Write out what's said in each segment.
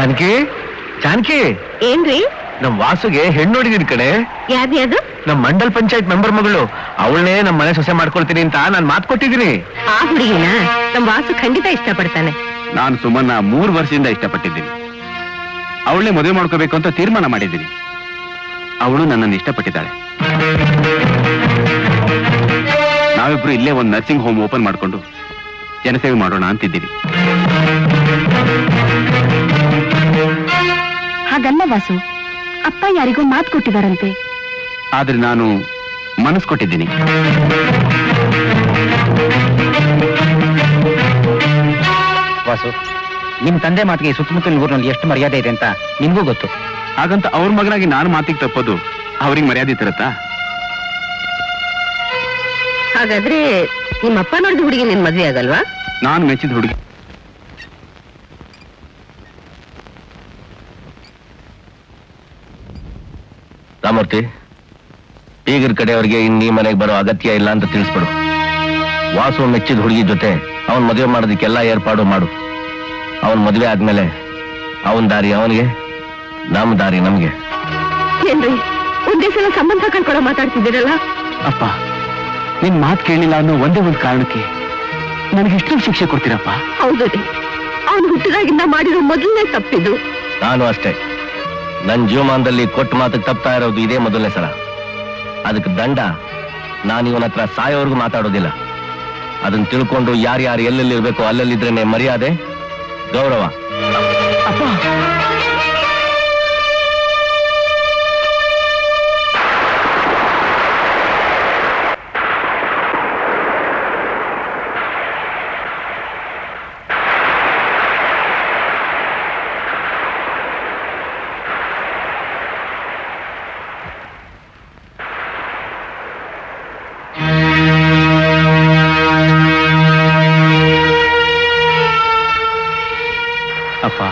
ಜಾನಕಿ ಜಾನಕಿ ಏನ್ರಿ? ನಮ್ ವಾಸುಗೆ ಹೆಣ್ಣು ನೋಡಿದಿರಿ ಕಡೆ. ಯಾವ್ದು? ನಮ್ ಮಂಡಲ್ ಪಂಚಾಯತ್ ಮೆಂಬರ್ ಮಗಳು. ಅವಳನ್ನೇ ನಮ್ ಮನೆ ಸೊಸೆ ಮಾಡ್ಕೊಳ್ತೀನಿ ಅಂತ ನಾನ್ ಮಾತು ಕೊಟ್ಟಿದ್ದೀನಿ. ಆ ಹುಡುಗಿನ ನಮ್ ವಾಸು ಖಂಡಿತ ಇಷ್ಟಪಡ್ತಾನೆ. ನಾನು ಸುಮನ್ನ 3 ವರ್ಷದಿಂದ ಇಷ್ಟಪಟ್ಟಿದ್ದೀನಿ. ಅವಳನ್ನೇ ಮದುವೆ ಮಾಡ್ಕೋಬೇಕು ಅಂತ ತೀರ್ಮಾನ ಮಾಡಿದ್ದೀನಿ. ಅವಳು ನನ್ನನ್ನು ಇಷ್ಟಪಟ್ಟಿದ್ದಾಳೆ. ನಾವಿಬ್ರು ಇಲ್ಲೇ ಒಂದು ನರ್ಸಿಂಗ್ ಹೋಮ್ ಓಪನ್ ಮಾಡ್ಕೊಂಡು ಜನಸೇವೆ ಮಾಡೋಣ ಅಂತಿದ್ದೀವಿ. ಹಾಗಲ್ಲ ವಾಸು, ಅಪ್ಪ ಯಾರಿಗೂ ಮಾತು ಕೊಟ್ಟಿದಾರಂತೆ. ಆದ್ರೆ ನಾನು ಮನಸ್ಸು ಕೊಟ್ಟಿದ್ದೀನಿ. ವಾಸು, ನಿಮ್ ತಂದೆ ಮಾತಿಗೆ ಸುತ್ತಮುತ್ತಲಿನ ಊರಿನಲ್ಲಿ ಎಷ್ಟು ಮರ್ಯಾದೆ ಇದೆ ಅಂತ ನಿಮ್ಗೂ ಗೊತ್ತು. ಹಾಗಂತ ಅವ್ರ ಮಗನಾಗಿ ನಾನು ಮಾತಿಗೆ ತಪ್ಪೋದು ಅವ್ರಿಗೆ ಮರ್ಯಾದೆ ತರತ್ತಾ? ಹಾಗಾದ್ರೆ ನಿಮ್ಮಪ್ಪ ನೋಡಿದ ಹುಡುಗಿ ನಿನ್ ಮದ್ವೆ ಆಗಲ್ವಾ? ನಾನು ಮೆಚ್ಚಿದ ಹುಡುಗಿ. ರಾಮೂರ್ತಿ, ಈಗಿನ ಕಡೆಯವರಿಗೆ ಇನ್ನೀ ಮನೆಗೆ ಬರೋ ಅಗತ್ಯ ಇಲ್ಲ ಅಂತ ತಿಳಿಸ್ಬಿಡು. ವಾಸು ಮೆಚ್ಚಿದ ಹುಡುಗಿ ಜೊತೆ ಅವನ್ ಮದುವೆ ಮಾಡೋದಕ್ಕೆಲ್ಲ ಏರ್ಪಾಡು ಮಾಡು. ಅವನ್ ಮದುವೆ ಆದ್ಮೇಲೆ ಅವನ್ ದಾರಿ ಅವನಿಗೆ, ನಮ್ಮ ದಾರಿ ನಮ್ಗೆ. ಏನ್ರಿ ಒಂದೇ ಸಲ ಸಂಬಂಧ ಕಳ್ಕೊಳ್ಳೋ ಮಾತಾಡ್ತಿದ್ದೀರಲ್ಲ? ಅಪ್ಪ, ನಿನ್ ಮಾತು ಕೇಳಿಲ್ಲ ಅನ್ನೋ ಒಂದೇ ಒಂದು ಕಾರಣಕ್ಕೆ ನನಗೆ ಎಷ್ಟು ಶಿಕ್ಷೆ ಕೊಡ್ತೀರಪ್ಪ? ಹೌದು ರೀ, ಅವನು ಹುಟ್ಟಿದಾಗಿಂದ ಮಾಡಿರೋ ಮೊದಲನೇ ತಪ್ಪಿದು. ನಾನು ಅಷ್ಟೇ. ನನ್ನ ಜೀವಮಾನದಲ್ಲಿ ಕೊಟ್ಟ ಮಾತಿಗೆ ತಪ್ತಾ ಇರೋದು ಇದೇ ಮೊದಲನೇ ಸಲ. ಅದಕ್ಕೆ ದಂಡ ನಾನು ಇವನ ಹತ್ರ ಸಾಯೋವರೆಗೂ ಮಾತಾಡೋದಿಲ್ಲ. ಅದನ್ನ ತಿಳ್ಕೊಂಡು ಯಾರ್ಯಾರು ಎಲ್ಲೆಲ್ಲಿರ್ಬೇಕು ಅಲ್ಲಲ್ಲಿದ್ರೇನೆ ಮರ್ಯಾದೆ, ಗೌರವ. ಅಪ್ಪ, ಅಪ್ಪ,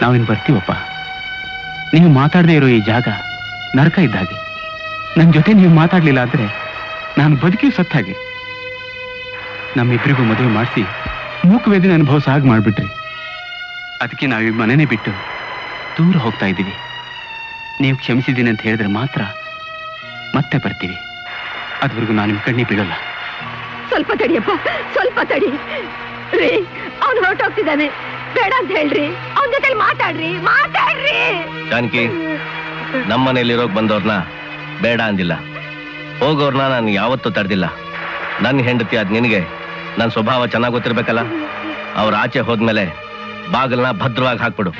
ನಾವಿನ್ ಬರ್ತೀವಪ್ಪ. ನೀವು ಮಾತಾಡದೇ ಇರೋ ಈ ಜಾಗ ನರಕ ಇದ್ದ ಹಾಗೆ. ನನ್ನ ಜೊತೆ ನೀವು ಮಾತಾಡ್ಲಿಲ್ಲ ಅಂದ್ರೆ ನಾನು ಬದುಕಿ ಸತ್ತ ಹಾಗೆ. ನಮ್ಮಿಬ್ಬರಿಗೂ ಮದುವೆ ಮಾಡಿಸಿ ಮೂಕವೇದಿನ ಅನುಭವಿಸ ಹಾಗೆ ಮಾಡ್ಬಿಟ್ರಿ. ಅದಕ್ಕೆ ನಾವು ಈ ಮನೆನೇ ಬಿಟ್ಟು ದೂರ ಹೋಗ್ತಾ ಇದ್ದೀವಿ. ನೀವು ಕ್ಷಮಿಸಿದ್ದೀನಿ ಅಂತ ಹೇಳಿದ್ರೆ ಮಾತ್ರ ಮತ್ತೆ ಬರ್ತೀವಿ. ಅದುವರೆಗೂ ನಾನು ನಿಮ್ಮ ಕಣ್ಣಿ ಬೀಳಲ್ಲ. ಸ್ವಲ್ಪ ತಡಿಯಪ್ಪ, ಸ್ವಲ್ಪ ತಡಿ ರೀ. ಅವ್ನು ಹೊರಟೋಗ್ತಿದ್ದಾನೆ, ಬೇಡ ಅಂತ ಹೇಳ್ರಿ. ಅವನ ಜೊತೆ ಮಾತಾಡ್ರಿ. ಜಾನಕಿ, ನಮ್ಮನೇಲಿರೋಕ್ ಬಂದವ್ರನ್ನ ಬೇಡ ಅಂದಿಲ್ಲ, ಹೋಗೋರ್ನ ನಾನು ಯಾವತ್ತೂ ತಡೆದಿಲ್ಲ. ನನ್ನ ಹೆಂಡತಿ ಅದ್ ನಿನಗೆ ನನ್ನ ಸ್ವಭಾವ ಚೆನ್ನಾಗಿ ಗೊತ್ತಿರ್ಬೇಕಲ್ಲ. ಅವ್ರ ಆಚೆ ಹೋದ್ಮೇಲೆ ಬಾಗಿಲನ್ನ ಭದ್ರವಾಗಿ ಹಾಕ್ಬಿಡು.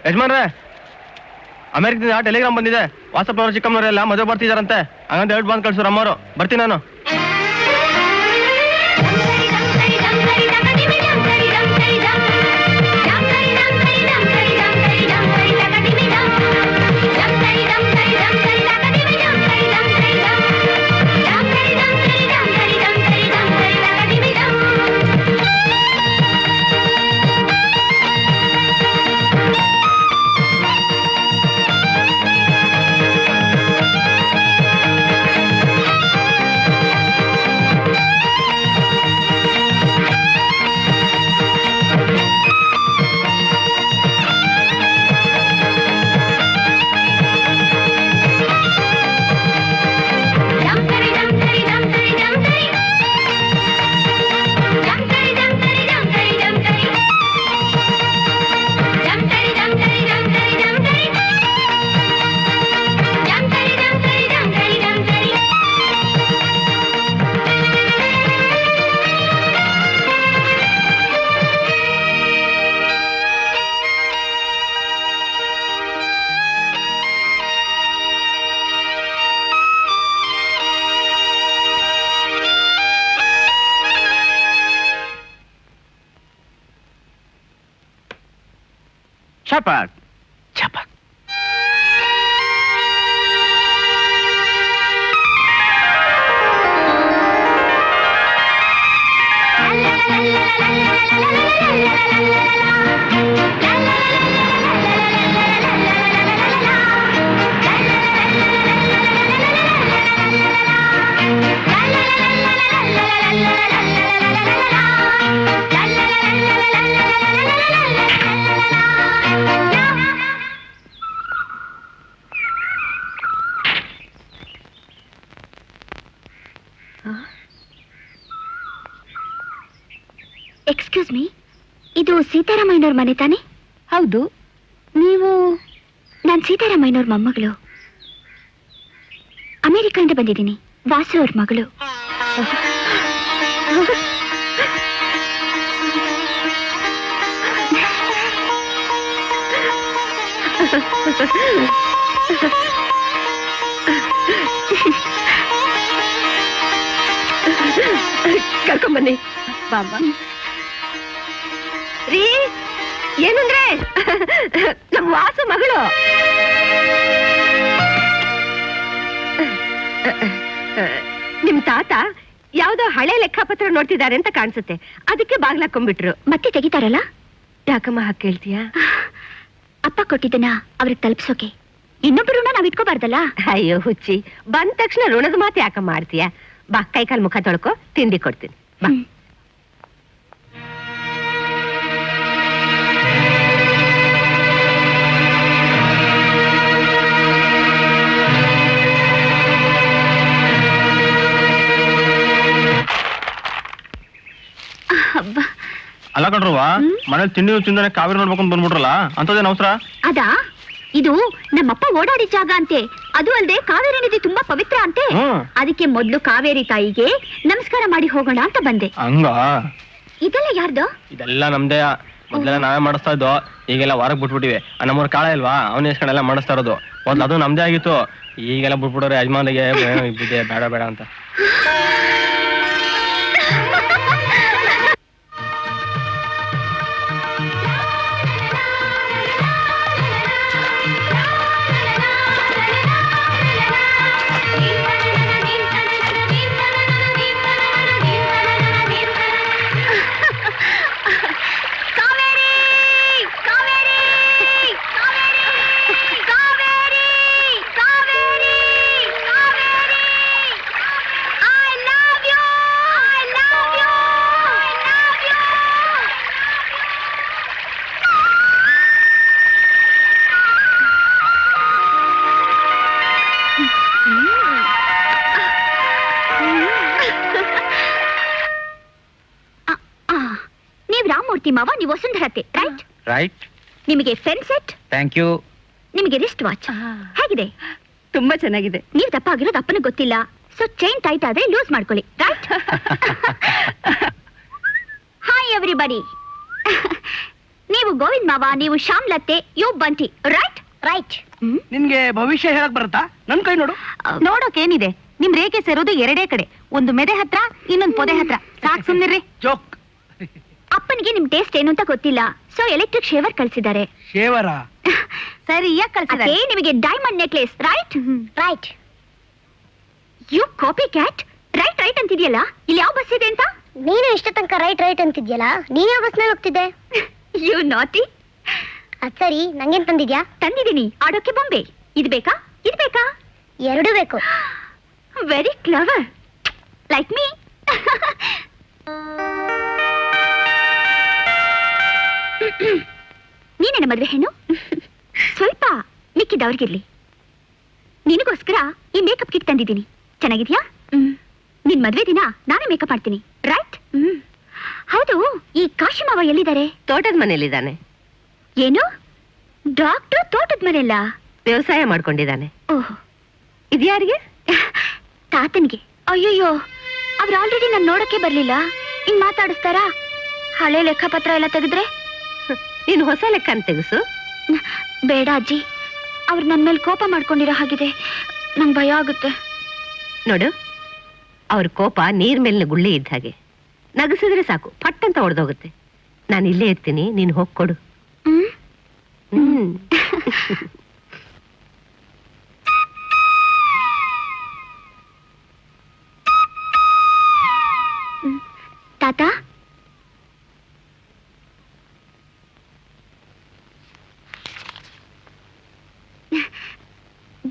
ಯಜಮಾನ್ರೆ, ಅಮೆರಿಕದಿಂದ ಟೆಲಿಗ್ರಾಮ್ ಬಂದಿದೆ. ವಾಟ್ಸಪ್ನವರು ಚಿಕ್ಕಮ್ಮನವರೆಲ್ಲ ಮದುವೆ ಬರ್ತಿದಾರಂತೆ. ಹಂಗಂತ ಹೇಳ್ ಬಂದ್ ಕಳ್ಸೋರು ಅಮ್ಮವರು. ಬರ್ತೀನಿ ನಾನು. ಚಪಾಕ್ ಚಪಾಕ್. ಎಕ್ಸ್ಕ್ಯೂಸ್ ಮೀ, ಇದು ಸೀತಾರಾಮಯ್ಯನವ್ರ ಮನೆ ತಾನೆ? ಹೌದು. ನೀವು? ನಾನು ಸೀತಾರಾಮಯ್ಯನವ್ರ ಮೊಮ್ಮಗಳು. ಅಮೆರಿಕದಿಂದ ಬಂದಿದ್ದೀನಿ. ವಾಸು ಅವ್ರ ಮಗಳು. ಕರ್ಕೊಂಬನ್ನಿ ಬಾಬಾ. ರೀ, ಏನಂದ್ರೆ ನಮ್ಮ ವಾಸು ಮಗಳು. ನಿಮ್ ತಾತ ಯಾವ್ದೋ ಹಳೆ ಲೆಕ್ಕಪತ್ರ ನೋಡ್ತಿದ್ದಾರೆ ಅಂತ ಕಾಣಿಸುತ್ತೆ. ಅದಕ್ಕೆ ಬಾಗ್ಲಾಕೊಂಡ್ಬಿಟ್ರು. ಮತ್ತೆ ತೆಗಿತಾರಲ್ಲ? ಯಾಕಮ್ಮ ಹಾಗೆ ಕೇಳ್ತೀಯಾ? ಅಪ್ಪ ಕೊಟ್ಟಿದ್ದನ್ನ ಅವ್ರಿಗೆ ತಲುಪಿಸೋಕೆ ಇನ್ನೊಬ್ಬರು ಋಣ ನಾವ್ ಇಟ್ಕೋಬಾರ್ದಲ್ಲ? ಅಯ್ಯೋ ಹುಚ್ಚಿ, ಬಂದ ತಕ್ಷಣ ಋಣದ ಮಾತು ಯಾಕಮ್ಮ ಮಾಡ್ತೀಯಾ? ಬಾ, ಕೈ ಕಾಲು ಮುಖ ತೊಳ್ಕೊ, ತಿಂಡಿ ಕೊಡ್ತೀನಿ ಬಾ. ಅಲ್ಲ ಕಣ್ರವ್ವ, ಮನೇಲಿ ತಿಂಡಿ ತಿಂದಾನೆ ಕಾವೇರಿ ನೋಡ್ಬೇಕು ಅಂತ ಬಂದ್ಬಿಟ್ರಲ್ಲ, ಅಂತದೇನ್ ಅವಸರ? ಅದಾ, ಇದು ನಮ್ಮಪ್ಪ ಓಡಾಡಿದ ಜಾಗ ಅಂತೆ. ಅದು ಅಲ್ಲದೆ ಕಾವೇರಿ ನದಿ ತುಂಬಾ ಪವಿತ್ರ ಅಂತೆ. ಅದಕ್ಕೆ ಮೊದ್ಲು ಕಾವೇರಿ ತಾಯಿಗೆ ನಮಸ್ಕಾರ ಮಾಡಿ ಹೋಗೋಣ ಅಂತ ಬಂದೆ. ಹಂಗ? ಇದೆಲ್ಲ ಯಾರ್ದು? ಇದೆಲ್ಲ ನಮ್ದೇ. ಮೊದ್ಲೆಲ್ಲ ನಾವೇ ಮಾಡಿಸ್ತಾ ಇದ್ದೋ, ಈಗೆಲ್ಲ ವಾರಕ್ ಬಿಟ್ಬಿಟ್ಟಿವಿ. ನಮ್ಮೂರ್ ಕಾಳ ಇಲ್ವಾ, ಅವನ ಇಸ್ಕೊಂಡೆಲ್ಲ ಮಾಡಿಸ್ತಾ ಇರೋದು. ಮೊದ್ಲು ಅದು ನಮ್ದೇ ಆಗಿತ್ತು, ಈಗೆಲ್ಲ ಬಿಟ್ಬಿಡೋರೆ ಯಜಮಾನಿಗೆ ಬಿದ್ದೆ ಬೇಡ ಬೇಡ ಅಂತ. ಮಾವ, ನೀವು ವಸುಂಧರತೆ, ರೈಟ್? ರೈಟ್. ನಿಮಗೆ ಫೆನ್ ಸೆಟ್. Thank you. ನಿಮಗೆ ರಿಸ್ಟ್ ವಾಚ್ ಹೇಗಿದೆ? ತುಂಬಾ ಚೆನ್ನಾಗಿದೆ. ನೀವು ದಪ್ಪ ಆಗಿರೋದು ಅಪ್ಪನಿಗೆ ಗೊತ್ತಿಲ್ಲ, ಸೊ ಚೈನ್ ಟೈಟ್ ಆದ್ರೆ ಲೂಸ್ ಮಾಡ್ಕೊಳ್ಳಿ, ರೈಟ್? Hi everybody. ನೀವು ಗೋವಿಂದ್ ಮಾವ, ನೀವು ಶ್ಯಾಮ್ಲತ್ತೆ, ಯು ಬಂಟಿ, ರೈಟ್? ರೈಟ್. ನಿನ್ಗೆ ಭವಿಷ್ಯ ಹೇಳಕ್ ಬರುತ್ತಾ? ನನ್ ಕೈ ನೋಡು. ನೋಡೋಕೇನಿದೆ, ನಿಮ್ ರೇಖೆ ಸೇರೋದು ಎರಡೇ ಕಡೆ, ಒಂದು ಮೆದೆ ಹತ್ರ, ಇನ್ನೊಂದು ಪೊದೆ ಹತ್ರ. ಸಾಕ್ ಸುಮ್ನಿರ್ರಿ. ಜೋಕ್. ಅಪ್ಪನಿಗೆ ನಿಮ್ ಟೇಸ್ಟ್ ಏನು ಅಂತ ಗೊತ್ತಿಲ್ಲ, ಸೊ ಎಲೆಕ್ಟ್ರಿಕ್ ಶೇವರ್ ಕಳ್ಸಿದ್ದಾರೆ. ಶೇವರ? ಸರಿಯಾಗಿ ಕಳ್ಸಿದ್ದಾರೆ. ನಿಮಗೆ diamond necklace, right? Right. You copy cat. Right right ಅಂತಿದ್ಯಲ್ಲ, ಇಲ್ಲಿ ಯಾವ ಬಸ್ ಇದೆ ಅಂತ? ನೀನು ಇಷ್ಟ ತನಕ ರೈಟ್ ರೈಟ್ ಅಂತಿದ್ಯಲ್ಲ, ನೀನ್ ಯಾವ ಬಸ್ನಲ್ಲಿ ಹೋಗ್ತಿದ್ದೆ? ಯು ನಾಟಿ. ಅದ್ ಸರಿ, ನಂಗೇನ್ ತಂದಿದ್ಯಾ? ತಂದಿದ್ದೀನಿ ಆಡೋಕೆ ಬೊಂಬೆ. ಇದು ಬೇಕಾ, ಇದು ಬೇಕಾ? ಎರಡೂ ಬೇಕು. Very clever, like me. ನೀನೇನ ಮದ್ವೆ ಹೆಣ್ಣು? ಸ್ವಲ್ಪ ಮಿಕ್ಕಿದವ್ರಿಗಿರ್ಲಿ. ನಿನಗೋಸ್ಕರ ಈ ಮೇಕಪ್ ಕಿಟ್ ತಂದಿದ್ದೀನಿ, ಚೆನ್ನಾಗಿದ್ಯಾ? ನಿನ್ ಮದ್ವೆ ದಿನ ನಾನೇ ಮೇಕಪ್ ಮಾಡ್ತೀನಿ, ರೈಟ್? ಹೌದು, ಈ ಕಾಶಿ ಮಾವ ಎಲ್ಲಿದ್ದಾರೆ? ತೋಟದ ಮನೆಯಲ್ಲಿದ್ದಾನೆ. ಏನು? ಡಾಕ್ಟರ್ ತೋಟದ ಮನೆಯಲ್ಲ? ವ್ಯವಸಾಯ ಮಾಡ್ಕೊಂಡಿದ್ದಾನೆ. ಓಹ್, ಇದ್ಯಾರಿಗೆ? ತಾತನಿಗೆ. ಅಯ್ಯಯ್ಯೋ, ಅವ್ರು ಆಲ್ರೆಡಿ ನಾನು ನೋಡಕ್ಕೆ ಬರ್ಲಿಲ್ಲ, ಹಿಂಗ್ ಮಾತಾಡಿಸ್ತಾರಾ? ಹಳೆ ಲೆಕ್ಕಪತ್ರ ಎಲ್ಲ ತೆಗೆದ್ರೆ? ನೀನು ಹೊಸ ಲೆಕ್ಕ ತೆಗೆಸು. ಬೇಡ ಅಜ್ಜಿ, ಅವ್ರು ನನ್ನ ಮೇಲೆ ಕೋಪ ಮಾಡ್ಕೊಂಡಿರೋ ಹಾಗಿದೆ, ನಂಗೆ ಭಯ ಆಗುತ್ತೆ. ನೋಡು, ಅವ್ರ ಕೋಪ ನೀರ್ ಮೇಲಿನ ಗುಳ್ಳೆ ಇದ್ದ ಹಾಗೆ, ನಗಸಿದ್ರೆ ಸಾಕು ಪಟ್ ಅಂತ ಹೊಡೆದೋಗುತ್ತೆ. ನಾನು ಇಲ್ಲೇ ಇರ್ತೀನಿ, ನೀನು ಹೋಗ್ಕೊಡು. ತಾತ,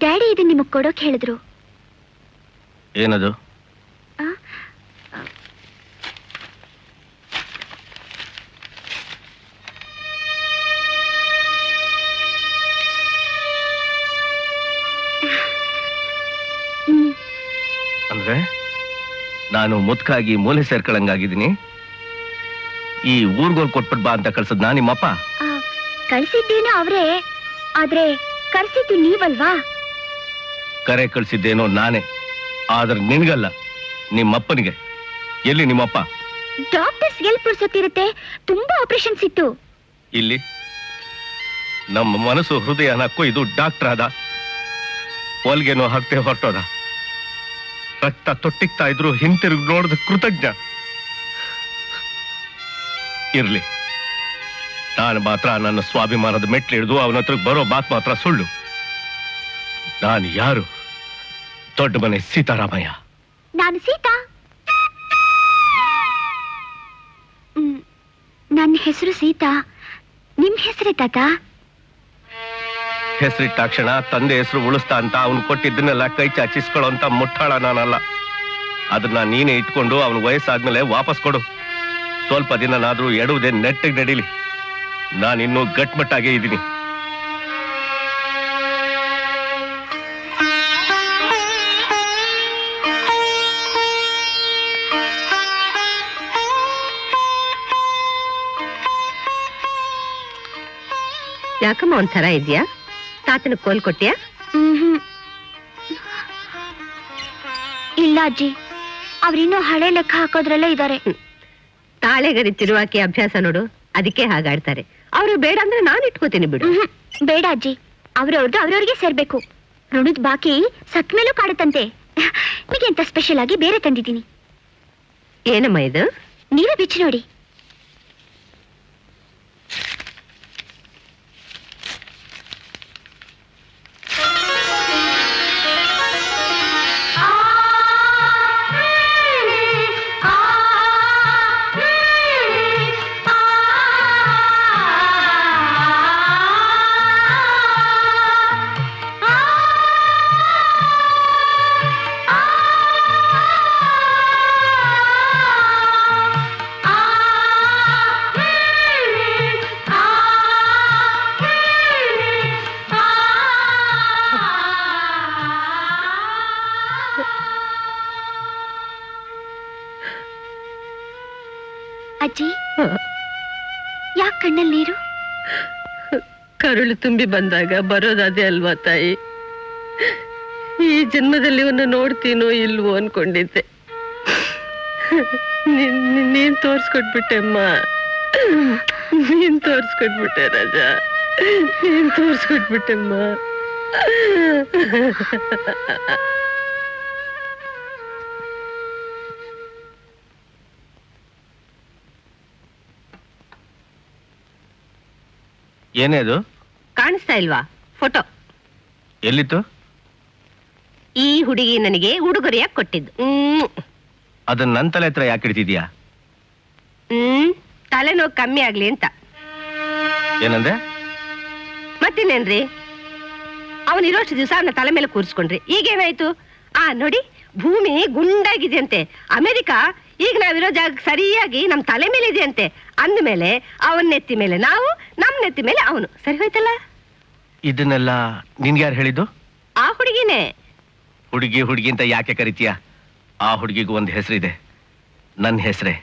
ಡ್ಯಾಡಿ ಇದನ್ನ ನಿಮಗ್ ಕೊಡೋಕ್ ಹೇಳಿದ್ರು. ಏನದು? ಆ? ಅಂದ್ರೆ ನಾನು ಮುತ್ಕಾಗಿ ಮೂಲೆ ಸೇರ್ಕೊಳಂಗಾಗಿದ್ದೀನಿ. ಈ ಊರ್ಗೋಲ್ ಕೊಟ್ಬಿಟ್ ಬಾ ಅಂತ ಕಳ್ಸದ್ ನಾ ನಿಮ್ಮಪ್ಪ? ಕಳ್ಸಿದ್ದೇನೋ ಅವ್ರೇ, ಆದ್ರೆ ಕಳ್ಸಿದ್ದು ನೀವಲ್ವಾ? ಕರೆ ಕಳ್ಸಿದ್ದೇನೋ ನಾನೇ, ಆದ್ರೆ ನಿನ್ಗಲ್ಲ, ನಿಮ್ಮಪ್ಪನಿಗೆ. ಎಲ್ಲಿ ನಿಮ್ಮಪ್ಪ? ಡಾಕ್ಟರ್ಸ್ ಎಲ್ಲಿ ಪುರ್ಸೊತ್ತಿರುತ್ತೆ, ತುಂಬಾ ಆಪರೇಷನ್ಸ್ ಇತ್ತು. ಇಲ್ಲಿ ನಮ್ಮ ಮನಸ್ಸು ಹೃದಯನ ಕೊಯ್ದು ಡಾಕ್ಟರ್ ಆದ, ಹೊಲ್ಗೆನೋ ಹಾಕ್ತೆ ಹೊರಟೋದ. ರಕ್ತ ತೊಟ್ಟಿಗ್ತಾ ಇದ್ರು ಹಿಂತಿರುಗಿ ನೋಡಿದ ಕೃತಜ್ಞ. ಇರ್ಲಿ, ನಾನು ಮಾತ್ರ ನನ್ನ ಸ್ವಾಭಿಮಾನದ ಮೆಟ್ಲಿಡಿದು ಅವನ ಹತ್ರ ಬರೋ ಮಾತು ಮಾತ್ರ ಸುಳ್ಳು. ನಾನು ಯಾರು? ದೊಡ್ಡ ಮನೆ ಸೀತಾರಾಮಯ್ಯ. ನಾನು ಸೀತಾ. ನನ್ನ ಹೆಸರು ಸೀತಾ. ನಿಮ್ ಹೆಸರೇ ತಾತ? ಹೆಸರಿಟ್ಟಾಕ್ಷಣ ತಂದೆ ಹೆಸರು ಉಳಿಸ್ತಾ ಅಂತ ಅವನು ಕೊಟ್ಟಿದ್ದನ್ನೆಲ್ಲ ಕೈ ಚಾಚಿಸ್ಕೊಳ್ಳೋ ಅಂತ ಮುಟ್ಟಾಳ ನಾನಲ್ಲ. ಅದನ್ನ ನೀನೇ ಇಟ್ಕೊಂಡು ಅವನ ವಯಸ್ಸಾದ್ಮೇಲೆ ವಾಪಸ್ ಕೊಡು. ಸ್ವಲ್ಪ ದಿನನಾದ್ರೂ ಎಡುವುದೇ ನೆಟ್ಟಿಗೆ ನಡೀಲಿ. ನಾನಿನ್ನೂ ಗಟ್ಮಟ್ಟಾಗೇ ಇದ್ದೀನಿ. ಯಾಕಮ್ಮ ಒಂಥರ ಇದೆಯಾ? ತಾತನ ಕೋಲ್ ಕೊಟ್ಟಿಯಾ? ಇಲ್ಲ ಅಜ್ಜಿ, ಅವ್ರಿನ್ನೂ ಹಳೆ ಲೆಕ್ಕ ಹಾಕೋದ್ರಲ್ಲೇ ಇದ್ದಾರೆ. ತಾಳೆಗರಿ ತಿರುವಾಕಿ ಅಭ್ಯಾಸ ನೋಡು, ಅದಕ್ಕೆ ಹಾಗಾಡ್ತಾರೆ. ಅವ್ರು ಬೇಡ ಅಂದ್ರೆ ನಾನು ಇಟ್ಕೋತೀನಿ ಬಿಡು. ಬೇಡ ಅಜ್ಜಿ, ಅವ್ರವ್ರದ್ದು ಅವ್ರವ್ರಿಗೆ ಸೇರ್ಬೇಕು. ಋಣದ ಬಾಕಿ ಸತ್ ಮೇಲೂ ಕಾಡುತ್ತಂತೆ. ನಿಮಗೆ ಎಂತ ಸ್ಪೆಷಲ್ ಆಗಿ ಬೇರೆ ತಂದಿದ್ದೀನಿ. ಏನಮ್ಮ ಇದು? ನೀವೇ ಬಿಚ್ಚಿ ನೋಡಿ. ಅಜ್ಜಿ, ಯಾಕೆ ಕಣ್ಣಲ್ಲಿ ನೀರು? ಕರುಳು ತುಂಬಿ ಬಂದಾಗ ಬರೋದದೇ ಅಲ್ವಾ ತಾಯಿ? ಈ ಜನ್ಮದಲ್ಲಿ ಇವನ್ನ ನೋಡ್ತೀನೋ ಇಲ್ವೋ ಅನ್ಕೊಂಡಿದ್ದೆ. ನೀನ್ ತೋರ್ಸ್ಕೊಟ್ಬಿಟ್ಟೆಮ್ಮ, ನೀನ್ ತೋರ್ಸ್ಕೊಟ್ಬಿಟ್ಟೆ ರಾಜ, ನೀನ್ ತೋರ್ಸ್ಕೊಟ್ಬಿಟ್ಟೆಮ್ಮ. ಏನೇ ಅದು? ಕಾಣಿಸ್ತಾ ಇಲ್ವಾ ಫೋಟೋ? ಎಲ್ಲಿತ್ತು? ಈ ಹುಡುಗಿ ನನಗೆ ಉಡುಗೊರೆಯಾಗಿ ಕೊಟ್ಟಿದ್ದು. ಅದನ್ನ ನನ್ನ ತಲೆ ಹತ್ರ ಯಾಕೆ ಇಡ್ತಿದ್ಯಾ? ತಲೆನೋವು ಕಮ್ಮಿ ಆಗ್ಲಿ ಅಂತ. ಏನಂದೆ? ಮತ್ತಿನ್ನೇನ್ರಿ, ಅವನಿರೋಷ್ಟು ದಿವಸ ಅವನ ತಲೆ ಮೇಲೆ ಕೂರಿಸ್ಕೊಂಡ್ರಿ, ಈಗೇನಾಯ್ತು? ನೋಡಿ, ಭೂಮಿ ಗುಂಡಾಗಿದೆಯಂತೆ. ಅಮೆರಿಕ ಈಗ ನಾವಿರೋ ಜಾಗ ಸರಿಯಾಗಿ ನಮ್ ತಲೆ ಮೇಲೆ ಇದೆಯಂತೆ. ಅಂದ್ಮೇಲೆ ಅವನ ನೆತ್ತಿ ಮೇಲೆ ನಾವು, ನಮ್ ನೆತ್ತಿ ಮೇಲೆ ಅವನು. ಸರಿ ಹೋಯ್ತಲ್ಲ? ಇದನ್ನೆಲ್ಲ ನಿನ್ಗೆ ಯಾರು ಹೇಳಿದ್ದು? ಆ ಹುಡುಗಿನೇ. ಹುಡುಗಿ ಹುಡುಗಿ ಅಂತ ಯಾಕೆ ಕರಿತೀಯ? ಆ ಹುಡುಗಿಗೂ ಒಂದು ಹೆಸರಿದೆ, ನನ್ನ ಹೆಸರೇ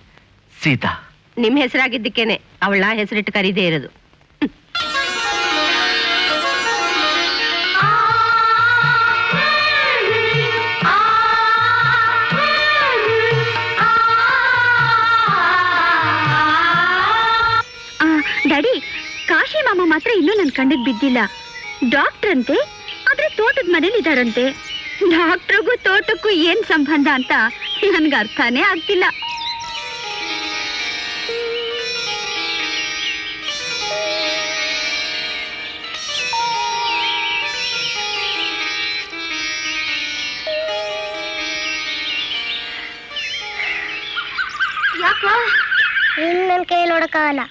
ಸೀತಾ. ನಿಮ್ ಹೆಸರಾಗಿದ್ದಕ್ಕೇನೆ ಅವಳ ಹೆಸರಿಟ್ಟು ಕರೀದೇ ಇರೋದು. ಡ್ಯಾಡಿ, ಕಾಶಿ ಮಾಮ ಮಾತ್ರ ಇನ್ನೂ ನನ್ ಕಣ್ಣಿಗೆ ಬಿದ್ದಿಲ್ಲ. ಡಾಕ್ಟರ್ ಅಂತೆ, ಆದ್ರೆ ತೋಟದ ಮನೇಲಿ ಇದಾರಂತೆ. ಡಾಕ್ಟ್ರಿಗೂ ತೋಟಕ್ಕೂ ಏನ್ ಸಂಬಂಧ ಅಂತ ನನ್ಗೆ ಅರ್ಥನೇ ಆಗ್ತಿಲ್ಲ. ಹೋಗಕ್ಕಾಗಲ್ಲ.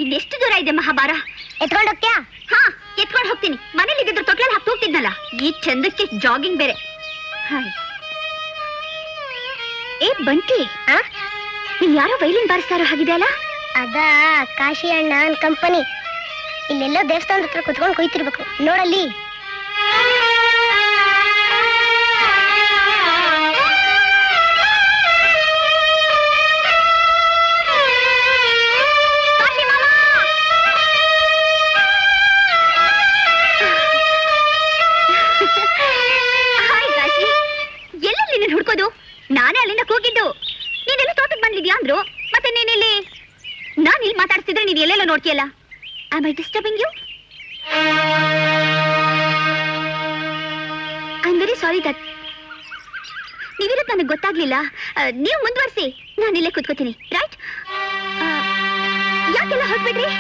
ಇನ್ನೆಷ್ಟು ದೂರ ಇದೆ ಮಹಾಭಾರ? ಎತ್ಕೊಂಡು ಹೋಗ್ತೀಯಾ? ಹಾ, ಎತ್ಕೊಂಡು ಹೋಗ್ತೀನಿ. ಮನೇಲಿ ಇದ್ದಿದ್ರೆ ತೊಟ್ಲಲ್ಲಿ ಹಾಕಿ ಹೋಗ್ತಿದ್ನಲ್ಲ. ಈ ಚಂದಕ್ಕೆ ಜಾಗಿಂಗ್ ಬೇರೆ. ಹಾಯ್. ಏ ಬಂಟಿ, ಇಲ್ಲಿ ಯಾರೋ ವೈಲಿನ್ ಬಾರಿಸ್ತಾರೋ ಹಾಗಿದೆ ಅಲ್ಲ? ಅದ ಕಾಶಿ ಅಣ್ಣ ಕಂಪನಿ. ಇಲ್ಲೆಲ್ಲೋ ದೇವಸ್ಥಾನದ ಹತ್ರ ಕುತ್ಕೊಂಡು ಕುಯ್ತಿರ್ಬೇಕು ನೋಡಲ್ಲಿ. ಹುಡ್ಕೋದು ನಾನೇ ಅಲ್ಲಿಂದ ಕೂಗಿದ್ದು. ನೀನೆಲ್ಲ ತೋಟಕ್ಕೆ ಬಂದಿದ್ಯಾ ಅಂದ್ರು. ಮತ್ತೆ ನೀನಿಲ್ಲಿ ನಾನು ಇಲ್ಲಿ ಮಾತಾಡ್ತಿದ್ರೆ ನೀನು ಎಲ್ಲೆಲ್ಲ ನೋಡ್ತೀಯಲ್ಲ. Am I disturbing you? I am very sorry that ನೀವಿರೋದು ನನಗೆ ಗೊತ್ತಾಗ್ಲಿಲ್ಲ. ನೀವು ಮುಂದುವರಿಸಿ, ನಾನು ಇಲ್ಲೇ ಕೂತ್ಕೋತೀನಿ. ರೈಟ್? ಯಾಕೆಲ್ಲ ಹೊರಟ್ಬಿಟ್ರಿ?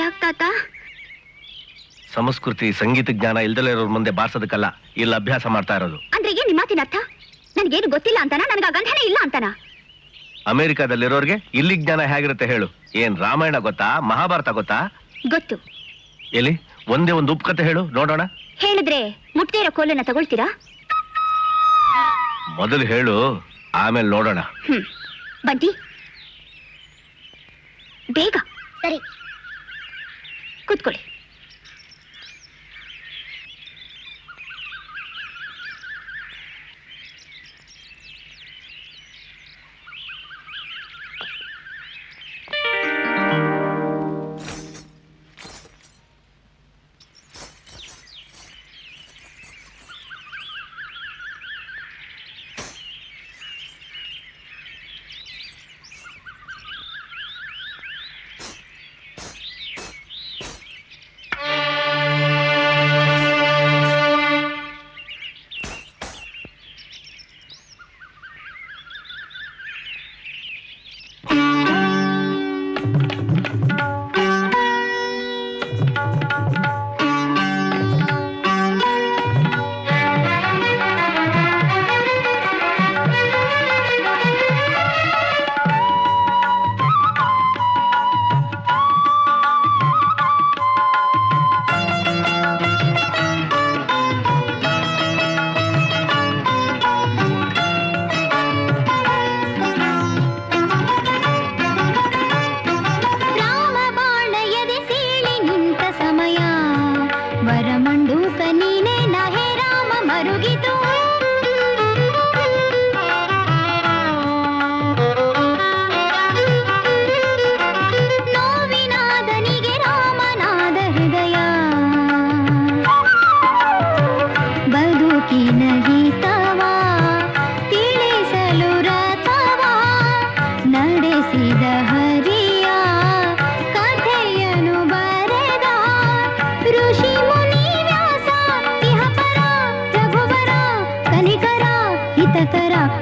ಯಾಕೆ ತಾತ? ಸಂಸ್ಕೃತಿ ಸಂಗೀತ ಜ್ಞಾನ ಇಲ್ದಲೇ ಇರೋರ್ ಮುಂದೆ ಬಾರ್ಸೋದಕ್ಕಲ್ಲ ಇಲ್ಲಿ ಅಭ್ಯಾಸ ಮಾಡ್ತಾ ಇರೋದು. ಅಂದ್ರೆ ಏನ್ ನಿಮ್ಮ ಮಾತಿನ ಅರ್ಥ? ನನ್ಗೇನು ಗೊತ್ತಿಲ್ಲ ಅಂತಾನ? ನನಗೆ ಆ ಗಂಧನೇ ಇಲ್ಲ ಅಂತಾನ? ಅಮೆರಿಕಾದಲ್ಲಿರೋರ್ಗೆ ಇಲ್ಲಿ ಜ್ಞಾನ ಹೇಗಿರುತ್ತೆ ಹೇಳು? ಏನ್ ರಾಮಾಯಣ ಗೊತ್ತಾ, ಮಹಾಭಾರತ ಗೊತ್ತಾ? ಗೊತ್ತು. ಎಲ್ಲಿ ಒಂದೇ ಒಂದು ಉಪಕಥೆ ಹೇಳು ನೋಡೋಣ. ಹೇಳಿದ್ರೆ ಮುಟ್ದೇ ಇರೋ ಕೋಲನ್ನ ತಗೊಳ್ತೀರಾ? ಮೊದಲು ಹೇಳು, ಆಮೇಲೆ ನೋಡೋಣ. ಬಂಟಿ, ಬೇಗ. ಸರಿ. ಕೂತ್ಕೊಳ್ಳಿ.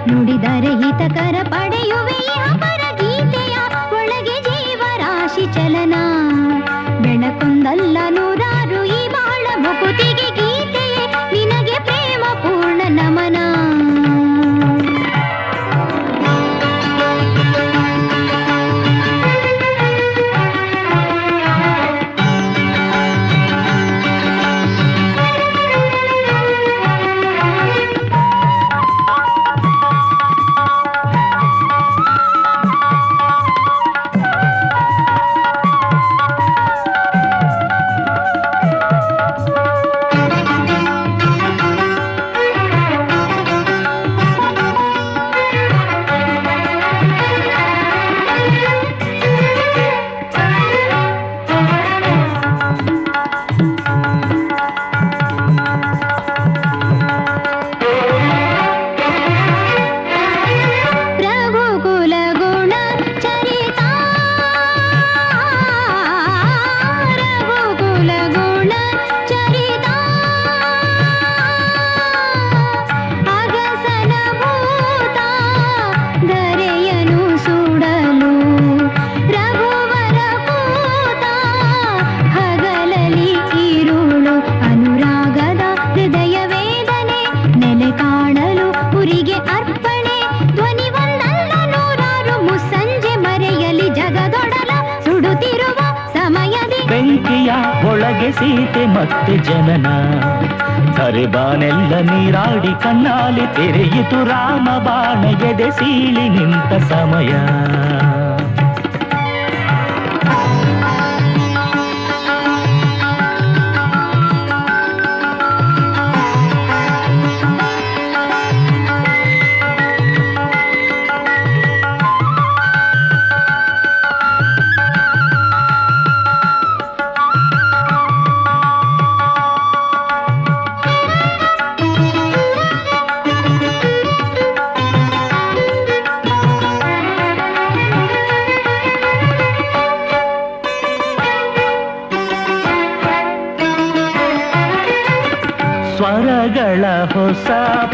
ನುಡಿದರೆ ಹಿತಕರ ಪಡೆಯುವೆ ಅಪರ ಗೀತೆಯ ಒಳಗೆ ಜೀವರಾಶಿ ಚಲನ ಬೆಳಕೊಂದಲ್ಲ ನೂರಾರು ಈ ಬಾಳ ಮುಕುತಿಗೆ ಗೀತೆಯೇ ನಿನಗೆ ಪ್ರೇಮ ಪೂರ್ಣ ನಮನ. ಸೀತೆ ಮತ್ತೆ ಜನನ. ಧರೆಬಾನೆಲ್ಲ ನೀರಾಡಿ ಕಣ್ಣಾಲಿ ತೆರೆಯಿತು ರಾಮ ಬಾಣ ಎದೆ ಸೀಳಿ ನಿಂತ ಸಮಯ. ಸ್ವರಗಳ ಹೊಸ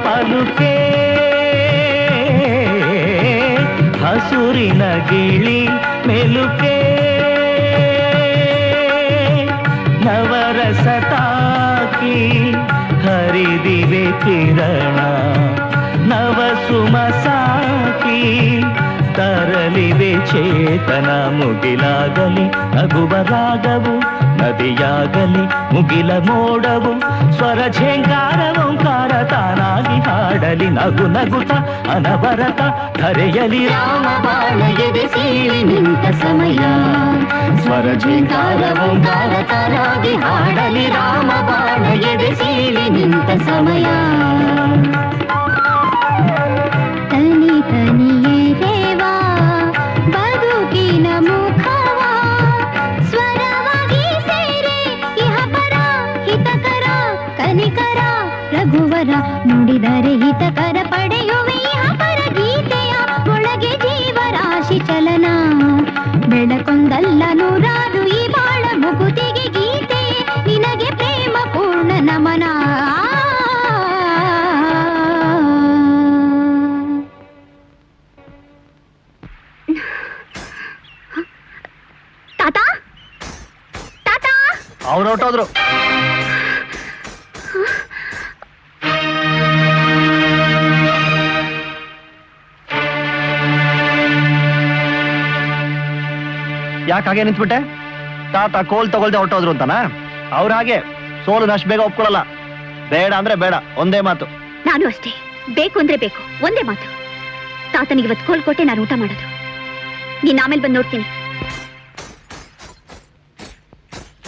ಪಲುಕೆ ಹಸುರಿನ ಗಿಳಿ ಮೆಲುಕೆ ನವರಸ ತಾಕಿ ಹರಿದಿವೆ ಕಿರಣ ನವಸುಮ ಸಾಕಿ ತರಲಿವೆ ಚೇತನ. ಮುಗಿಲಾಗಲಿ ನಗುವ ರಾಗವು ನದಿಯಾಗಲಿ ಮುಗಿಲ ಮೋಡವು ಸ್ವರ ಝೇಂಕಾರ ಓಂಕಾರ ತಾನಾಗಿ ಹಾಡಲಿ ನಗು ನಗುತ್ತ ಅನವರತ ಧರೆಯಲಿ ರಾಮ ಬಾಣ ಎದೆ ಸೀಳಿ ನಿಂತ ಸಮಯ. ಸ್ವರ ಝೇಂಕಾರ ಓಂಕಾರ ತಾನಾಗಿ ಹಾಡಲಿ ರಾಮ ಬಾಣ ಎದೆ ಸೀಳಿ ನಿಂತ ಸಮಯ. ತನಿ ತನಿಯೇ ದೇವಾ ಬದುಕಿನ ಮುಖವ ಸ್ವರವಾಗಿ ಸೇರೆ ಇಹ ಪರ ಹಿತಕರ ಕನಿಕರ ರಘುವರ ನುಡಿದರೆ ಹಿತಕರ ಪಡೆಯುವೆ ಇಹ ಪರ ಗೀತೆಯ ಒಳಗೆ ಜೀವರಾಶಿ ಚಲನ. ಬೆಳಕೊಂದಲ್ಲ ನೂರಾರು ಈ ಬಾಳ ಮುಗುತಿಗೆ ಗೀತೆಯೇ ನಿನಗೆ ಪ್ರೇಮ ಪೂರ್ಣ ನಮನ. ತಾತ ತಾತ ಅವ್ರು ಹೊರಟೋದ್ರು. ಯಾಕೆ ಹಾಗೆ ನಿಂತ್ಬಿಟ್ಟೆ? ತಾತ ಕೋಲ್ ತಗೊಳ್ದೆ ಹೊರಟೋದ್ರು ಅಂತಾನ? ಅವ್ರ ಹಾಗೆ ಸೋಲು ಅಷ್ಟು ಬೇಗ ಒಪ್ಕೊಳ್ಳಲ್ಲ. ಬೇಡ ಅಂದ್ರೆ ಬೇಡ, ಒಂದೇ ಮಾತು. ನಾನು ಅಷ್ಟೇ, ಬೇಕು ಅಂದ್ರೆ ಬೇಕು, ಒಂದೇ ಮಾತು. ತಾತನಿಗೆ ಇವತ್ತು ಕೋಲ್ ಕೊಟ್ಟೆ ನಾನು ಊಟ ಮಾಡೋದು. ನೀನ್ ಆಮೇಲೆ ಬಂದು ನೋಡ್ತೀನಿ.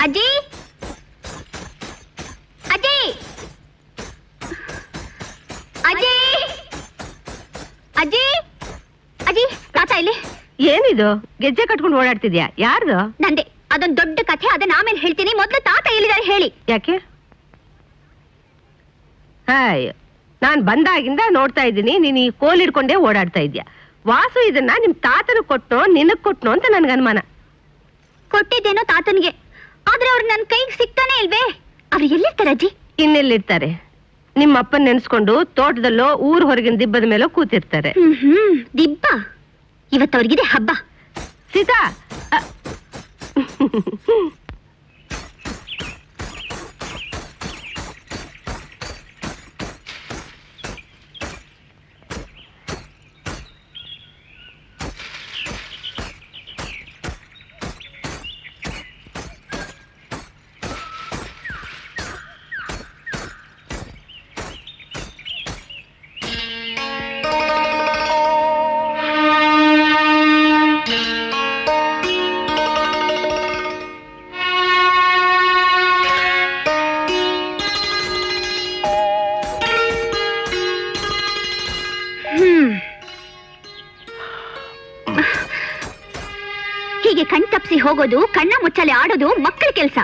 ಅಜ್ಜಿ ಅಜ್ಜಿ ಅಜ್ಜಿ ಅಜ್ಜಿ ಅಜ್ಜಿ ತಾತ ಇಲ್ಲಿ. ಏನಿದು ಗೆಜ್ಜೆ ಕಟ್ಕೊಂಡು ಓಡಾಡ್ತಿದ್ಯಾ? ಯಾರ್ದು? ನಂದೆ. ಅದೊಂದು ದೊಡ್ಡ ಕಥೆ, ಅದನ್ನ ಆಮೇಲೆ ಹೇಳ್ತೀನಿ. ಮೊದಲು ತಾತ ಎಲ್ಲಿದ್ದಾರೆ ಹೇಳಿ. ಯಾಕೆ? ಹಾಯ್, ನಾನ್ ಬಂದಾಗಿಂದ ನೋಡ್ತಾ ಇದ್ದೀನಿ ನೀನ್ ಈ ಕೋಲ್ ಹಿಡ್ಕೊಂಡೇ ಓಡಾಡ್ತಾ ಇದ್ಯಾ. ವಾಸು ಇದನ್ನ ನಿಮ್ ತಾತನ ಕೊಟ್ನೋ ನಿನಗ್ ಕೊಟ್ನೋ ಅಂತ ನನ್ಗೆ ಅನುಮಾನ. ಕೊಟ್ಟಿದ್ದೇನೋ ತಾತನಿಗೆ, ಆದ್ರೆ ಅವ್ರು ನನ್ ಕೈಗೆ ಸಿಗ್ತಾನೆ ಇಲ್ವೇ? ಅವ್ರು ಎಲ್ಲಿರ್ತಾರೆ ಅಜ್ಜಿ? ಇನ್ನೆಲ್ಲಿರ್ತಾರೆ? ನಿಮ್ಮ ಅಪ್ಪನ್ ನೆನ್ಸ್ಕೊಂಡು ತೋಟದಲ್ಲೋ ಊರ್ ಹೊರಗಿನ ದಿಬ್ಬದ ಮೇಲೋ ಕೂತಿರ್ತಾರೆ. ದಿಬ್ಬ? ಇವತ್ತವ್ರಿಗಿದೆ ಹಬ್ಬ. ಸೀತಾ ಹೀಗೆ ಕಣ್ತಪ್ಸಿ ಹೋಗೋದು, ಕಣ್ಣ ಮುಚ್ಚಾಲೆ ಆಡೋದು ಮಕ್ಕಳ ಕೆಲಸ.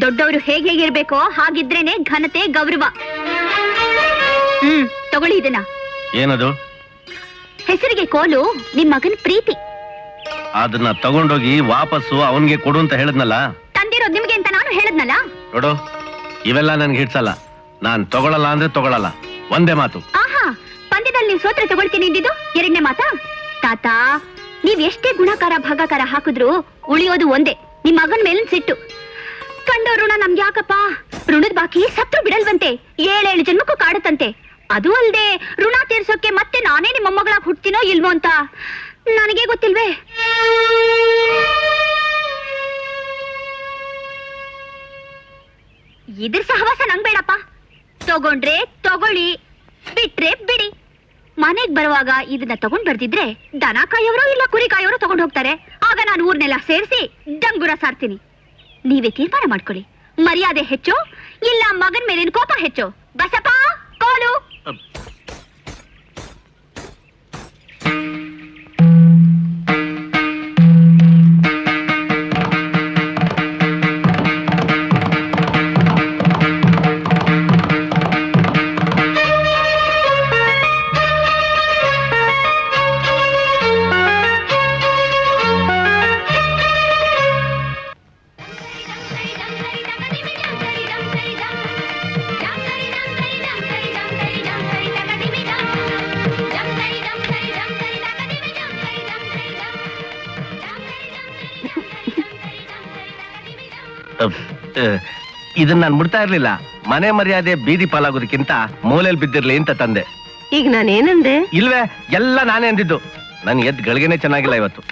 ದೊಡ್ಡವರು ಹೇಗಿರ್ಬೇಕೋ ಹಾಗಿದ್ರೇನೆ ಘನತೆ ಗೌರವ. ತಗೊಳ್ಳಿ ಇದನ್ನ. ಏನದು? ಹೆಸರಿಗೆ ಕೋಲು, ನಿಮ್ ಮಗನ್ ಪ್ರೀತಿ. ಅದನ್ನ ತಗೊಂಡೋಗಿ ವಾಪಸ್ಸು ಅವನ್ಗೆ ಕೊಡು ಅಂತ ಹೇಳದ್ನಲ್ಲ. ತಂದಿರೋದು ನಿಮ್ಗೆ ಅಂತ ನಾನು ಹೇಳದ್ನಲ್ಲ. ನೋಡು, ಇವೆಲ್ಲ ನನ್ಗೆ ಹಿಡ್ಸಲ್ಲ. ನಾನ್ ತಗೊಳಲ್ಲ ಅಂದ್ರೆ ತಗೊಳಲ್ಲ, ಒಂದೇ ಮಾತು. ಆಹಾ, ಪಂದ್ಯದಲ್ಲಿ ನೀವು ಸೋತ್ರೆ ತಗೊಳ್ತೀನಿ ಅಂದಿದ್ದು ಎರಡನೇ ಮಾತಾ? ತಾತ, ನೀವ್ ಎಷ್ಟೇ ಗುಣಕಾರ ಭಾಗಾಕಾರ ಹಾಕಿದ್ರು ಉಳಿಯೋದು ಒಂದೇ, ನಿಮ್ ಮಗನ್ ಮೇಲಿನ ಸಿಟ್ಟು. ಕಂಡೋ ಋಣ ನಮ್ಗೆ ಯಾಕಪ್ಪ? ಋಣದ ಬಾಕಿ ಸತ್ರು ಬಿಡಲ್ವಂತೆ, 7 ಜನ್ಮಕ್ಕೂ ಕಾಡುತ್ತಂತೆ. ಅದು ಅಲ್ದೆ ಋಣ ತೀರ್ಸೋಕೆ ಮತ್ತೆ ನಾನೇ ನಿಮ್ಮ ಮೊಮ್ಮಗಳಾಗಿ ಹುಡ್ತೀನೋ ಇಲ್ವೋ ಅಂತ ನನಗೆ ಗೊತ್ತಿಲ್ವೇ? ಇದ್ರ ಸಹವಾಸ ನಂಗ್ ಬೇಡಪ್ಪ. ತಗೊಂಡ್ರೆ ತಗೊಳ್ಳಿ, ಬಿಟ್ರೆ ಬಿಡಿ. ಮನೆಗ್ ಬರುವಾಗ ಇದನ್ನ ತಗೊಂಡ್ ಬರ್ದಿದ್ರೆ ದನ ಕಾಯೋರು ಇಲ್ಲ ಕುರಿ ಕಾಯೋರು ತಗೊಂಡ್ ಹೋಗ್ತಾರೆ. ಆಗ ನಾನು ಊರ್ನೆಲ್ಲ ಸೇರಿಸಿ ಡಂಗುರ ಸಾರ್ತೀನಿ. ನೀವೇ ತೀರ್ಮಾನ ಮಾಡ್ಕೊಳ್ಳಿ. ಮರ್ಯಾದೆ ಹೆಚ್ಚು ಇಲ್ಲ ಮಗನ್ ಮೇಲಿನ ಕೋಪ ಹೆಚ್ಚು? ಬಸಪ್ಪ ಕೋಲು. ಇದನ್ನ ನಾನು ಮುಡ್ತಾ ಇರ್ಲಿಲ್ಲ. ಮನೆ ಮರ್ಯಾದೆ ಬೀದಿ ಪಾಲಾಗೋದಕ್ಕಿಂತ ಮೂಲೆಯಲ್ಲಿ ಬಿದ್ದಿರ್ಲಿ ಅಂತ ತಂದೆ. ಈಗ ನಾನೇನಂದೆ? ಇಲ್ವೇ, ಎಲ್ಲ ನಾನೇ ಅಂದಿದ್ದು. ನನ್ ಎದ್ ಗಳಿಗೆನೆ ಚೆನ್ನಾಗಿಲ್ಲ ಇವತ್ತು.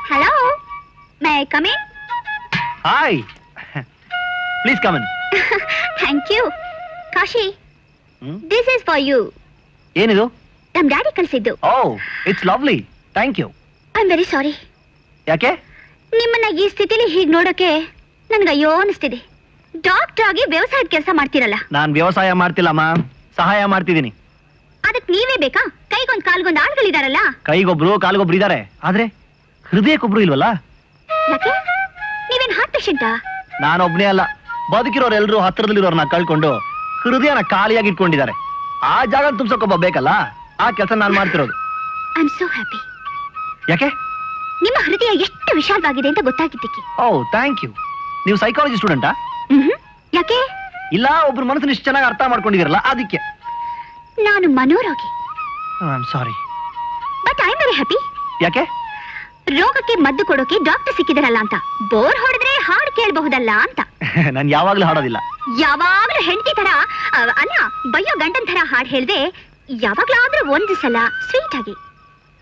Hello, may I come in? Hi, please come in. Thank you. Kashi, Hmm? this is for you. ಏನಿದು? ನಮ್ ಡ್ಯಾಡಿ ಕಳ್ಸಿದ್ದು. Oh, it's lovely, thank you. I am very sorry. ಯಾಕೆ? ನಿಮ್ಮನ್ನ ಈ ಸ್ಥಿತಿಲಿ ಹೀಗ್ ನೋಡೋಕೆ ನನ್ಗೆ ಅಯ್ಯೋ ಅನಿಸ್ತಿದೆ. ಡಾಕ್ಟರ್ ಆಗಿ ವ್ಯವಸಾಯದ ಕೆಲಸ ಮಾಡ್ತಿರಲ್ಲ. ನಾನ್ ವ್ಯವಸಾಯ ಮಾಡ್ತಿಲ್ಲಮ್ಮ, ಸಹಾಯ ಮಾಡ್ತಿದ್ದೀನಿ. ಅದಕ್ ನೀವೇ ಬೇಕಾ? ಕೈಗೊಂದ್ ಕಾಲ್ಗೊಂದ್ ಆಳ್ಗಳಿದಾರಲ್ಲ. ಕೈಗೊಬ್ರು ಕಾಲ್ಗೊಬ್ರು ಇದಾರೆ, ಆದ್ರೆ ಹೃದಯಕ್ಕೊಬ್ರು ಇಲ್ವಲ್ಲ. ಯಾಕೆ? ನೀವೇನ್ ಹಾರ್ಟ್ ಪೇಷಂಟಾ? ನಾನೊಬ್ನೇ ಅಲ್ಲ, ಬದುಕಿರೋರೆಲ್ರು ಹತ್ರದಲ್ಲಿರೋರ್ನ ಕಳ್ಕೊಂಡು ಹೃದಯನ ಖಾಲಿಯಾಗಿ ಇಟ್ಕೊಂಡಿದ್ದಾರೆ. ಆ ಜಾಗ ತುಂಬಿಸೋಕೊಬ್ಬ ಬೇಕಲ್ಲ, ಆ ಕೆಲಸ ನಾನ್ ಮಾಡ್ತಿರೋದು. I am so happy. ಯಾಕೆ? ನಿಮ್ಮ ಹೃದಯ ಎಷ್ಟು ವಿಶಾಲವಾಗಿದೆ ಅಂತ ಗೊತ್ತಾಗಿದ್ದಕ್ಕೆ. ಓ, ಥ್ಯಾಂಕ್ ಯು. ನೀವು ಸೈಕಾಲಜಿ ಸ್ಟೂಡೆಂಟಾ? ಯಾಕೆ? ಇಲ್ಲ, ಒಬ್ರು ಮನಸ್ಸನ್ನ ಇಷ್ಟು ಚೆನ್ನಾಗಿ ಅರ್ಥ ಮಾಡ್ಕೊಂಡಿದ್ದೀರಲ್ಲ ಅದಕ್ಕೆ. ನಾನು ಮನೋರೋಗಿ. I am sorry. But I am very happy. ಯಾಕೆ? ರೋಗಕ್ಕೆ ಮದ್ದು ಕೊಡೋಕೆ ಡಾಕ್ಟರ್ ಸಿಕ್ಕಿದಾರಲ್ಲ ಅಂತ. ಬೋರ್ ಹೊಡೆದ್ರೆ ಹಾಡು ಕೇಳಬಹುದಲ್ಲ ಅಂತ. ನಾನು ಯಾವಾಗ್ಲೂ ಹಾಡೋದಿಲ್ಲ. ಯಾವಾಗ್ಲೂ ಹೆಂಡತಿ ತರ ಅಲ್ಲ, ಬಯ್ಯೋ ಗಂಡನ್ ತರ ಹಾಡು ಹೇಳ್ದೆ. ಯಾವಾಗ್ಲಾದ್ರೂ ಒಂದು ಸಲ ಸ್ವೀಟ್ ಆಗಿ.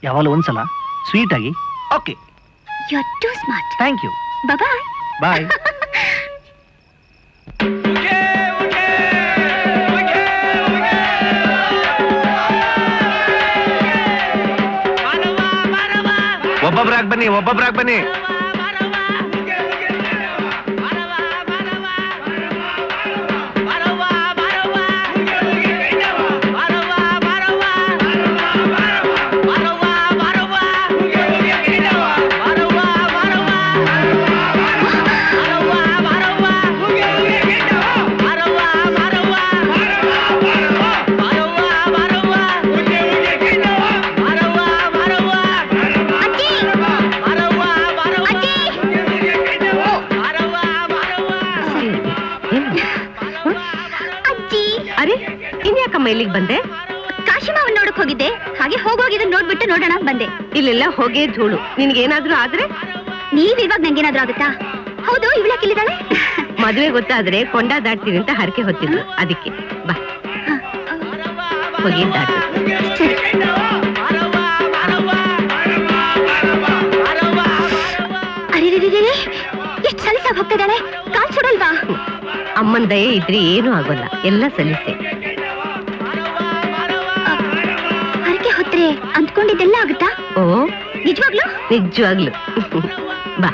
ಯಾವಾಗಲೂ ಒಂದ್ಸಲ ಸ್ವೀಟ್ ಆಗಿ. Okay, you are too smart. Thank you. Bye bye. ಒಬ್ಬೊಬ್ರಾಗ್ ಬನ್ನಿ, ಒಬ್ಬೊಬ್ರಾಗ್ ಬನ್ನಿ. ಅರೆ, ಇನ್ಯಾಕಮ್ಮ ಇಲ್ಲಿಗೆ ಬಂದೆ? ಕಾಶಿಮಾವನ್ ನೋಡಕ್ ಹೋಗಿದ್ದೆ. ಹಾಗೆ ಹೋಗೋಗಿದ್ ನೋಡ್ಬಿಟ್ಟು ನೋಡೋಣ ಬಂದೆ. ಇಲ್ಲೆಲ್ಲ ಹೋಗೇ ಧೂಳು. ನಿನ್ಗೇನಾದ್ರೂ ಆದ್ರೆ? ನೀವ್ ಇವಾಗ ನಂಗೇನಾದ್ರೂ ಆಗುತ್ತಾ? ಹೌದು, ಇವಳಕ್ಕಿಲ್ಲಿದ್ದಾಳೆ. ಮದುವೆ ಗೊತ್ತಾದ್ರೆ ಕೊಂಡ ದಾಟ್ತೀನಿ ಅಂತ ಹರಕೆ ಹೊತ್ತಿದ್ರು, ಅದಕ್ಕೆ ಬಾ ಹೋಗಿ ದಾಟ. ಅರೆ, ಎಷ್ಟು ಸಲೀಸಾಗಿ ಹೋಗ್ತಿದ್ದಾಳೆ. ಕಾಲ್ ಸುಡಲ್ವಾ? ಅಮ್ಮನ ದಯೆ ಇದ್ರೆ ಏನೂ ಆಗೋಲ್ಲ, ಎಲ್ಲ ಸಲ್ಲಿಸೆ. ಹರಕೆ ಹೊತ್ರೆ ಅಂದ್ಕೊಂಡಿದ್ದೆಲ್ಲ ಆಗುತ್ತಾ? ಓ ನಿಜವಾಗ್ಲೂ? ನಿಜವಾಗ್ಲು ಬಾ.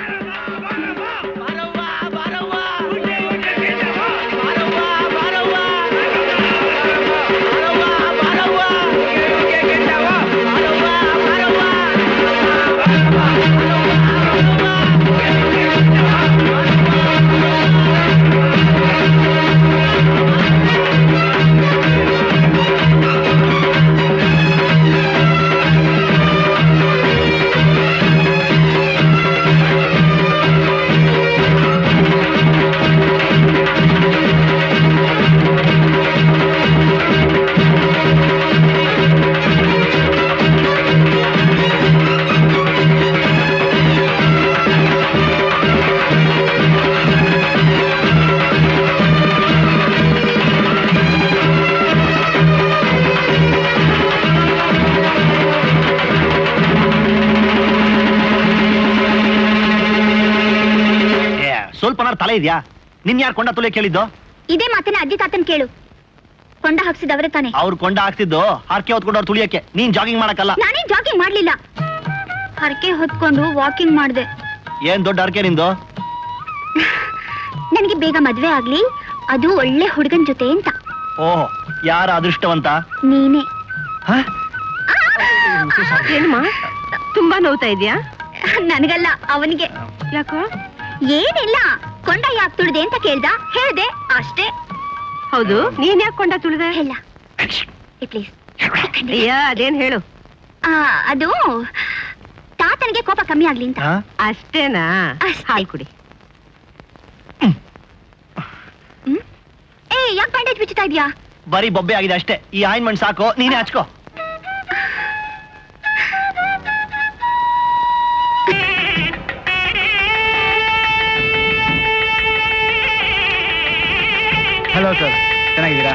ಸ್ವಲ್ಪ ತಲೆ ಇದೆಯಾ? ನಿನ್ ಯಾರು ಕೊಂಡ ತುಲೆ ಕೇಳಿದ್ದು? ಇದೇ ಮಾತನ್ನ ಅಜ್ಜಿ ತಾತನ್ ಕೇಳು. ಕೊಂಡ ಹಾಕ್ಸಿದವ್ರೆ ತಾನೆ. ಅವ್ರು ಕೊಂಡ ಹಾಕ್ತಿದ್ದು ಹರಕೆ ಹೊತ್ಕೊಂಡವ್ರು ತುಳಿಯಕ್ಕೆ, ನೀನ್ ಜಾಗಿಂಗ್ ಮಾಡಕ್ಕಲ್ಲ. ನಾನೇ ಜಾಗಿಂಗ್ ಮಾಡ್ಲಿಲ್ಲ, ಹರಕೆ ಹೊತ್ಕೊಂಡು ವಾಕಿಂಗ್ ಮಾಡ್ದೆ. ಏನ್ ದೊಡ್ಡ ಹರಕೆ ನಿಂದು? ನನಗೆ ಬೇಗ ಮದ್ವೆ ಆಗ್ಲಿ, ಅದು ಒಳ್ಳೆ ಹುಡುಗನ್ ಜೊತೆ ಅಂತ. ಓಹ್, ಯಾರ ಅದೃಷ್ಟವಂತ? ನೀನೇ. ಏನಮ್ಮ ತುಂಬಾ ನೋವ್ತಾ ಇದ್ಯಾ? ನನಗಲ್ಲ, ಅವನಿಗೆ. ಯಾಕೋ? ಏನಿಲ್ಲ, ಕೊಂಡ ಯಾಕೆ ತುಳಿದೆ ಅಂತ ಕೇಳ್ದ, ಹೇಳ್ದೆ ಅಷ್ಟೇ. ಹೌದು, ನೀನ್ ಯಾಕೆ ಕೊಂಡ ತುಳಿದೆ? ಇಲ್ಲ ಪ್ಲೀಸ್. ಅಯ್ಯ, ಅದೇನ್ ಹೇಳು. ಅದು ತಾತನಿಗೆ ಕೋಪ ಕಮ್ಮಿ ಆಗ್ಲಿ ಅಂತ. ಅಷ್ಟೇನಾ? ಅಷ್ಟೇ. ಹಾಲ್ ಕುಡಿ. ಯಾಕೆ ಬ್ಯಾಂಡೇಜ್ ಬಿಚ್ಚುತ್ತಾ ಇದ್ಯಾ? ಬರೀ ಬೊಬ್ಬೆ ಆಗಿದೆ ಅಷ್ಟೇ. ಈ ಆಯಿಂಟ್ಮೆಂಟ್ ಸಾಕು, ನೀನೇ ಹಚ್ಕೋ. ಹಲೋ ಸರ್, ಚೆನ್ನಾಗಿದ್ದೀರಾ?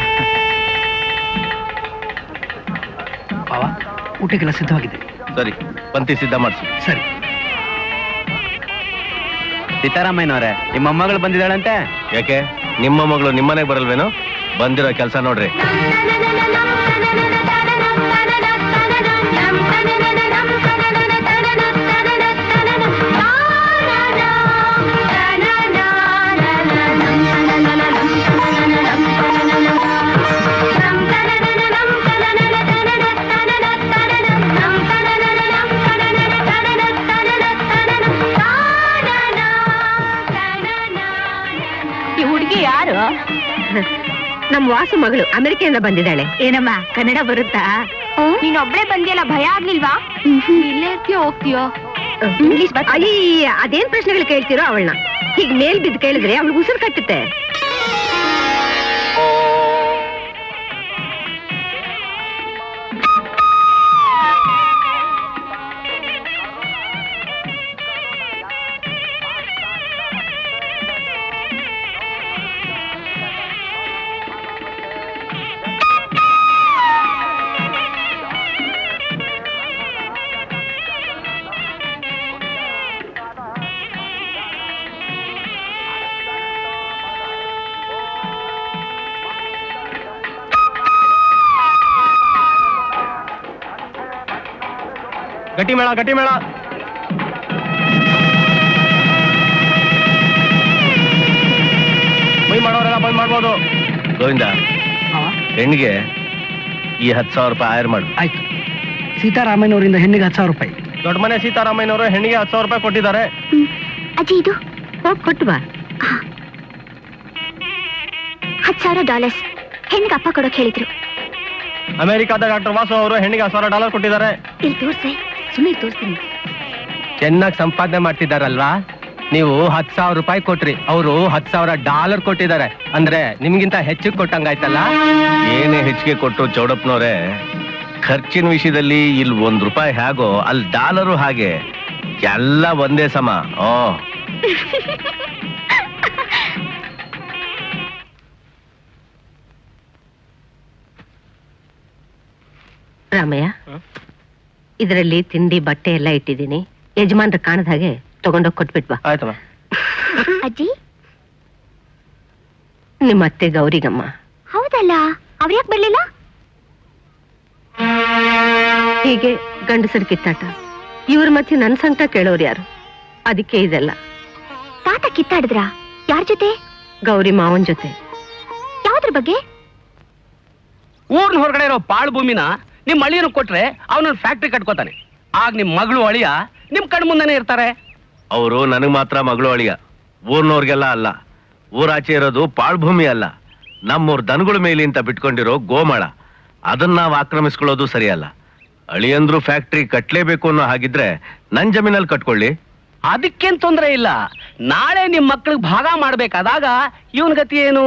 ಬಾವ, ಊಟಕ್ಕೆಲ್ಲ ಸಿದ್ಧವಾಗಿದೆ. ಸರಿ, ಪಂಕ್ತಿ ಸಿದ್ಧ ಮಾಡಿಸಿ. ಸರಿ. ಸೀತಾರಾಮಯ್ಯನವರೇ, ನಿಮ್ಮ ಮೊಮ್ಮಗಳು ಬಂದಿದ್ದಾಳಂತೆ. ಯಾಕೆ ನಿಮ್ಮ ಮಗಳು ನಿಮ್ಮನೆಗೆ ಬರಲ್ವೇನೋ? ಬಂದಿರೋ ಕೆಲಸ ನೋಡ್ರಿ. ಈ ಹುಡುಗಿ ಯಾರು? ನಮ್ ವಾಸು ಮಗಳು, ಅಮೆರಿಕೆಯಿಂದ ಬಂದಿದ್ದಾಳೆ. ಏನಮ್ಮ, ಕನ್ನಡ ಬರುತ್ತಾ? ನೀನೊಬ್ಳೆ ಬಂದಿಯಲ್ಲ, ಭಯ ಆಗ್ಲಿಲ್ವಾ? ಇಲ್ಲೇ ಇರ್ತೀಯೋ ಹೋಗ್ತೀಯೋ? ಇಂಗ್ಲಿಷ್ ಅಯ್ಯ, ಅದೇನ್ ಪ್ರಶ್ನೆಗಳು ಕೇಳ್ತಿರೋ ಅವಳನ್ನ. ಹೀಗ್ ಮೇಲ್ ಬಿದ್ದು ಕೇಳಿದ್ರೆ ಅವಳು ಉಸಿರು ಕಟ್ಟುತ್ತೆ. ಗಟ್ಟಿ ಮೇಳ, ಗಟ್ಟಿ ಮೇಳ. ಬೈ ಮಾಡೋರೆಲ್ಲ ಬಂದ್ ಮಾಡ್ಬೋದು. ಗೋವಿಂದ, ಹೆಣ್ಣಿಗೆ ಈ 10,000 ರೂಪಾಯಿ ಆಯರ್ ಮಾಡು. ಆಯ್ತು. ಸೀತಾರಾಮಯ್ಯನವರಿಂದ ಹೆಣ್ಣಿಗೆ 10,000 ರೂಪಾಯಿ. ದೊಡ್ಡ ಮನೆ ಸೀತಾರಾಮಯ್ಯನವರು ಹೆಣ್ಣಿಗೆ 10,000 ರೂಪಾಯಿ ಕೊಟ್ಟಿದ್ದಾರೆ. ಅಜ್ಜಿ, ಇದು ಹೋಗ್ ಕೊಟ್ಟು ಬಾ. $10,000 ಹೆಣ್ಣಿಗೆ ಅಪ್ಪ ಕೊಡೋಕ್ ಹೇಳಿದ್ರು. ಅಮೆರಿಕಾದ ಡಾಕ್ಟರ್ ವಾಸು ಅವರು ಹೆಣ್ಣಿಗೆ $1,000 ಕೊಟ್ಟಿದ್ದಾರೆ. ಇಲ್ಲಿ ತೋರ್ಸೆ, ಸುಮ್ಮನೆ ತೋರಿಸ್ತೀನಿ. ಚೆನ್ನಾಗಿ ಸಂಪಾದನೆ ಮಾಡ್ತಿದ್ದಾರಲ್ವಾ? ನೀವು 10,000 ರೂಪಾಯಿ ಕೊಟ್ರಿ, ಅವರು $10,000 ಕೊಟ್ಟಿದ್ದಾರೆ. ಅಂದ್ರೆ ನಿಮ್ಗಿಂತ ಹೆಚ್ಚು ಕೊಟ್ಟಂಗಾಯ್ತಲ್ಲ. ಏನೇ ಹೆಚ್ಚಿಗೆ ಕೊಟ್ಟರು ಚೌಡಪ್ಪನವ್ರೆ, ಖರ್ಚಿನ ವಿಷಯದಲ್ಲಿ ಇಲ್ಲಿ $1 ಹೇಗೋ ಅಲ್ಲಿ $1 ಹಾಗೆ, ಎಲ್ಲ ಒಂದೇ ಸಮ. ಓ, ರಾಮಯ್ಯ, ಇದರಲ್ಲಿ ತಿಂಡಿ ಬಟ್ಟೆ ಎಲ್ಲ ಇಟ್ಟಿದ್ದೀನಿ. ಯಜಮಾನ್ರ ಕಾಣದ ಹಾಗೆ ತಗೊಂಡೋಗಿ ಕೊಟ್ಬಿಟ್ವಾ. ಆಯ್ತಮ್ಮ. ಅಜ್ಜಿ, ನಿಮ್ಮ ಅತ್ತೆ ಗೌರಿಗಮ್ಮ. ಹೌದಲ್ಲ, ಅವ್ರು ಯಾಕೆ ಬರ್ಲಿಲ್ಲ? ಹೀಗೆ ಗಂಡಸರ ಕಿತ್ತಾಟ, ಇವ್ರ ಮಧ್ಯೆ ನನ್ ಸಂಕಟ ಕೇಳೋರು ಯಾರು? ಅದಕ್ಕೆ ಇದೆಲ್ಲ. ತಾತ ಕಿತ್ತಾಡಿದ್ರ? ಯಾರ ಜೊತೆ? ಗೌರಿ ಮಾವನ್ ಜೊತೆ. ಯಾವ್ದ್ರ ಬಗ್ಗೆ? ಊರ್ನ ಹೊರಗಡೆ ಇರೋ ಪಾಳು ಭೂಮಿನ ನಿಮ್ ಅಳಿಯನು ಕೊಟ್ರೆ ಅವನೊಂದು ಫ್ಯಾಕ್ಟ್ರಿ ಕಟ್ಕೋತಾನೆ. ಆಗ ನಿಮ್ ಮಗಳು ಅಳಿಯ ನಿಮ್ ಕಣ್ ಮುಂದೆನೆ ಇರ್ತಾರೆ. ಅವರು ನನಗ್ ಮಾತ್ರ ಮಗಳು ಅಳಿಯ, ಊರ್ನವ್ರಿಗೆಲ್ಲ ಅಲ್ಲ. ಊರಾಚೆ ಇರೋದು ಪಾಳ್ಭೂಮಿ ಅಲ್ಲ, ನಮ್ಮೂರ್ ದನಗಳ ಮೇಲೆ ಅಂತ ಬಿಟ್ಕೊಂಡಿರೋ ಗೋಮಾಳ. ಅದನ್ನ ನಾವು ಆಕ್ರಮಿಸ್ಕೊಳ್ಳೋದು ಸರಿಯಲ್ಲ. ಅಳಿಯಂದ್ರು ಫ್ಯಾಕ್ಟ್ರಿ ಕಟ್ಲೇಬೇಕು ಅನ್ನೋ ಹಾಗಿದ್ರೆ ನನ್ ಜಮೀನಲ್ಲಿ ಕಟ್ಕೊಳ್ಳಿ. ಅದಕ್ಕೇನ್ ತೊಂದ್ರೆ ಇಲ್ಲ. ನಾಳೆ ನಿಮ್ ಮಕ್ಳಿಗೆ ಭಾಗ ಮಾಡ್ಬೇಕಾದಾಗ ಇವನ್ ಗತಿ ಏನು?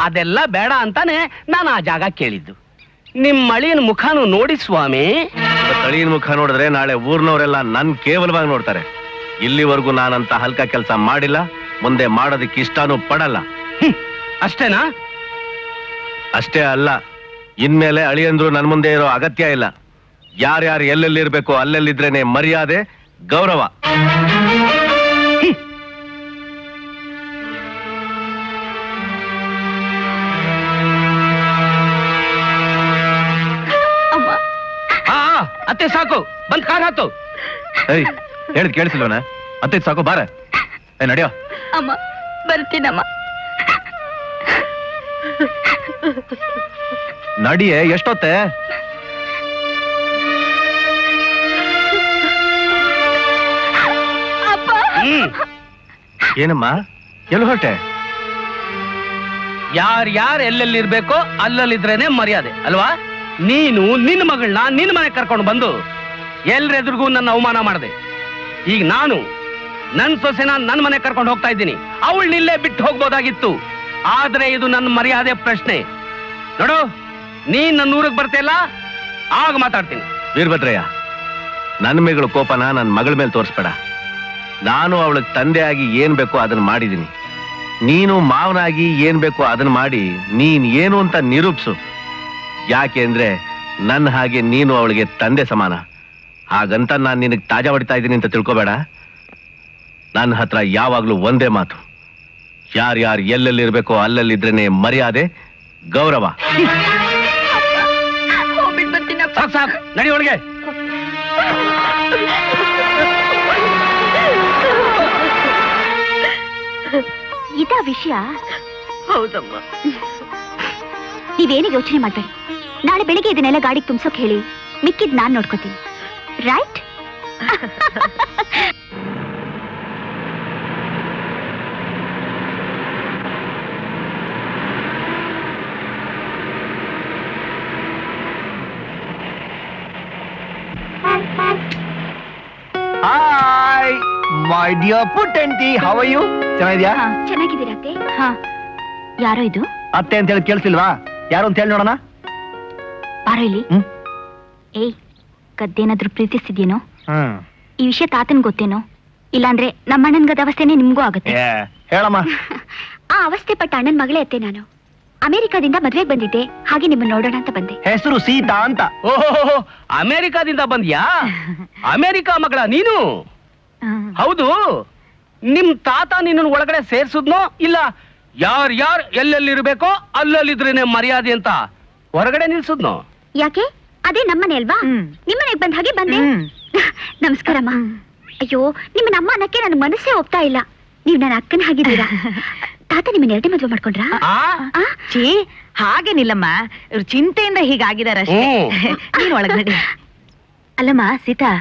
ಅದೆಲ್ಲ ಬೇಡ ಅಂತಾನೆ ನಾನು ಆ ಜಾಗ ಕೇಳಿದ್ದು. ನಿಮ್ ಅಳಿಯನ್ ಮುಖಾನು ನೋಡಿ ಸ್ವಾಮಿ. ಅಳಿಯನ್ ಮುಖ ನೋಡಿದ್ರೆ ನಾಳೆ ಊರ್ನವರೆಲ್ಲ ನನ್ ಕೇವಲವಾಗಿ ನೋಡ್ತಾರೆ. ಇಲ್ಲಿವರೆಗೂ ನಾನಂತ ಹಲ್ಕ ಕೆಲಸ ಮಾಡಿಲ್ಲ, ಮುಂದೆ ಮಾಡೋದಕ್ಕೆ ಇಷ್ಟನೂ ಪಡಲ್ಲ. ಅಷ್ಟೇನಾ? ಅಷ್ಟೇ ಅಲ್ಲ, ಇನ್ಮೇಲೆ ಅಳಿಯಂದ್ರು ನನ್ ಮುಂದೆ ಇರೋ ಅಗತ್ಯ ಇಲ್ಲ. ಯಾರ್ಯಾರು ಎಲ್ಲೆಲ್ಲಿರ್ಬೇಕು ಅಲ್ಲೆಲ್ಲಿದ್ರೇನೆ ಮರ್ಯಾದೆ, ಗೌರವ. ಅತ್ತೆ ಸಾಕು, ಬಂದ್ ಕಾರ್ ಹತ್ತು. ಹೇಳಿದ್ ಕೇಳಿಸಿಲ್ವನ? ಅತ್ತೆ ಸಾಕು, ಬಾರ ನಡಿಯೋ. ಅಮ್ಮ ಬರ್ತೀನಮ್ಮ. ನಡಿಯೇ, ಎಷ್ಟೊತ್ತೆ? ಏನಮ್ಮ, ಎಲ್ಲಿ ಹೊರಟೆ? ಯಾರ್ಯಾರು ಎಲ್ಲೆಲ್ಲಿರ್ಬೇಕೋ ಅಲ್ಲಲ್ಲಿದ್ರೇನೆ ಮರ್ಯಾದೆ ಅಲ್ವಾ? ನೀನು ನಿನ್ನ ಮಗಳನ್ನ ನಿನ್ನ ಮನೆ ಕರ್ಕೊಂಡು ಬಂದು ಎಲ್ರೆದ್ರಿಗೂ ನನ್ನ ಅವಮಾನ ಮಾಡಿದೆ. ಈಗ ನಾನು ನನ್ ಸೊಸೆನ ನನ್ನ ಮನೆ ಕರ್ಕೊಂಡು ಹೋಗ್ತಾ ಇದ್ದೀನಿ. ಅವಳನ್ನಿಲ್ಲೇ ಬಿಟ್ಟು ಹೋಗ್ಬೋದಾಗಿತ್ತು, ಆದ್ರೆ ಇದು ನನ್ನ ಮರ್ಯಾದೆ ಪ್ರಶ್ನೆ. ನೋಡು, ನೀನ್ ನನ್ನ ಊರಿಗೆ ಬರ್ತಿಲ್ಲ, ಆಗ ಮಾತಾಡ್ತೀನಿ. ವೀರಭದ್ರಯ್ಯ, ನನ್ನ ಮೇಗಳ ಕೋಪನ ನನ್ನ ಮಗಳ ಮೇಲೆ ತೋರಿಸ್ಬೇಡ. ನಾನು ಅವಳಿಗೆ ತಂದೆಯಾಗಿ ಏನ್ ಬೇಕೋ ಅದನ್ನ ಮಾಡಿದ್ದೀನಿ. ನೀನು ಮಾವನಾಗಿ ಏನ್ ಬೇಕೋ ಅದನ್ನ ಮಾಡಿ ನೀನ್ ಏನು ಅಂತ ನಿರೂಪಿಸು. ಯಾಕೆ ಅಂದ್ರೆ ನನ್ನ ಹಾಗೆ ನೀನು ಅವಳಿಗೆ ತಂದೆ ಸಮಾನ. ಹಾಗಂತ ನಾನು ನಿನಗೆ ತಾಜಾ ಹೊಡಿತಾ ಇದ್ದೀನಿ ಅಂತ ತಿಳ್ಕೊಬೇಡ. ನನ್ನ ಹತ್ರ ಯಾವಾಗ್ಲೂ ಒಂದೇ ಮಾತು, ಯಾರ್ಯಾರು ಎಲ್ಲೆಲ್ಲಿರ್ಬೇಕೋ ಅಲ್ಲಲ್ಲಿದ್ರೇನೆ ಮರ್ಯಾದೆ, ಗೌರವ. ಸಾಕು ಸಾಕು, ನಡಿ ಒಳಗೆ. ಇದಾ ವಿಷಯ? ಹೌದಮ್ಮ. ನೀವೇನು ಯೋಚನೆ ಮಾಡ್ಬೇಡಿ. ನಾಳೆ ಬೆಳಿಗ್ಗೆ ಇದನ್ನೆಲ್ಲ ಗಾಡಿಗೆ ತುಂಬಿಸೋಕ್ ಹೇಳಿ, ಮಿಕ್ಕಿದ್ ನಾನ್ ನೋಡ್ಕೋತೀನಿ. ರೈಟ್? ಹಾಯ್ ಮೈ ಡಿಯರ್ ಪುಟ್ಟಂಟಿ, ಹೌ ಆರ್ ಯು? ಚೆನ್ನಾಗಿದ್ಯಾ? ಚೆನ್ನಾಗಿದ್ದೀರಾ ಅತ್ತೆ? ಹಾ. ಯಾರೋ ಇದು? ಅತ್ತೆ ಅಂತ ಹೇಳಿ ಕೇಳಿಸಿಲ್ವಾ? ಯಾರು ಅಂತ ಹೇಳಿ ನೋಡೋಣ. ಬಾರೋ ಇಲ್ಲಿ. ಏಯ್, ಗದ್ದೇನಾದ್ರೂ ಪ್ರೀತಿಸ್ತಿದ್ಯೇನೋ? ಈ ವಿಷಯ ತಾತನ್ ಗೊತ್ತೇನೋ? ಇಲ್ಲಾಂದ್ರೆ ನಮ್ಮ ಅಣ್ಣನ್ ಗದ ಅವಸ್ಥೆನೆ ನಿಮ್ಗೂ ಆಗುತ್ತೆ. ಹೇಳಮ್ಮ. ಆ ಅವಸ್ಥೆ ಪಟ್ಟ ಅಣ್ಣನ್ ಮಗಳೇ ಅತ್ತೆ ನಾನು. ಅಮೆರಿಕಾದಿಂದ ಮದ್ವೆಗೆ ಬಂದಿದ್ದೆ, ಹಾಗೆ ನಿಮ್ಮನ್ನ ನೋಡೋಣ ಅಂತ ಬಂದೆ. ಹೆಸರು ಸೀತಾ ಅಂತ. ಓಹೋ, ಅಮೆರಿಕಾದಿಂದ ಬಂದ್ಯಾ? ಅಮೆರಿಕಾ ಮಗಳ ನೀನು? ಹೌದು. ನಿಮ್ ತಾತ ನಿನ್ನ ಒಳಗಡೆ ಸೇರ್ಸುದ್ನೋ ಇಲ್ಲ ಯಾರ್ಯಾರು ಎಲ್ಲೆಲ್ಲಿರ್ಬೇಕೋ ಅಲ್ಲಲ್ಲಿದ್ರೇನೆ ಮರ್ಯಾದೆ ಅಂತ ಹೊರಗಡೆ ನಿಲ್ಸುದ್ನೋ? ಯಾಕೆ? ಅದೇ ನಮ್ಮನೆ ಅಲ್ವಾ? ನಿಮ್ಮನೆಗೆ ಬಂದ ಹಾಗೆ ಬಂದೆ. ನಮಸ್ಕಾರಮ್ಮ. ಅಯ್ಯೋ, ನಿಮ್ಮನ್ನ ಅಮ್ಮ ಅನ್ನಕ್ಕೆ ನನ್ನ ಮನಸ್ಸೇ ಒಪ್ತಾ ಇಲ್ಲ. ನೀವು ನನ್ನ ಅಕ್ಕನ ಹಾಗಿದ್ದೀರಾ. ತಾತ ನಿಮ್ಮನ್ನ ಎರಡೇ ಮದುವೆ ಮಾಡ್ಕೊಂಡ್ರಾ? ಛೀ, ಹಾಗೇನಿಲ್ಲಮ್ಮ, ಇವ್ರು ಚಿಂತೆಯಿಂದ ಹೀಗಾಗಿದಾರಷ್ಟೇ. ನೀನ್ ಒಳಗ್ ನಡಿ. ಅಲ್ಲಮ್ಮ ಸೀತಾ,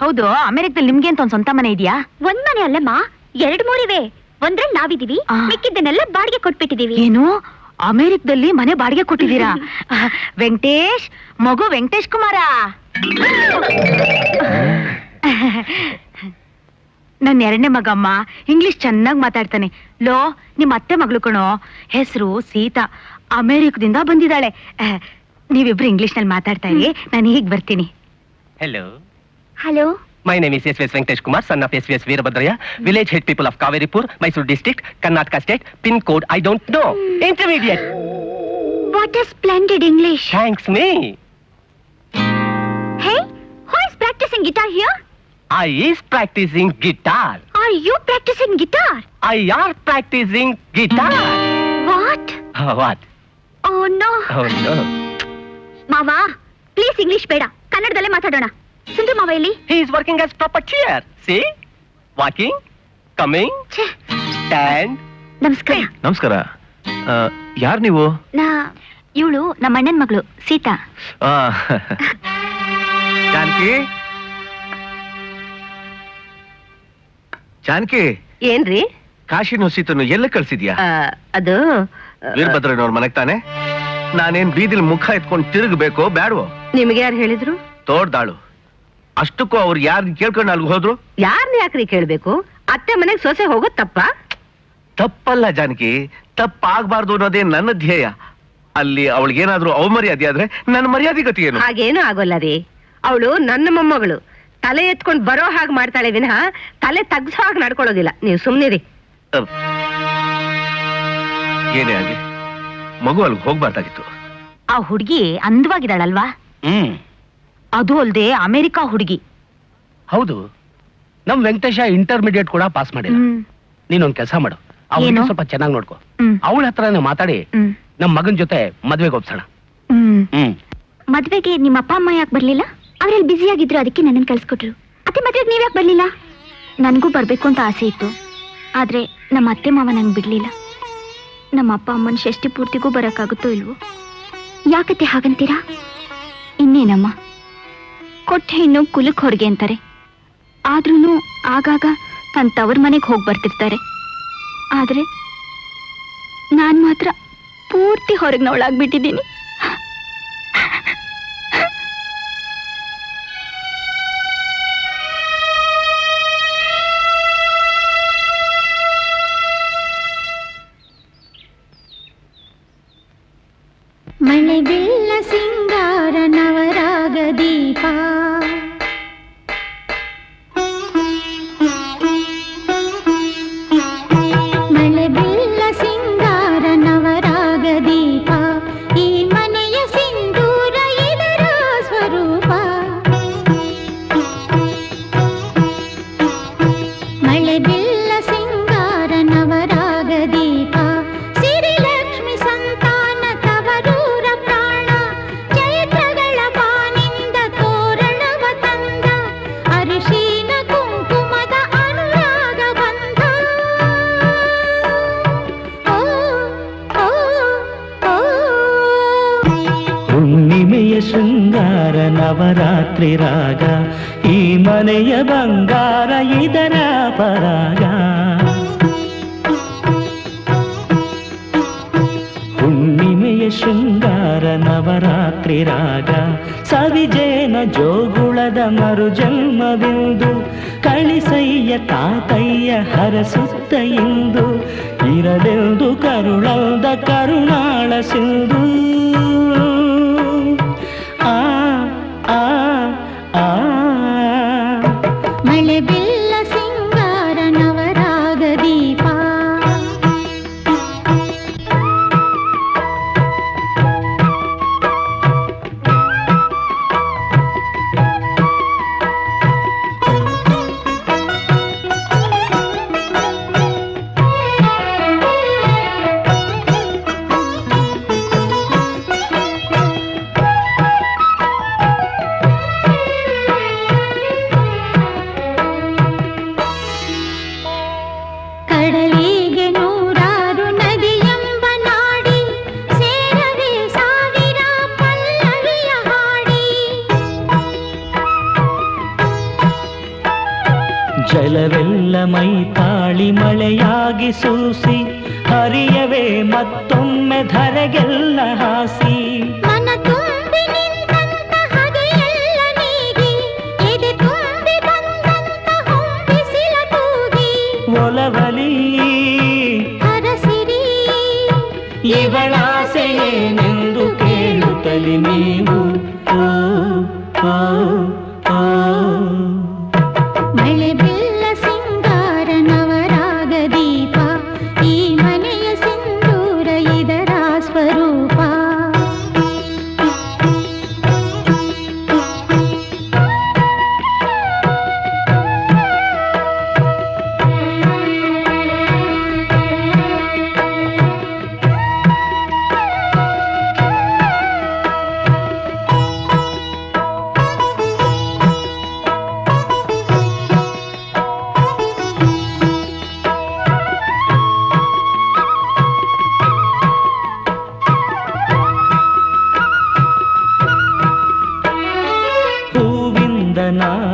ಹೌದು, ಅಮೆರಿಕದಲ್ಲಿ ನಿಮ್ಗೆ ಅಂತ ಒಂದ್ ಸ್ವಂತ ಮನೆ ಇದೆಯಾ? ಒಂದ್ ಮನೆ ಅಲ್ಲಮ್ಮ, 2-3 ಇವೆ. ಒಂದ್ರಲ್ಲಿ ನಾವಿದೀವಿ, ಮಿಕ್ಕಿದ್ದನ್ನೆಲ್ಲ ಬಾಡಿಗೆ ಕೊಟ್ಬಿಟ್ಟಿದೀವಿ. ಏನು, ಅಮೆರಿಕದಲ್ಲಿ ಮನೆ ಬಾಡಿಗೆ ಕೊಟ್ಟಿದ್ದೀರಾ? ವೆಂಕಟೇಶ್, ಮಗು ವೆಂಕಟೇಶ್ ಕುಮಾರ. ನನ್ನ 2ನೇ ಮಗಮ್ಮ, ಇಂಗ್ಲಿಷ್ ಚೆನ್ನಾಗಿ ಮಾತಾಡ್ತಾನೆ. ಲೋ, ನಿಮ್ಮ ಅತ್ತೆ ಮಗಳು ಕಣೋ, ಹೆಸರು ಸೀತಾ, ಅಮೆರಿಕದಿಂದ ಬಂದಿದ್ದಾಳೆ. ನೀವಿಬ್ರು ಇಂಗ್ಲಿಷ್ ನಲ್ಲಿ ಮಾತಾಡ್ತಾ ಇರಿ, ನಾನು ಹೀಗ್ ಬರ್ತೀನಿ. Hello. Hello. My name is S.V.S. Venkatesh Kumar, son of S.V.S. Veerabhadraya, village head people of Kaveripur, Mysore district, Karnataka state, pin code I don't know. Intermediate. What a splendid English. Thanks me. Hey, who is practicing guitar here? I is practicing guitar. Are you practicing guitar? I are practicing guitar. What? What? Oh no. Oh no. ಮಾವಾ, please English ಬೇಡ, ಕನ್ನಡದಲ್ಲೇ ಮಾತಾಡೋಣ. ಸುಂದ್ರ ಮಾವ ಎಲ್ಲಿ? He is working as puppeteer. See? Walking, coming, ಛೇ, stand. ನಮಸ್ಕಾರ. ನಮಸ್ಕಾರ. ಯಾರು ನೀವು? ಇವಳು ನಮ್ಮ ಅಣ್ಣನ ಮಗಳು ಸೀತಾ. ಆ, ಜಾನಕಿ ಜಾನಕಿ, ಏನ್ರಿ? ಕಾಶಿನೂ ಸೀತನು ಎಲ್ಲ ಕಳ್ಸಿದ್ಯಾ? ಅದು ವೀರಭದ್ರನವ್ರ ಮನೆಗ್ ತಾನೆ? ನಾನೇನ್ ಬೀದಿಲ್ ಮುಖ ಎತ್ಕೊಂಡು ತಿರುಗಬೇಕೋ ಬ್ಯಾಡವೋ? ನಿಮ್ಗೆ ಯಾರು ಹೇಳಿದ್ರು? ತೋಡ್ದಾಳು. ಅಷ್ಟಕ್ಕೂ ಅವ್ರು ಯಾರು ಕೇಳ್ಕೊಂಡು ಅಲ್ಗ್ ಹೋದ್ರು? ಯಾರನ್ನ ಯಾಕ್ರಿ ಕೇಳ್ಬೇಕು? ಅತ್ತೆ ಮನೆಗ್ ಸೊಸೆ ಹೋಗೋದ್ ತಪ್ಪ? ತಪ್ಪಲ್ಲ ಜಾನಕಿ, ತಪ್ಪಾಗ್ಬಾರ್ದು ಅನ್ನೋದೇ ನನ್ನ ಧ್ಯೇಯ. ಅಲ್ಲಿ ಅವಳಿಗೇನಾದ್ರೂ ಅವಮರ್ಯಾದೆ ಆದ್ರೆ ನನ್ನ ಮರ್ಯಾದೆ ಗತಿ ಏನು? ಹಾಗೇನು ಆಗೋಲ್ಲ ರೀ. ಅವಳು ನನ್ನ ಮೊಮ್ಮಗಳು. ತಲೆ ಎತ್ಕೊಂಡ್ ಬರೋ ಹಾಗೆ ಮಾಡ್ತಾಳೆ ವಿನಃ ತಲೆ ತಗ್ಸೋ ಹಾಗೆ ನಡ್ಕೊಳ್ಳೋದಿಲ್ಲ. ನೀವು ಸುಮ್ನಿರಿ. ಏನೇ ಆಗ್ಲಿ, ಮಗು ಅಲ್ಗ್ ಹೋಗ್ಬಾರ್ದಾಗಿತ್ತು. ಆ ಹುಡುಗಿ ಅಂದವಾಗಿದ್ದಾಳಲ್ವಾ? ಅದು ಅಲ್ದೆ ಅಮೆರಿಕಾ ಹುಡುಗಿ. ಹೌದು, ನಮ್ ವೆಂಕಟೇಶ ಇಂಟರ್ಮೀಡಿಯೇಟ್ ಕೂಡ ಪಾಸ್ ಮಾಡಿಲ್ಲ. ನೀನೊಂದ್ ಕೆಲಸ ಮಾಡು, ಏನು? ಸ್ವಲ್ಪ ಚೆನ್ನಾಗಿ ನೋಡ್ಕೊ. ಹ್ಮ್. ಅವಳ ಹತ್ರನೇ ಮಾತಾಡಿ ಹ್ಮ್. ನಮ್ ಮಗನ್ ಜೊತೆ ಮದ್ವೆಗೆ ಒಪ್ಸೋಣ. ಹ್ಮ್. ಮದ್ವೆಗೆ ನಿಮ್ಮ ಅಪ್ಪ ಅಮ್ಮ ಯಾಕೆ ಬರ್ಲಿಲ್ಲ? ಅವ್ರಲ್ಲಿ ಬ್ಯುಸಿ ಆಗಿದ್ರು, ಅದಕ್ಕೆ ನನ್ನನ್ನು ಕಳ್ಸ್ಕೊಟ್ರು. ಅತ್ತೆ ಮದ್ವೆಗೆ ನೀವ್ ಯಾಕೆ ಬರ್ಲಿಲ್ಲ? ನನಗೂ ಬರ್ಬೇಕು ಅಂತ ಆಸೆ ಇತ್ತು, ಆದ್ರೆ ನಮ್ಮ ಅತ್ತೆ ಮಾವ ನಂಗೆ ಬಿಡ್ಲಿಲ್ಲ. ನಮ್ಮ ಅಪ್ಪ ಅಮ್ಮನ ಷಷ್ಠಿ ಪೂರ್ತಿಗೂ ಬರಕ್ಕಾಗುತ್ತೋ ಇಲ್ವೋ? ಯಾಕತ್ತೆ ಹಾಗಂತೀರಾ? ಇನ್ನೇನಮ್ಮ, ಕೊಟ್ಟೆ ಇನ್ನು ಕುಲಕ್ ಹೊರಗೆ ಅಂತಾರೆ. ಆದ್ರೂ ಆಗಾಗ ತನ್ನ ತವ್ರ ಮನೆಗೆ ಹೋಗಿ ಬರ್ತಿರ್ತಾರೆ. ಆದ್ರೆ ನಾನ್ ಮಾತ್ರ ಪೂರ್ತಿ ಹೊರಗ್ನವಳಾಗ್ಬಿಟ್ಟಿದ್ದೀನಿ. ಮಳೆ ಬಿಲ್ಲ ಸಿಂಗಾರ ನವರಾಗ ದೀಪ ಮಳೆ ಬಿಲ್ಲ ಸಿಂಗಾರ ನವರಾಗ ದೀಪ ಈ ಮನೆಯ ಸಿಂಧೂರ ಇದರ ಸ್ವರೂಪ ಮಳೆ ಬಿಲ್ಲ ಸಿಂಗಾರ ನವರಾಗ ದೀಪ ಸಿರಿಲಕ್ಷ್ಮಿ ಸಂತಾನ ತವರೂರ ಪ್ರಾಣ ಚೈತ್ರಗಳ ಬಾನಿಂದ ತೋರಣವ ತಂದ ಅರಿಶಿನ ಕುಂಕುಮದ ಅನುರಾಗ ಬಂಧ ಓ ಓ ಓ ಹುಣ್ಣಿಮೆಯ ಶೃಂಗಾರ ನವರಾತ್ರಿ ರಾಗ ಈ ಮನೆಯ ಬಂಗಾರ ಇದರ ಪರಾಗ. ಹುಣ್ಣಿಮೆಯ ಶೃಂಗಾರ ನವರಾತ್ರಿ ರಾಗ ಸವಿಜೇನ ಜೋಗುಳದ ಮರು ಜನ್ಮವೆಂದು ಕಳಿಸಯ್ಯ ತಾತಯ್ಯ ಹರಸುತ್ತ ಇಂದು ಇರದೆಂದು ಕರುಳದ ಕರುಣಾಳ ಸಿಂಧು. ಆ ಆ ಆ ಮಳೆ ಬಿಲ್ಲ ಸಿಂಗಾರ ನವರಾಗ ದೀಪ ಕಡಲಿಗೆ ನೂರಾರು ನದಿಯೆಂಬ ನಾಡಿ ಸೇರವೇ ಸಾವಿರ ಪಲ್ಲವಿಯ ಹಾಡಿ ಜಲವೆಲ್ಲ ಮೈ ತಾಳಿ ಮಳೆಯಾಗಿ ಸೂಸಿ ಹರಿಯವೇ ಮತ್ತೊಮ್ಮೆ ಧರೆಗೆಲ್ಲ ಹಾಸಿ ಮನ ತುಂಬಿ ನಿಂತಂತ ಹಗೆಯೆಲ್ಲ ನೀಗಿ ಎದೆ ತುಂಬಿ ಬಂದಂತ ಹೊಂಬಿಸಿಲ ತೂಗಿ ಒಲವಲಿ ಹರಸಿರಿ ಇವಳಾಸೆಯೇನೆಂದು ಕೇಳುತ್ತಲಿ ನೀವು. ಓ ಓ ಓ ಮಳೆ ಬಿಲ್ಲ ಸಿಂಗಾರ ನವರಾಗ ದೀಪ ಈ ಮನೆಯ ಸಿಂಧೂರ ಇದರ ಸ್ವರೂಪ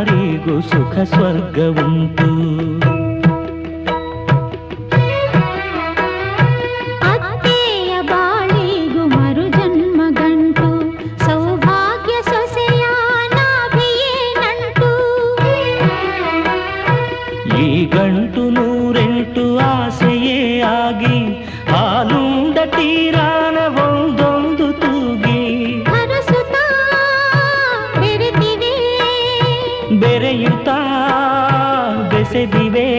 ಯಾರಿಗೂ ಸುಖ ಸ್ವರ್ಗವುಂಟು. ಅತ್ತೆಯ ಬಾಳಿಗೂ ಮರು ಜನ್ಮ ಗಂಟು, ಸೌಭಾಗ್ಯ ಸೊಸೆಯ ನಾಭಿಯೇ ನಂಟು. ಈ ಗಂಟು 108 ಆಸೆಯೇ ಆಗಿ ಹಾಲುಂಡ ತೀರಾನ ಒಂದೊಂದು ತೂಗಿ ಹರಸುತ್ತಾ ಬೆರೆತಿವೆ, ಬೆರೆಯುತ್ತಾ ಬೆಸೆದಿವೆ.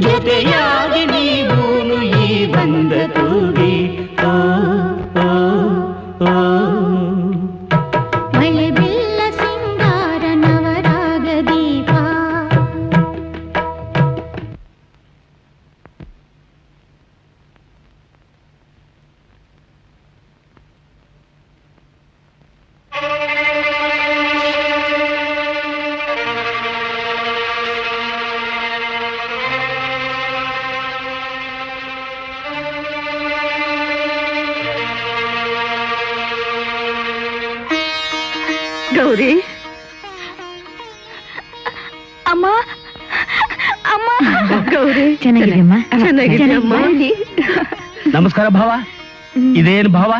ಜೊತೆಯಾಗಿ ನೀವೂನು ಈ ಬಂದ ತೂಗಿ ಓ ಓ ಓ. ಮಳೆ ಬಿಲ್ಲ ಸಿಂಗಾರ ನವರಾಗ ದೀಪ. ಗೌರಿ, ಅಮ್ಮ ಅಮ್ಮ ಗೌರಿ, ಚೆನ್ನಾಗಿದೆಯಮ್ಮ ಚೆನ್ನಾಗಿದ್ಯಮ್ಮ? ನಮಸ್ಕಾರ ಭಾವ. ಇದೇನು ಭಾವ,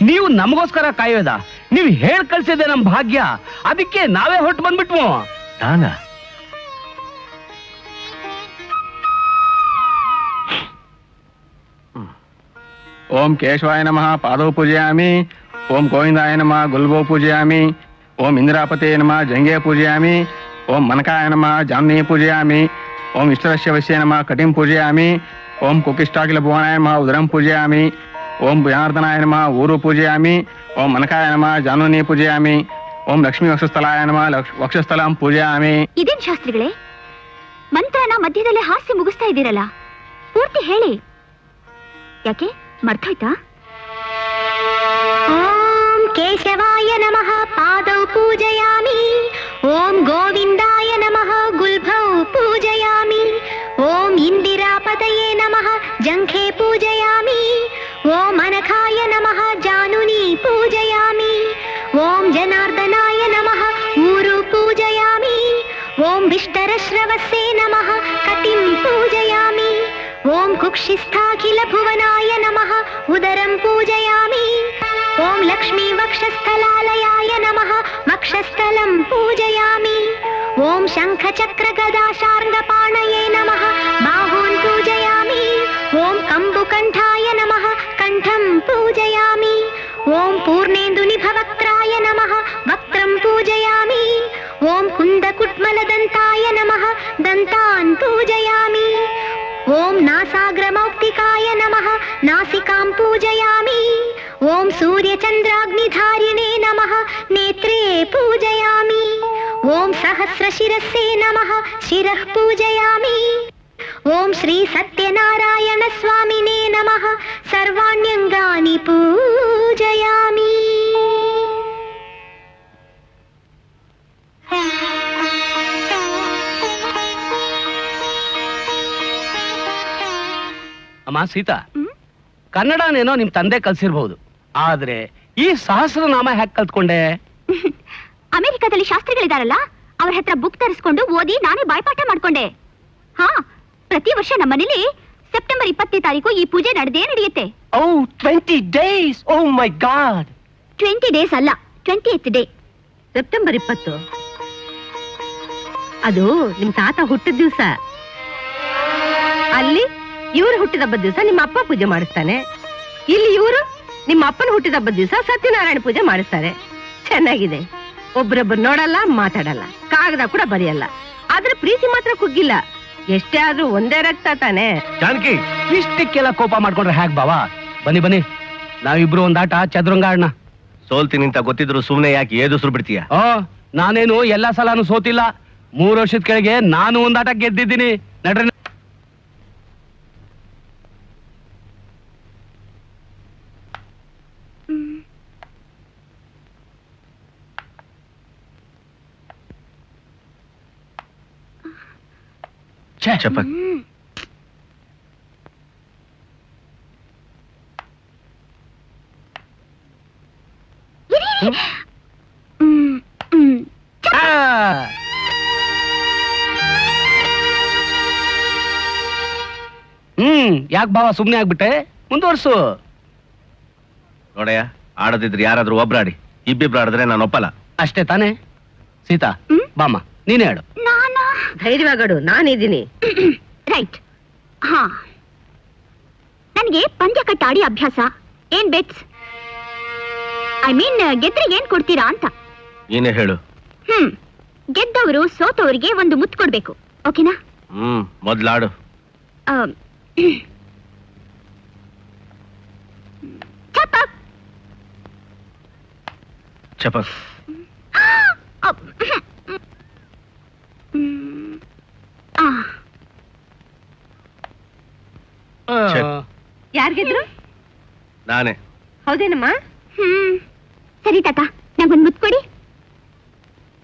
ನೀವು ನಮಗೋಸ್ಕರ ಕಾಯೋದ? ನೀವು ಹೇಳ್ ಕಳ್ಸಿದೆ ನಮ್ ಭಾಗ್ಯ, ಅದಕ್ಕೆ ನಾವೇ ಹೊರಟು ಬಂದ್ಬಿಟ್ವು. ನಾನ ಓಂ ಕೇಶವಾಯ ನಮಃ ಪಾದೋ ಪೂಜಯಾಮಿ. ಓಂ ಗೋವಿಂದಾಯ ನಮಃ ಗುಲ್ಬೋ ಪೂಜಯಾಮಿ. ಓಂ ಇಂದಿರಾಪತೆ ನಮಃ ಜಂಗೆ ಪೂಜಯಾಮಿ. ಓಂ ಮನಕಾಯ ನಮಃ ಜಾಮ್ನಿ ಪೂಜಯಾಮಿ. ಓಂ ಇಷ್ಟರಸ್ಯ ವಶ್ಯ ನಮಃ ಕಟಿಂ ಪೂಜಯಾಮಿ. ಓಂ ಕುಕಿಷ್ಟಾಕಿಲ ಭುವನಾಯ ನಮಃ ಉದರಂ ಪೂಜಯಾಮಿ. ಓಂ ಜನಾರ್ದನಾಯ ನಮಃ ಊರು ಪೂಜಯಾಮಿ. ಓಂ ಮನಕಾಯ ನಮಃ ಜಾನುನಿ ಪೂಜಯಾಮಿ. ಓಂ ಲಕ್ಷ್ಮೀ ವಕ್ಷಸ್ಥಲಾಯ ನಮಃ ವಕ್ಷಸ್ಥಲಂ ಪೂಜಯಾಮಿ. ಇದೇನ್ ಶಾಸ್ತ್ರಿಗಳೇ, ಮಂತ್ರನ ಮಧ್ಯದಲ್ಲೇ ಹಾಸ್ಯ ಮುಗಿಸ್ತಾ ಇದ್ದೀರಲ್ಲ, ಪೂರ್ತಿ ಹೇಳಿ. ಯಾಕೆ ಮರ್ತೋಯ್ತಾ? ಓಂ ಕೇಶವಾಯ ನಮಃ ಪಾದೌ ಪೂಜಯಾಮಿ. ಓಂ ಗೋವಿಂದಾಯ ನಮಃ ಗುಲ್ಭೌ ಪೂಜಯಾಮಿ. ಓಂ ಇಂದಿರಾಪತಯೇ ನಮಃ ಜಂಘೆ ಪೂಜಯಾಮಿ. ಓಂ ಅನಘಾಯ ನಮಃ ಜಾನುನಿ ಪೂಜಯಾಮಿ. ಓಂ ಜನಾರ್ದನಾಯ ನಮಃ ಊರು ಪೂಜಯಾಮಿ. ಓಂ ವಿಷ್ಟರಶ್ರವಸ್ಸೇ ನಮಃ ಕಟಿಂ ಪೂಜಯಾಮಿ. ಓಂ ಕುಕ್ಷಿಸ್ಥಾಖಿಲ ಭುವನಾಯ ನಮಃ ಉದರಂ ಪೂಜಯಾಮಿ. ಓಂ ಲಕ್ಷ್ಮೀ ವಕ್ಷಸ್ಥಲಾಲಯಾಯ ನಮಃ ವಕ್ಷಸ್ಥಲಂ ಪೂಜಯಾಮಿ. ಓಂ ಶಂಖ ಚಕ್ರ ಗದಾ ಶಾರ್ಂಗಪಾಣಯೇ ನಮಃ ಬಾಹೂನ್ ಪೂಜಯಾಮಿ. ಓಂ ಕಂಬುಕಂಠಾಯ ನಮಃ ಕಂಠಂ ಪೂಜಯಾಮಿ. ಓಂ ಪೂರ್ಣೇಂದು ನಿಭವಕ್ತ್ರಾಯ ನಮಃ ವಕ್ತ್ರಂ ಪೂಜಯಾಮಿ. ಓಂ ಕುಂದಕುಟ್ಮಲದಂತಾಯ ನಮಃ ದಂತಾನ್ ಪೂಜಯಾಮಿ. ಓಂ ನಾಸಾಗ್ರಮೌಕ್ತಿಕಾಯ ನಮಃ ನಾಸಿಕಾಂ ಪೂಜಯಾಮಿ. ಓಂ ಸೂರ್ಯಚಂದ್ರಾಗ್ನಿಧಾರಿಣೇ ನಮಃ ನೇತ್ರೇ ಪೂಜಯಾಮಿ. ಓಂ ಸಹಸ್ರಶಿರಸ್ಸೇ ನಮಃ ಶಿರಃ ಪೂಜಯಾಮಿ. ಓಂ ಶ್ರೀ ಸತ್ಯನಾರಾಯಣ ಸ್ವಾಮಿನೇ ನಮಃ ಸರ್ವಾಣ್ಯಂಗಾನಿ ಪೂಜಯಾಮಿ. ಅಮ್ಮ ಸೀತಾ, ಕನ್ನಡನೇನೋ ನಿಮ್ ತಂದೆ ಕಲ್ಸಿರ್ಬಹುದು, ಆದ್ರೆ ಈ ಸಹಸ್ರನಾಮ ಹ್ಯಾಕ್ ಕಲ್ತ್ಕೊಂಡೆ? ಅಮೆರಿಕದಲ್ಲಿ ಶಾಸ್ತ್ರಿಗಳಿದಾರಲ್ಲ, ಅವ್ರ ಹತ್ರ ಬುಕ್ ತರಿಸ್ಕೊಂಡು ಓದಿ ನಾನೇ ಬಾಯ್ಪಾಠ ಮಾಡ್ಕೊಂಡೆ. ಹಾ, ಪ್ರತಿ ವರ್ಷ ನಮ್ಮನೇಲಿ ಸೆಪ್ಟೆಂಬರ್ 20ನೇ ತಾರೀಕು ಈ ಪೂಜೆ ನಡೆಯುತ್ತೆ. ಓ 20 days. ಓ ಮೈ ಗಾಡ್. 20 days ಅಲ್ಲ, 20th ಡೇ. ಸೆಪ್ಟೆಂಬರ್ 20 ಅದು ನಿಮ್ ತಾತ ಹುಟ್ಟಿದ ದಿವಸ. ಅಲ್ಲಿ ಇವ್ರು ಹುಟ್ಟಿದ ಹಬ್ಬದ ದಿವಸ ನಿಮ್ಮ ಅಪ್ಪ ಪೂಜೆ ಮಾಡಿಸ್ತಾನೆ. ಇಲ್ಲಿ ಇವರು ನಿಮ್ಮ ಅಪ್ಪನ ಹುಟ್ಟಿದ ಹಬ್ಬದ ದಿವಸ ಸತ್ಯನಾರಾಯಣ ಪೂಜೆ ಮಾಡಿಸ್ತಾರೆ. ಚೆನ್ನಾಗಿದೆ. ಒಬ್ರೊಬ್ರು ನೋಡಲ್ಲ, ಮಾತಾಡಲ್ಲ, ಕಾಗದ ಕೂಡ ಬರೆಯಲ್ಲ, ಆದ್ರೆ ಪ್ರೀತಿ ಮಾತ್ರ ಕುಗ್ಗಿಲ್ಲ. ಎಷ್ಟೇ ಆದ್ರೂ ಒಂದೇ ರಕ್ತ ತಾನೆ. ಜಾನಕಿ, ಇಷ್ಟಕ್ಕೆಲ್ಲ ಕೋಪ ಮಾಡ್ಕೊಂಡ್ರೆ ಹ್ಯಾಕ್ ಬಾವಾ? ಬನ್ನಿ ಬನ್ನಿ, ನಾವಿಬ್ರು ಒಂದಾಟ ಚದುರಂಗ ಆಡೋಣ. ಸೋಲ್ತೀನಿ ಅಂತ ಗೊತ್ತಿದ್ರು ಸುಮ್ನೆ ಯಾಕೆ ಏದುಸ್ರು ಬಿಡ್ತೀಯ? ನಾನೇನು ಎಲ್ಲಾ ಸಲಾನು ಸೋತಿಲ್ಲ. 3 ವರ್ಷದ ಕೆಳಗೆ ನಾನು ಒಂದಾಟ ಗೆದ್ದಿದ್ದೀನಿ. ನಡ್ರಿ. ಚಪಕ್. ಯಾಕೆ ಭಾವ ಸುಮ್ನೆ ಆಗ್ಬಿಟ್ಟೆ? ಮುಂದುವರ್ಸು. ನೋಡಯ್ಯ, ಆಡದಿದ್ರೆ ಯಾರಾದ್ರೂ ಒಬ್ರಾಡಿ, ಇಬ್ಬಿಬ್ರು ಆಡಿದ್ರೆ ನಾನು ಒಪ್ಪಲ್ಲ. ಅಷ್ಟೇ ತಾನೇ? ಸೀತಾ, ಬಾಮ್ಮ ನೀನೇ ಆಡು. ನಾನಾ? ಧೈರ್ಯವಾಗಡು, ನಾನಿದ್ದೀನಿ. ರೈಟ್. ಹಾ, ನನಗೆ ಪಂದ್ಯ ಕಟ್ಟಾಡಿ ಅಭ್ಯಾಸ. ಏನ್ ಬೆಟ್ಸ್? ಐ ಮೀನ್ ಗೆದ್ರೆ ಏನ್ ಕೊಡ್ತೀರಾ ಅಂತ. ನೀನೇ ಹೇಳು. ಗೆದ್ದವರು ಸೋತವರಿಗೆ ಒಂದು ಮುತ್ತು ಕೊಡ್ಬೇಕು, ಓಕೆನಾ? ಮೊದ್ಲಾಡು. ಚಪಕ್ ಚಪಕ್. ಯಾರ್ ಗೆದ್ರು? ನಾನೇ. ಹೌದೇನಮ್ಮ? ಸರಿ ತಾತ, ನಂಗೊಂದು ಮುತ್ತು ಕೊಡಿ.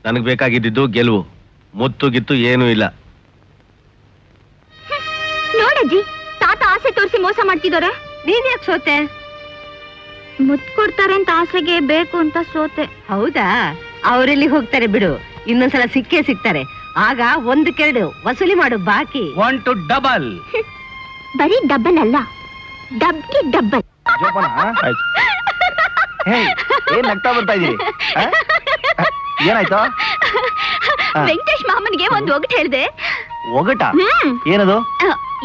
ನನಗ್ ಬೇಕಾಗಿದ್ದು ಗೆಲುವು, ಮುತ್ತು ಗಿತ್ತು ಏನೂ ಇಲ್ಲ. ನೋಡಜ್ಜಿ, ತಾತ ಆಸೆ ತೋರಿಸಿ ಮೋಸ ಮಾಡ್ತಿದ್ದಾರೆ. ನೀನ್ ಯಾಕೆ ಸೋತೆ? ಮುತ್ತು ಕೊಡ್ತಾರೆ ಅಂತ ಆಸೆಗೆ ಬೇಕು ಅಂತ ಸೋತೆ. ಹೌದಾ? ಅವರೆಲ್ಲಿ ಹೋಗ್ತಾರೆ ಬಿಡು, ಇನ್ನೊಂದ್ಸಲ ಸಿಕ್ಕೇ ಸಿಗ್ತಾರೆ. ಆಗ 1-2 ವಸೂಲಿ ಮಾಡು ಬಾಕಿ. 1 to double. ಬರೀ ಡಬ್ಬಲ್ ಅಲ್ಲ, ಡಬ್ಗೆ ಡಬ್ಬಲ್. ಜೋಪಾನ. ಏನ್ ನಗ್ತಾ ಬರ್ತಾ ಇದೀರಿ? ಏನಾಯ್ತು? ವೆಂಕಟೇಶ್ ಮಾಮನಿಗೆ ಒಂದು ಒಗಟು ಹೇಳಿದೆ. ಒಗಟ? ಏನದು?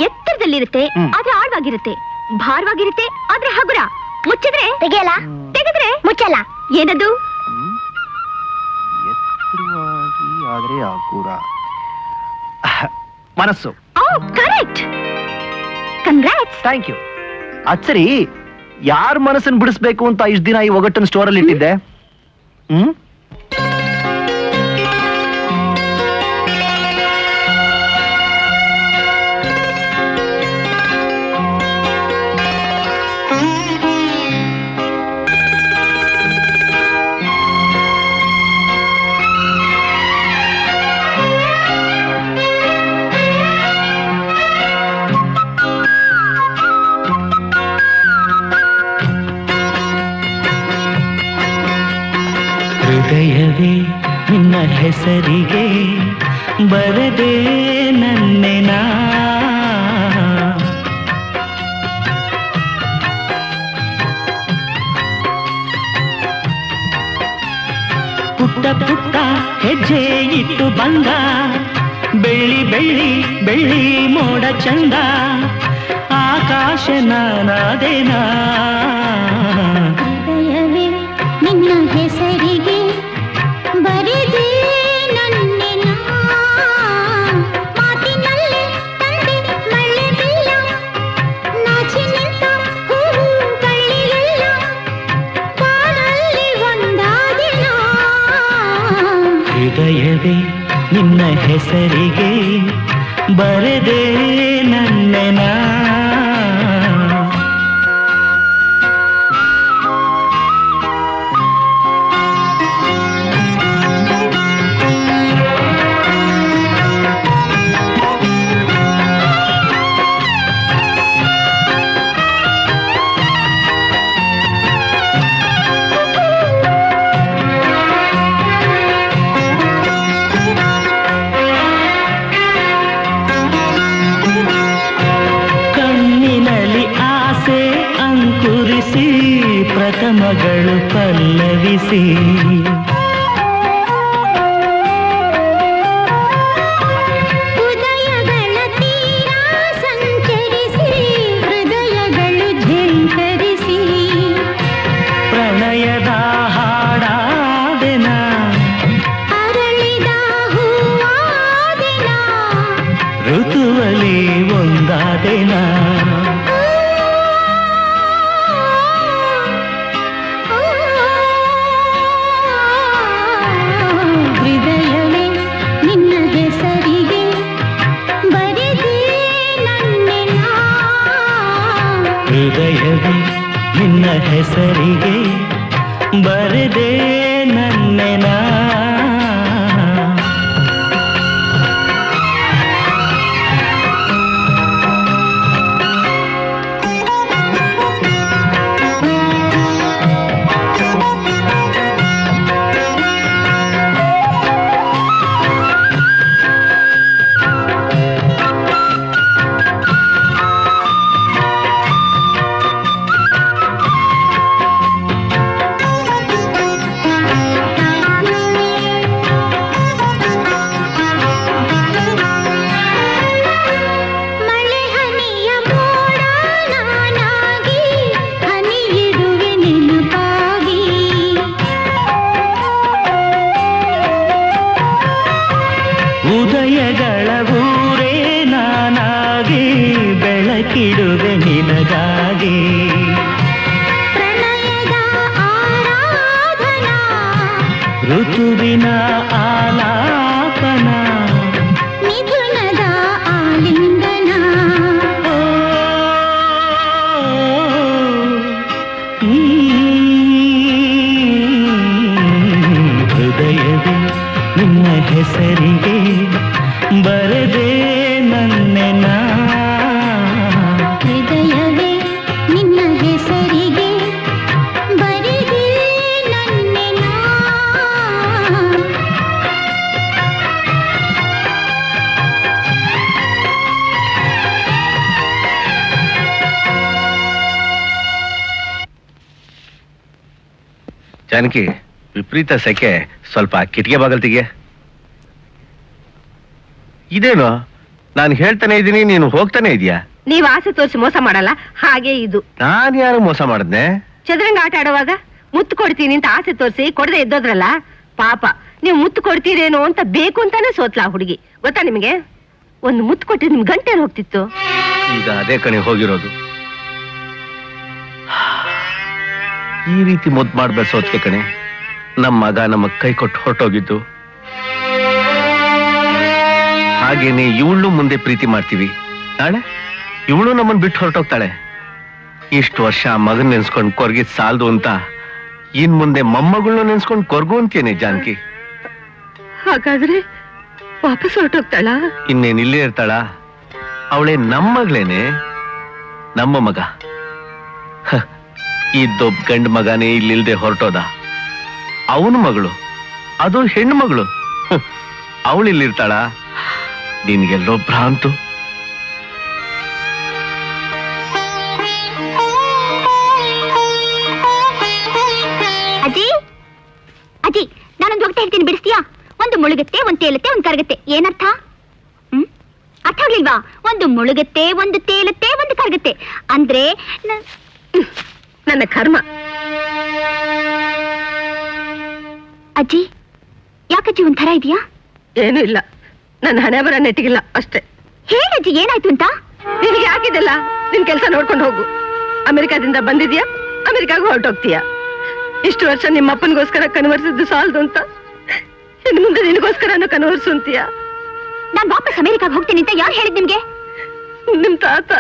ಎತ್ತರದಲ್ಲಿರುತ್ತೆ ಆದ್ರೆ ಆಳವಾಗಿರುತ್ತೆ, ಭಾರವಾಗಿರುತ್ತೆ ಆದ್ರೆ ಹಗುರ. ಮುಚ್ಚಿದ್ರೆ ತೆಗೆಯಲ್ಲ, ತೆಗೆದ್ರೆ ಮುಚ್ಚಲ್ಲ. ಏನದು? ಎತ್ತರವಾಗಿ ಆದ್ರೆ ಹಗುರ. ಮನಸ್ಸು. Oh correct, congrats. Thank you. ಅದ್ ಸರಿ, ಯಾರ ಮನಸ್ಸನ್ನು ಬಿಡಿಸ್ಬೇಕು ಅಂತ ಇಷ್ಟ ದಿನ ಈ ಒಗಟ್ಟನ್ನು ಸ್ಟೋರಲ್ಲಿ ಇಟ್ಟಿದ್ದೆ? ಹೃದಯವೇ ನಿನ್ನ ಹೆಸರಿಗೆ ಬರದೆ ನನ್ನೆನಾ, ಪುಟ್ಟ ಪುಟ್ಟ ಹೆಜ್ಜೆ ಇಟ್ಟು ಬಂದ ಬೆಳ್ಳಿ ಬೆಳ್ಳಿ ಬೆಳ್ಳಿ ಮೋಡ ಚಂದ, ಆಕಾಶ ನಾನಾದೇನಾ. ಹೃದಯವೇ ನಿನ್ನ ಹೆಸರಿಗೆ ಬರೆದೆ ನನ್ನೆನ, ಮಾತಿನಲ್ಲೇ ತಂದೆ ಮಳೆ ಬಿಲ್ಲ, ನಾಚಿ ನಿಂತ ಹೂವು ಬಳ್ಳಿಯೆಲ್ಲ, ಬಾಳಲ್ಲಿ ಒಂದಾದಿನ. ಹೃದಯವೇ ನಿನ್ನ ಹೆಸರಿಗೆ ಬರೆದೆ ನನ್ನೆನಾ. ಪ್ರಥಮಗಳು ಪಲ್ಲವಿಸಿ, ಉದಯಗಳ ತೀರ ಸಂಚರಿಸಿ, ಹೃದಯಗಳು ಝೇಂಕರಿಸಿ, ಪ್ರಣಯದ ಹಾಡಾದೆನ, ಅರಳಿದ ಹೂವಾದೆನ, ಋತುವಲಿ ಒಂದಾದೆನ. ಹೃದಯವೇ ನಿನ್ನ ಹೆಸರಿಗೆ ಬರೆದೆ ನನ್ನೆನ, ಹೃದಯವೇ ನಿನ್ನ ಹೆಸರಿಗೆ ಬರೆದೆ ನನ್ನೆನಾ. ಬದುಕಿಡುವೆ ನಿನಗಾಗಿ ಪ್ರಣಯದ ಆರಾಧನಾ ಋತುವಿನ ಆಲಾಪನ ಮಿಥುನದ ಆಲಿಂಗನ ಹೃದಯವೇ ನಿನ್ನ ಹೆಸರಿಗೆ ಬರದೆ ನನ್ನೆನ ಹೃದಯವೇ ನಿನ್ನ ಹೆಸರಿಗೆ ಬರೆದೆ ನನ್ನೆನ ಜಾನಕಿ, ವಿಪರೀತ ಸೆಕೆ, ಸ್ವಲ್ಪ ಕಿಟಿಗೆ ಬಾಗಲ್ ತೆಗಿಯ. ಇದೇನು ನಾನು ಹೇಳ್ತಾನೆ ಇದ್ದೀನಿ, ನೀನು ಹೋಗ್ತಾನೆ ಇದೀಯಾ? ನೀವ್ ಆಸೆ ತೋರಿಸಿ ಮೋಸ ಮಾಡಲ್ಲ, ಹಾಗೆ ಇದು. ನಾನು ಯಾರು ಮೋಸ ಮಾಡಿದ್ನೆ? ಚದುರಂಗ ಆಟ ಆಡುವಾಗ ಮುತ್ತು ಕೊಡ್ತೀನಿ ಅಂತ ಆಸೆ ತೋರಿಸಿ ಕೊಡದೆ ಎದ್ದೋದ್ರಲ್ಲ, ಪಾಪ ನೀವು ಮುತ್ತು ಕೊಡ್ತೀರೇನೋ ಅಂತ ಬೇಕು ಅಂತಾನೆ ಸೋತ್ಲಾ ಹುಡುಗಿ. ಗೊತ್ತಾ ನಿಮಗೆ? ಒಂದು ಮುತ್ತು ಕೊಟ್ಟಿದ್ರೆ ನಿಮ್ ಗಂಟೆ ಹೋಗ್ತಿತ್ತು. ಈಗ ಅದೇ ಕಣೆ ಹೋಗಿರೋದು. ಈ ರೀತಿ ಮುದ್ದು ಮಾಡ್ಬೇಡ ಸೋತ್ಕೆ ಕಣೆ. ನಮ್ಮ ಮಗ ನಮ್ಮ ಕೈ ಕೊಟ್ಟು ಹೊರಟೋಗಿದ್ದು. ಹಾಗೇನೆ ಇವಳು ಮುಂದೆ ಪ್ರೀತಿ ಮಾಡ್ತೀವಿ, ನಾಳೆ ಇವಳು ನಮ್ಮನ್ ಬಿಟ್ಟು ಹೊರಟೋಗ್ತಾಳೆ. ಇಷ್ಟು ವರ್ಷ ಮಗನ್ ನೆನ್ಸ್ಕೊಂಡ್ ಕೊರ್ಗಿದ್ ಸಾಲ್ದು ಅಂತ ಇನ್ ಮುಂದೆ ಮೊಮ್ಮಗಳನ್ನ ನೆನ್ಸ್ಕೊಂಡ್ ಕೊರ್ಗು ಅಂತೇನೆ ಜಾನಕಿ. ಹಾಗಾದ್ರೆ ವಾಪಸ್ ಹೊರಟೋಗ್ತಾಳ? ಇನ್ನೇನ್ ಇಲ್ಲೇ ಇರ್ತಾಳ? ಅವಳೇ ನಮ್ಮ ಮಗಳೇನೆ, ನಮ್ಮ ಮಗ. ಇದ್ದೊಬ್ಬ ಗಂಡ ಮಗನೇ ಇಲ್ಲಿಲ್ದೆ ಹೊರಟೋದ. ಅವನ ಮಗಳು, ಅದು ಹೆಣ್ಣು ಮಗಳು, ಅವಳಿಲ್ಲಿರ್ತಾಳ? ನಿನ್ಗೆಲ್ಲೋ ಭ್ರಾಂತು. ಅಜ್ಜಿ ಅಜ್ಜಿ, ನಾನೊಂದು ಹೋಗ್ತಾ ಹೇಳ್ತೀನಿ, ಬಿಡಿಸ್ತೀಯಾ? ಒಂದು ಮುಳುಗತ್ತೆ, ಒಂದು ತೇಲತ್ತೆ, ಒಂದು ಕರಗತ್ತೆ. ಏನರ್ಥ? ಅರ್ಥ ಆಗ್ಲಿಲ್ವಾ? ಒಂದು ಮುಳುಗತ್ತೆ, ಒಂದು ತೇಲತ್ತೆ, ಒಂದು ಕರಗತ್ತೆ ಅಂದ್ರೆ ನನ್ನ ಕರ್ಮ. ಅಜ್ಜಿ, ಯಾಕಜ್ಜಿ ಒಂಥರ ಇದೆಯಾ? ಏನೂ ಇಲ್ಲ, ನನ್ನ ಹಣೆ ಬರ ನೆಟ್ಟಿಗಿಲ್ಲ ಅಷ್ಟೇ. ಹೇಳಜ್ಜಿ, ಏನಾಯ್ತು ಅಂತ? ನಿನಗೆ ಯಾಕಿದೆಲ್ಲ? ನಿನ್ ಕೆಲಸ ನೋಡ್ಕೊಂಡು ಹೋಗು. ಅಮೆರಿಕಾದಿಂದ ಬಂದಿದ್ಯಾ, ಅಮೆರಿಕಾಗೂ ಹೊರಟೋಗ್ತೀಯಾ. ಇಷ್ಟು ವರ್ಷ ನಿಮ್ಮ ಅಪ್ಪನಿಗೋಸ್ಕರ ಕನ್ವರ್ಸಿದ್ದು ಸಾಲದು ಅಂತ ಇನ್ನು ಮುಂದೆ ನಿನಗೋಸ್ಕರನೂ ಕನ್ವರ್ಸು ಅಂತೀಯಾ? ನಾನ್ ವಾಪಸ್ ಅಮೆರಿಕಾಗ ಹೋಗ್ತೀನಿ ಅಂತ ಯಾರು ಹೇಳಿದ್ ನಿಮ್ಗೆ? ನಿಮ್ ತಾತ.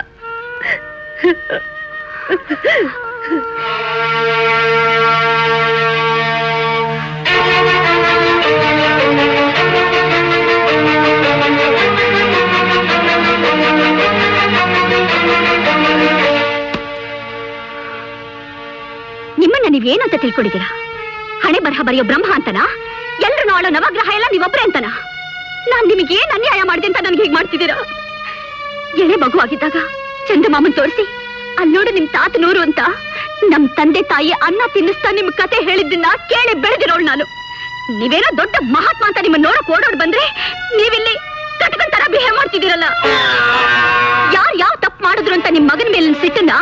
ನಿಮ್ಮನ್ನ ನೀವೇನು ಅಂತ ತಿಳ್ಕೊಂಡಿದ್ದೀರಾ? ಹಣೆ ಬರಹ ಬರೆಯೋ ಬ್ರಹ್ಮ ಅಂತನಾ? ಎಲ್ರು ಆಳೋ ನವಗ್ರಹ ಎಲ್ಲ ನೀವೊಬ್ರೆ ಅಂತನಾ? ನಾನ್ ನಿಮಗೆ ಏನ್ ಅನ್ಯಾಯ ಮಾಡಿದೆ ಅಂತ ನನ್ಗೆ ಹೀಗೆ ಮಾಡ್ತಿದ್ದೀರಾ? ಎಳೆ ಮಗು ಆಗಿದ್ದಾಗ ಚಂದಮಾಮನ್ ತೋರಿಸಿ, ಅಲ್ಲಿ ನೋಡು ನಿಮ್ ತಾತ ನೂರು ಅಂತ ನಮ್ ತಂದೆ ತಾಯಿ ಅನ್ನ ತಿನ್ನಿಸ್ತಾ ನಿಮ್ ಕತೆ ಹೇಳಿದ್ದನ್ನ ಕೇಳಿ ಬೆಳೆದಿರೋಳು ನಾನು. ನೀವೇನೋ ದೊಡ್ಡ ಮಹಾತ್ಮ ಅಂತ ನಿಮ್ಮ ನೋಡಕ್ ಓಡೋಡ್ ಬಂದ್ರೆ ನೀವಿಲ್ಲಿ ಕಟಕನ್ ತರ ಬಿಹೇವ್ ಮಾಡ್ತಿದ್ದೀರಲ್ಲ. ಯಾರು ಯಾವ ತಪ್ಪು ಮಾಡಿದ್ರು ಅಂತ ನಿಮ್ ಮಗನ ಮೇಲಿನ ಸಿಟ್ಟನ್ನ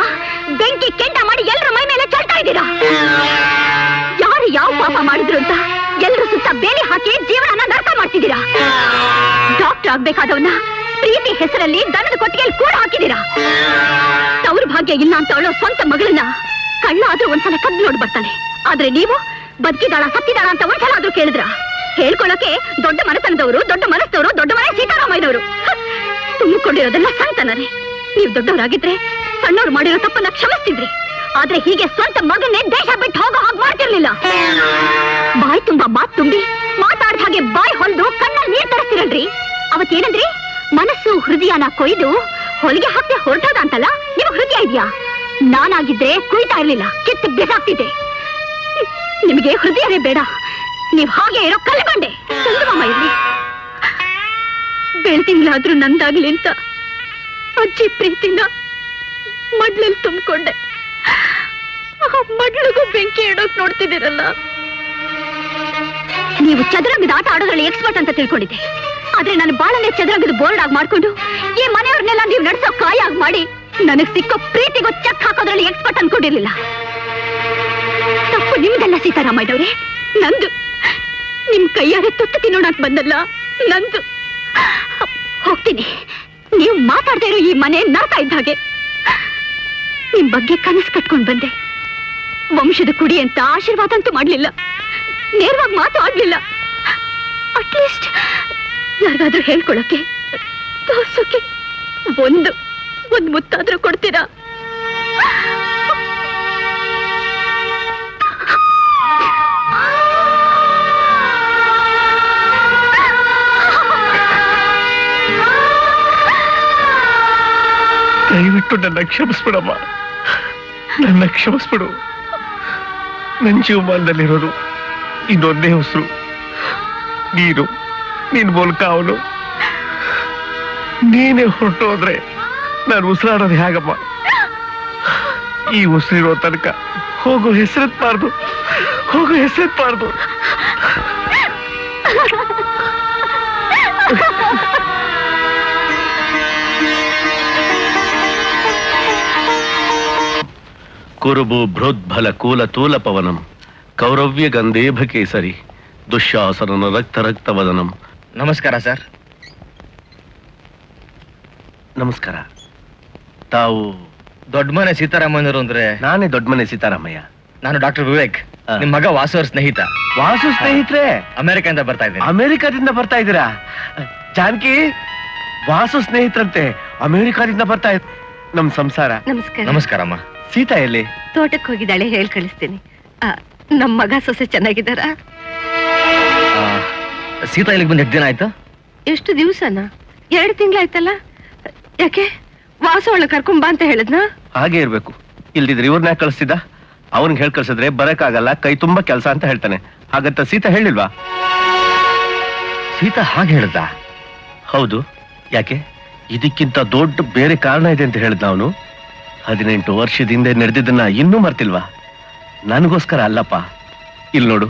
ಬೆಂಕಿ ಕೆಂಡ ಮಾಡಿ ಎಲ್ಲರ ಮೈ ಮೇಲೆ ಚಲ್ತಾ ಇದ್ದೀರಾ. ಯಾರು ಯಾವ ಪಾಪ ಮಾಡಿದ್ರು ಅಂತ ಎಲ್ಲರೂ ಸುತ್ತ ಬೇಲಿ ಹಾಕಿ ಜೀವನನ ನರಕ ಮಾಡ್ತಿದ್ದೀರಾ. ಡಾಕ್ಟರ್ ಆಗ್ಬೇಕಾದವನ್ನ ಪ್ರೀತಿ ಹೆಸರಲ್ಲಿ ದನದ ಕೊಟ್ಟಿಗೆಯಲ್ಲಿ ಕೂಡ ಹಾಕಿದ್ದೀರಾ. ತವ್ರ ಭಾಗ್ಯ ಇಲ್ಲ ಅಂತ ಅವಳು ಸ್ವಂತ ಮಗಳನ್ನ ಕಳ್ಳ ಆದ್ರೂ ಒಂದ್ಸಲ ಕದ್ದು ನೋಡಿ ಬರ್ತಾನೆ. ಆದ್ರೆ ನೀವು ಬದುಕಿದಾಳ ಸತ್ತಿದಾಳ ಅಂತ ಒಂದ್ಸಲ ಆದ್ರೂ ಕೇಳಿದ್ರ? ಹೇಳ್ಕೊಳಕ್ಕೆ ದೊಡ್ಡ ಮನತನದವರು, ದೊಡ್ಡ ಮನಸ್ಸವರು, ದೊಡ್ಡ ಮನೆ ಸೀತಾರಾಮಯ್ಯನವರು ತುಂಬಿಕೊಂಡಿರೋದೆಲ್ಲ ಸಂತನರೇ. ನೀವು ದೊಡ್ಡವರಾಗಿದ್ರೆ ಸಣ್ಣವ್ರು ಮಾಡಿರೋ ತಪ್ಪನ್ನ ಕ್ಷಮಿಸ್ತಿದ್ರಿ. ಆದ್ರೆ ಹೀಗೆ ಸ್ವಂತ ಮಗನ್ನೇ ದೇಶ ಬಿಟ್ಟು ಹೋಗೋ ಹಾಗೆ ಮಾಡ್ತಿರ್ಲಿಲ್ಲ. ಬಾಯಿ ತುಂಬಾ ಮಾತು ತುಂಬಿ ಮಾತಾಡ್ದ ಹಾಗೆ ಬಾಯಿ ಹೊಲ್ದು ಕಣ್ಣಲ್ಲಿ ನೀರ್ ತರಿಸ್ತಿರಲ್ರಿ. ಅವತ್ತೇನಂದ್ರಿ? ಮನಸ್ಸು ಹೃದಯನ ಕೊಯ್ದು ಹೊಲಿಗೆ ಹಾಕಿ ಹೊರಟೋದ ಅಂತಲ್ಲ. ನಿಮಗ್ ಹೃದಯ ಇದೆಯಾ? ನಾನಾಗಿದ್ರೆ ಕುಯ್ತಾ ಇರ್ಲಿಲ್ಲ, ಕಿತ್ತು ಬಿಸಾಕ್ತಿದ್ದೆ. ನಿಮಗೆ ಹೃದಯನೇ ಬೇಡ, ನೀವ್ ಹಾಗೆ ಇರೋ ಕಲ್ಕೊಂಡೆ. ಚಂದ್ರಮಾಮ ಇರ್ಲಿ, ಬೆಳ್ತಿಂಗ್ಲಾದ್ರೂ ನಂದಾಗ್ಲಿ ಅಂತ ಅಜ್ಜಿ ಪ್ರೀತಿನ ಮಡ್ಲಲ್ಲಿ ತುಂಬಿಕೊಂಡೆ. ಮಡ್ಲಿಗೂ ಬೆಂಕಿ ಇಡೋಕ್ ನೋಡ್ತಿದ್ದೀರಲ್ಲ. ನೀವು ಚದುರಂಗದ ಆಟ ಆಡೋದ್ರಲ್ಲಿ ಎಕ್ಸ್ಪರ್ಟ್ ಅಂತ ತಿಳ್ಕೊಂಡಿದ್ದೆ. ಆದ್ರೆ ನಾನು ಬಾಳನೆ ಚದುರಂಗದ ಬೋರ್ಡ್ ಆಗಿ ಮಾಡ್ಕೊಂಡು ಈ ಮನೆಯವ್ರನ್ನೆಲ್ಲ ನೀವು ನಡೆಸೋ ಕಾಯಾಗಿ ಮಾಡಿ ನನಗ್ ಸಿಕ್ಕೋ ಪ್ರೀತಿಗೂ ಚೆಕ್ ಹಾಕೋದ್ರಲ್ಲಿ ಎಕ್ಸ್ಪರ್ಟ್ ಅನ್ಕೊಂಡಿರ್ಲಿಲ್ಲ. ತಪ್ಪು ನಿಮ್ದಲ್ಲ ಸೀತಾರಾಮಯ್ಯನವ್ರೆ, ನಂದು. ನಿಮ್ ಕೈಯಾರೆ ತುತ್ತು ತಿನ್ನೋಣಕ್ ಬಂದಲ್ಲ, ನಂದು. ಹೋಗ್ತೀನಿ. ನೀವು ಮಾತಾಡ್ತಾ ಇರೋ ಈ ಮನೆ ನರಕ ಇದ್ದ ಹಾಗೆ. ನಿಮ್ ಬಗ್ಗೆ ಕನಸು ಕಟ್ಕೊಂಡ್ ಬಂದೆ. ವಂಶದ ಕುಡಿ ಅಂತ ಆಶೀರ್ವಾದ ಅಂತೂ ಮಾಡ್ಲಿಲ್ಲ, ನೇರವಾಗಿ ಮಾತು ಆಡ್ಲಿಲ್ಲ. ಅಟ್ಲೀಸ್ಟ್ ಯಾರಿಗಾದ್ರೂ ಹೇಳ್ಕೊಳಕ್ಕೆ, ತೋರ್ಸೋಕೆ ಒಂದು ಮುತ್ತಾದ್ರೂ ಕೊಡ್ತೀರಾ? ದಯವಿಟ್ಟು ನನ್ನ ಕ್ಷಮಿಸ್ಬಿಡಮ್ಮ, ನನ್ನ ಕ್ಷಮಿಸ್ಬಿಡು. ನನ್ನ ಜೀವಮಾನದಲ್ಲಿರೋದು ಇನ್ನೊಂದೇ ಉಸಿರು ನೀನು. ನಿನ್ ಮೂಲಕ ಅವನು. ನೀನೇ ಹೊರಟೋದ್ರೆ ನಾನು ಉಸಿರಾಡೋದು ಹೇಗಮ್ಮ? ಈ ಉಸಿರಿರೋ ತನಕ ಹೋಗೋ ಹೆಸರೆತ್ಬಾರ್ದು, ಹೋಗೋ ಹೆಸರೆತ್ಬಾರ್ದು. ಕುರುಬು ಬೃಹದ್ಬಲ ಕೂಲ ತೂಲ ಪವನಂ ಕೌರವ್ಯ ಗಂಧೇಭ ಕೇಸರಿ ದುಶ್ಯಾಸನನ ರಕ್ತ ರಕ್ತವದನಂ. ನಮಸ್ಕಾರ ಸರ್. ನಮಸ್ಕಾರ. ತಾವು? ದೊಡ್ಡ ಮನೆ ಸೀತಾರಾಮಯ್ಯನವರು ಅಂದ್ರೆ ನಾನೇ ದೊಡ್ಡ ಮನೆ ಸೀತಾರಾಮಯ್ಯ. ನಾನು ಡಾಕ್ಟರ್ ವಿವೇಕ್, ನಿಮ್ ಮಗ ವಾಸು ಅವ್ರ ಸ್ನೇಹಿತ. ವಾಸು ಸ್ನೇಹಿತರೆ? ಅಮೆರಿಕದಿಂದ ಬರ್ತಾ ಇದ್ದೀನಿ. ಅಮೆರಿಕಾದಿಂದ ಬರ್ತಾ ಇದ್ದೀರಾ? ಜಾನಕಿ, ವಾಸು ಸ್ನೇಹಿತರಂತೆ ಅಮೆರಿಕಾದಿಂದ ಬರ್ತಾ ಇದ್. ನಮ್ ಸಂಸಾರ. ನಮಸ್ಕಾರ. ನಮಸ್ಕಾರಮ್ಮ. ಸೀತಾ ಎಲ್ಲಿ? ತೋಟಕ್ಕೆ ಹೋಗಿದ್ದಾಳೆ, ಹೇಳ್ ಕಳಿಸ್ತೀನಿ. ನಮ್ ಮಗ ಸೊಸೆ ಚೆನ್ನಾಗಿದ್ದಾರ? ಸೀತಾ ಇಲ್ಲಿಗೆ ಬಂದು ಎಷ್ಟು ದಿನ ಆಯ್ತು? ಎಷ್ಟು ದಿವ್ಸನ? 2 ತಿಂಗಳಾಯ್ತಲ್ಲ. ಯಾಕೆ ವಾಸು ಅವಳ ಕರ್ಕೊಂಬ ಅಂತ ಹೇಳಿದ್ನಾ? ಹಾಗೆ ಇರ್ಬೇಕು. ಇಲ್ದಿದ್ರೆ ಇವ್ರನ್ನ ಕಳಿಸ್ತಿದ್ದ? ಅವನ್ಗೆ ಹೇಳ್ ಕಳ್ಸಿದ್ರೆ ಬರಕ್ಕಾಗಲ್ಲ, ಕೈ ತುಂಬಾ ಕೆಲಸ ಅಂತ ಹೇಳ್ತಾನೆ. ಹಾಗಂತ ಸೀತಾ ಹೇಳಿಲ್ವಾ? ಸೀತಾ ಹಾಗೆ ಹೇಳ್ದ? ಹೌದು. ಯಾಕೆ? ಇದಕ್ಕಿಂತ ದೊಡ್ಡ ಬೇರೆ ಕಾರಣ ಇದೆ ಅಂತ ಹೇಳಿದ್ನ ಅವನು. 18 ವರ್ಷದ ಹಿಂದೆ ನಡೆದಿದ್ದನ್ನ ಇನ್ನೂ ಮರ್ತಿಲ್ವಾ? ನನಗೋಸ್ಕರ ಅಲ್ಲಪ್ಪ. ಇಲ್ಲಿ ನೋಡು,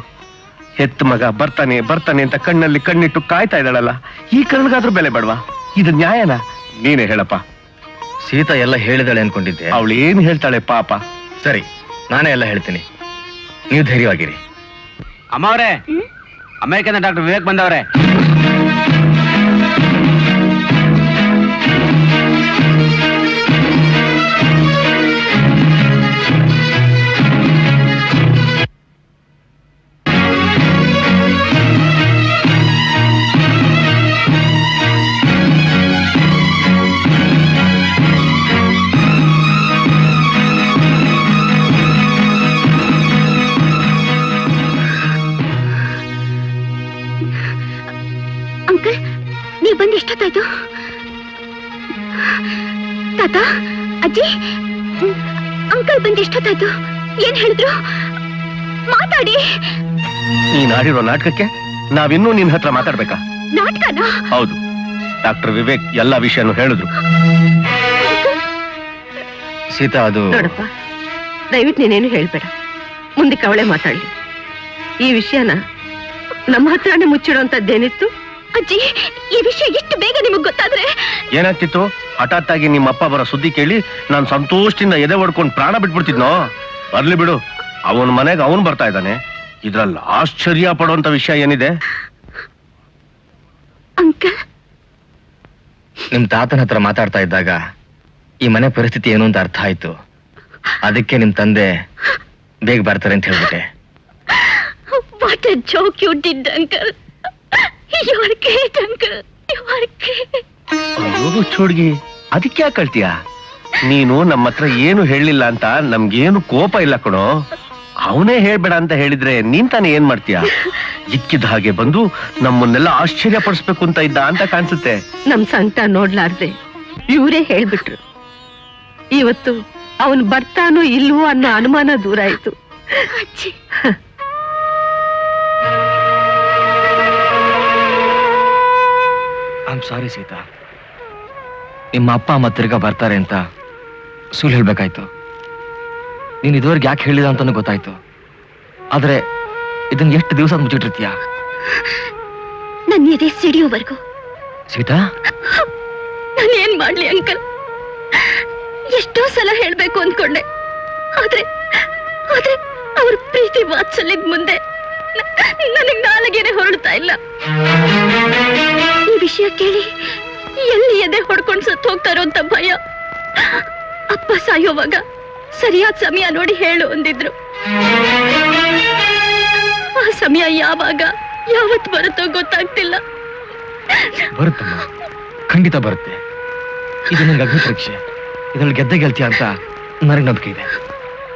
ಹೆತ್ತ ಮಗ ಬರ್ತಾನೆ ಬರ್ತಾನೆ ಅಂತ ಕಣ್ಣಲ್ಲಿ ಕಣ್ಣಿಟ್ಟು ಕಾಯ್ತಾ ಇದ್ದಾಳಲ್ಲ, ಈ ಕಣ್ಗಾದ್ರೂ ಬೆಲೆ ಬೇಡವಾ? ಇದು ನ್ಯಾಯನಾ? ನೀನೇ ಹೇಳಪ್ಪ. ಸೀತಾ ಎಲ್ಲ ಹೇಳಿದಾಳೆ ಅನ್ಕೊಂಡಿದ್ದೆ. ಅವಳು ಏನ್ ಹೇಳ್ತಾಳೆ ಪಾಪ. ಸರಿ, ನಾನೇ ಎಲ್ಲ ಹೇಳ್ತೀನಿ, ನೀವು ಧೈರ್ಯವಾಗಿರಿ. ಅಮ್ಮ ಅವರೇ, ಅಮೆರಿಕದ ಡಾಕ್ಟರ್ ವಿವೇಕ್ ಬಂದವ್ರೆ. ಅಂಕಲ್, ನೀವು ಬಂದು ಎಷ್ಟೊತ್ತಾಯ್ತು? ತಾತ, ಅಜ್ಜಿ, ಅಂಕಲ್ ಬಂದು ಎಷ್ಟೊತ್ತಾಯ್ತು? ಏನ್ ಹೇಳಿದ್ರು? ಮಾತಾಡಿ. ನೀನ್ ಆಡಿರೋ ನಾಟಕಕ್ಕೆ ನಾವಿನ್ನೂ ನಿನ್ ಹತ್ರ ಮಾತಾಡ್ಬೇಕಾ? ನಾಟಕನಾ? ಹೌದು. ಡಾಕ್ಟರ್ ವಿವೇಕ್ ಎಲ್ಲಾ ವಿಷಯನೂ ಹೇಳಿದ್ರು. ಸೀತಾ, ಅದು ನೋಡಪ್ಪ, ದಯವಿಟ್ಟು ನೀನೇನು ಹೇಳ್ಬೇಡ. ಮುಂದಕ್ಕೆ ಅವಳೇ ಮಾತಾಡ್ಲಿ. ಈ ವಿಷಯನ ನಮ್ಮ ಹತ್ರನೇ ಮುಚ್ಚಿಡುವಂತದ್ದೇನಿತ್ತು? ಅಜ್ಜಿ, ಈ ವಿಷಯ ಎಷ್ಟು ಬೇಗ ನಿಮಗ್ ಗೊತ್ತಾದ್ರೆ? ಏನಾಗ್ತಿತ್ತು? ಹಠಾತ್ ಆಗಿ ನಿಮ್ಮ ಅಪ್ಪ ಬರೋ ಸುದ್ದಿ ಕೇಳಿ ನಾನು ಸಂತೋಷದಿಂದ ಎದೆ ಹೊಡ್ಕೊಂಡು ಪ್ರಾಣ ಬಿಟ್ಬಿಡ್ತಿದ್ನೋ? ಬರ್ಲಿ ಬಿಡು, ಅವನ ಮನೆಗೆ ಅವನು ಬರ್ತಾ ಇದ್ದಾನೆ. ಇದ್ರಲ್ಲಿ ಆಶ್ಚರ್ಯ ಪಡುವಂತ ವಿಷಯ ಏನಿದೆ? ಅಂಕಲ್, ನಿಮ್ ತಾತನ ಹತ್ರ ಮಾತಾಡ್ತಾ ಇದ್ದಾಗ ಈ ಮನೆ ಪರಿಸ್ಥಿತಿ ಏನು ಅಂತ ಅರ್ಥ ಆಯ್ತು. ಅದಕ್ಕೆ ನಿಮ್ ತಂದೆ ಬೇಗ ಬರ್ತಾರೆ ಅಂತ ಹೇಳ್ಬಿಟ್ಟೆ. What a joke you did, uncle. You are great, uncle. You are great. ಅಯ್ಯೋ ಚೋಡ್ಗಿ, ಅದಕ್ಕೆ ಯಾಕೆ ಕಳ್ತೀಯ? ನೀನು ನಮ್ಮ ಹತ್ರ ಏನು ಹೇಳಿಲ್ಲ ಅಂತ ನಮ್ಗೇನು ಕೋಪ ಇಲ್ಲ ಕಣೋ. ಅವನೇ ಹೇಳ್ಬೇಡ ಅಂತ ಹೇಳಿದ್ರೆ ನೀನ್ ತಾನೇ ಏನ್ ಮಾಡ್ತೀಯ? ಇಕ್ಕಿದ ಹಾಗೆ ಬಂದು ನಮ್ಮನ್ನೆಲ್ಲ ಆಶ್ಚರ್ಯ ಪಡಿಸ್ಬೇಕು ಅಂತ ಇದ್ದ ಅಂತ ಕಾಣಿಸುತ್ತೆ. ನಮ್ ಸಂಕಟ ನೋಡ್ಲಾರ್ದೆ ಇವರೇ ಹೇಳ್ಬಿಟ್ರು. ಇವತ್ತು ಅವನು ಬರ್ತಾನೋ ಇಲ್ವೋ ಅನ್ನೋ ಅನುಮಾನ ದೂರ ಆಯ್ತು. ಅಜ್ಜಿ, ಐಮ್ ಸಾರಿ ಸೀತಾ. ನಿಮ್ಮ ಅಪ್ಪ ಅಮ್ಮ ತಿರ್ಗಾ ಬರ್ತಾರೆ ಅಂತ ಸುಳ್ಳು ಹೇಳ್ಬೇಕಾಯ್ತು. ನೀನ್ ಇದುವರೆಗೆ ಯಾಕೆ ಹೇಳಿದ ಅಂತಾನು ಗೊತ್ತಾಯ್ತು. ಆದ್ರೆ ಇದನ್ನ ಎಷ್ಟು ದಿವಸ ಮುಚ್ಚಿಟ್ಟಿರ್ತೀಯ? ನನ್ನ ಎದೆ ಸಿಡಿಯೋವರೆಗೂ. ಸೀತಾ, ನಾನು ಏನ್ ಮಾಡ್ಲಿ ಅಂಕಲ್? ಎಷ್ಟೋ ಸಲ ಹೇಳ್ಬೇಕು ಅಂದ್ಕೊಂಡೆ, ಆದ್ರೆ ಆದ್ರೆ ಅವ್ರ ಪ್ರೀತಿ ವಾತ್ಸಲ್ಯದ ಮುಂದೆ ನನಗ್ ನಾಲಿಗೆನೆ ಹೊರಡ್ತಾ ಇಲ್ಲ. ಈ ವಿಷಯ ಕೇಳಿ ಎಲ್ಲಿ ಎದೆ ಹೊಡ್ಕೊಂಡು ಸತ್ತು ಹೋಗ್ತಾರೋ ಅಂತ ಭಯ. ಅಪ್ಪ ಸಾಯೋವಾಗ ಸರಿಯಾದ ಸಮಯ ನೋಡಿ ಹೇಳು ಅಂದಿದ್ರು. ಆ ಸಮಯ ಯಾವಾಗ ಯಾವತ್ತು ಬರುತ್ತೋ ಗೊತ್ತಾಗ್ತಿಲ್ಲ. ಬರುತ್ತಮ್ಮ, ಖಂಡಿತ ಬರುತ್ತೆ. ಇದು ನಂಗೆ ಅಗ್ನಿ ಪರೀಕ್ಷೆ. ಇದ್ರಲ್ಲಿ ಗೆಲ್ತೀಯ ಅಂತ ನನಗೆ ನಂಬಿಕೆ ಇದೆ.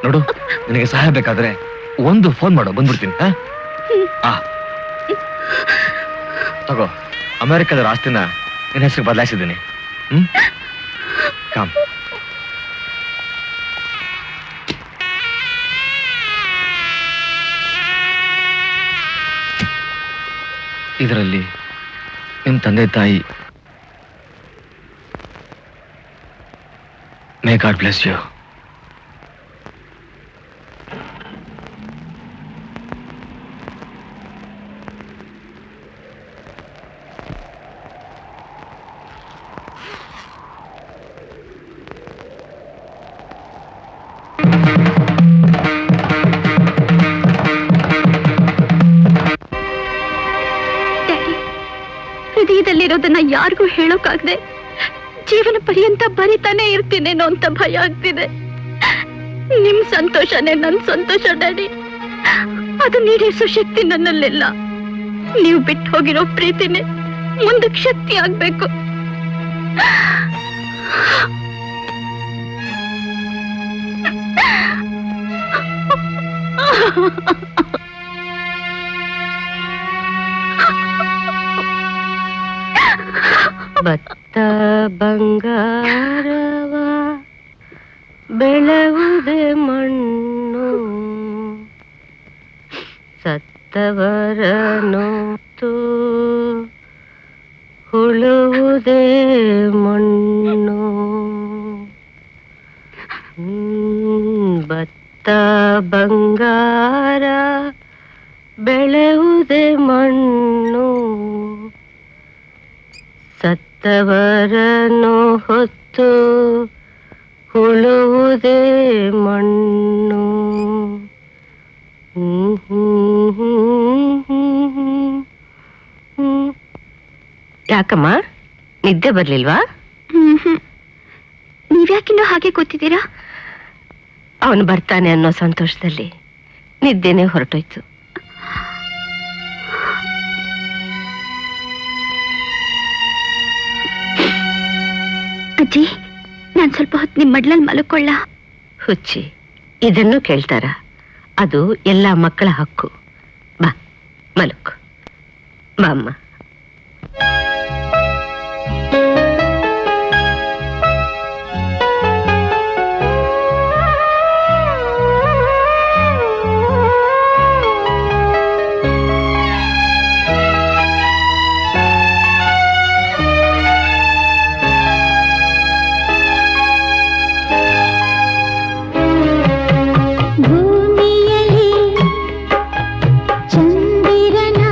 ನೋಡು, ನಿನಗೆ ಸಹಾಯ ಬೇಕಾದ್ರೆ ಒಂದು ಫೋನ್ ಮಾಡೋ, ಬಂದ್ಬಿಡ್ತೀನಿ. ತಗೋ, ಅಮೆರಿಕದ ಆಸ್ತಿನ ನಿನ್ನ ಹೆಸರು ಬದಲಾಯಿಸಿದ್ದೀನಿ. ಕಾಮ್. ಇದರಲ್ಲಿ ನಿಮ್ ತಂದೆ ತಾಯಿ. May God bless you. ಹೃದಯದಲ್ಲಿರೋದನ್ನ ಯಾರಿಗೂ ಹೇಳೋಕಾಗದೆ ಜೀವನ ಪರ್ಯಂತ ಬರಿತಾನೆ ಇರ್ತೀನೇನೋ ಅಂತ ಭಯ ಆಗ್ತಿದೆ. ನಿಮ್ ಸಂತೋಷನೇ ನನ್ ಸಂತೋಷ ಡ್ಯಾಡಿ. ಅದು ನೀಡಿಸೋ ಶಕ್ತಿ ನನ್ನಲ್ಲಿಲ್ಲ. ನೀವು ಬಿಟ್ಟು ಹೋಗಿರೋ ಪ್ರೀತಿನೇ ಮುಂದಕ್ಕೆ ಶಕ್ತಿ ಆಗ್ಬೇಕು. ಭತ್ತ ಬಂಗಾರವ ಬೆಳೆವುದೇ ಮಣ್ಣು, ಸತ್ತವರನೊತ್ತು ಹುಳುವುದೇ ಮಣ್ಣು. ಭತ್ತ ಬಂಗಾರ ಬೆಳೆವುದೇ ಮಣ್ಣು, ಸತ್ತವರನ್ನು ಹೊತ್ತು ಹುಳುವುದೇ ಮಣ್ಣು. ಯಾಕಮ್ಮ, ನಿದ್ದೆ ಬರ್ಲಿಲ್ವಾ? ನೀವ್ಯಾಕಿನ್ನೂ ಹಾಗೆ ಕೂತಿದ್ದೀರಾ? ಅವನು ಬರ್ತಾನೆ ಅನ್ನೋ ಸಂತೋಷದಲ್ಲಿ ನಿದ್ದೆನೆ ಹೊರಟೋಯ್ತು. ಅಜ್ಜಿ, ನಾನ್ ಸ್ವಲ್ಪ ಹೊತ್ತು ನಿಮ್ ಮಡ್ಲಲ್ಲಿ ಮಲ್ಕೊಳ್ಳ? ಹುಚ್ಚಿ, ಇದನ್ನು ಕೇಳ್ತಾರ? ಅದು ಎಲ್ಲ ಮಕ್ಕಳ ಹಕ್ಕು. ಬಾ ಮಲಕ್ಕು, ಬಾ ಅಮ್ಮ. ಭೂಮಿಯಲ್ಲಿ ಚಂದಿರನ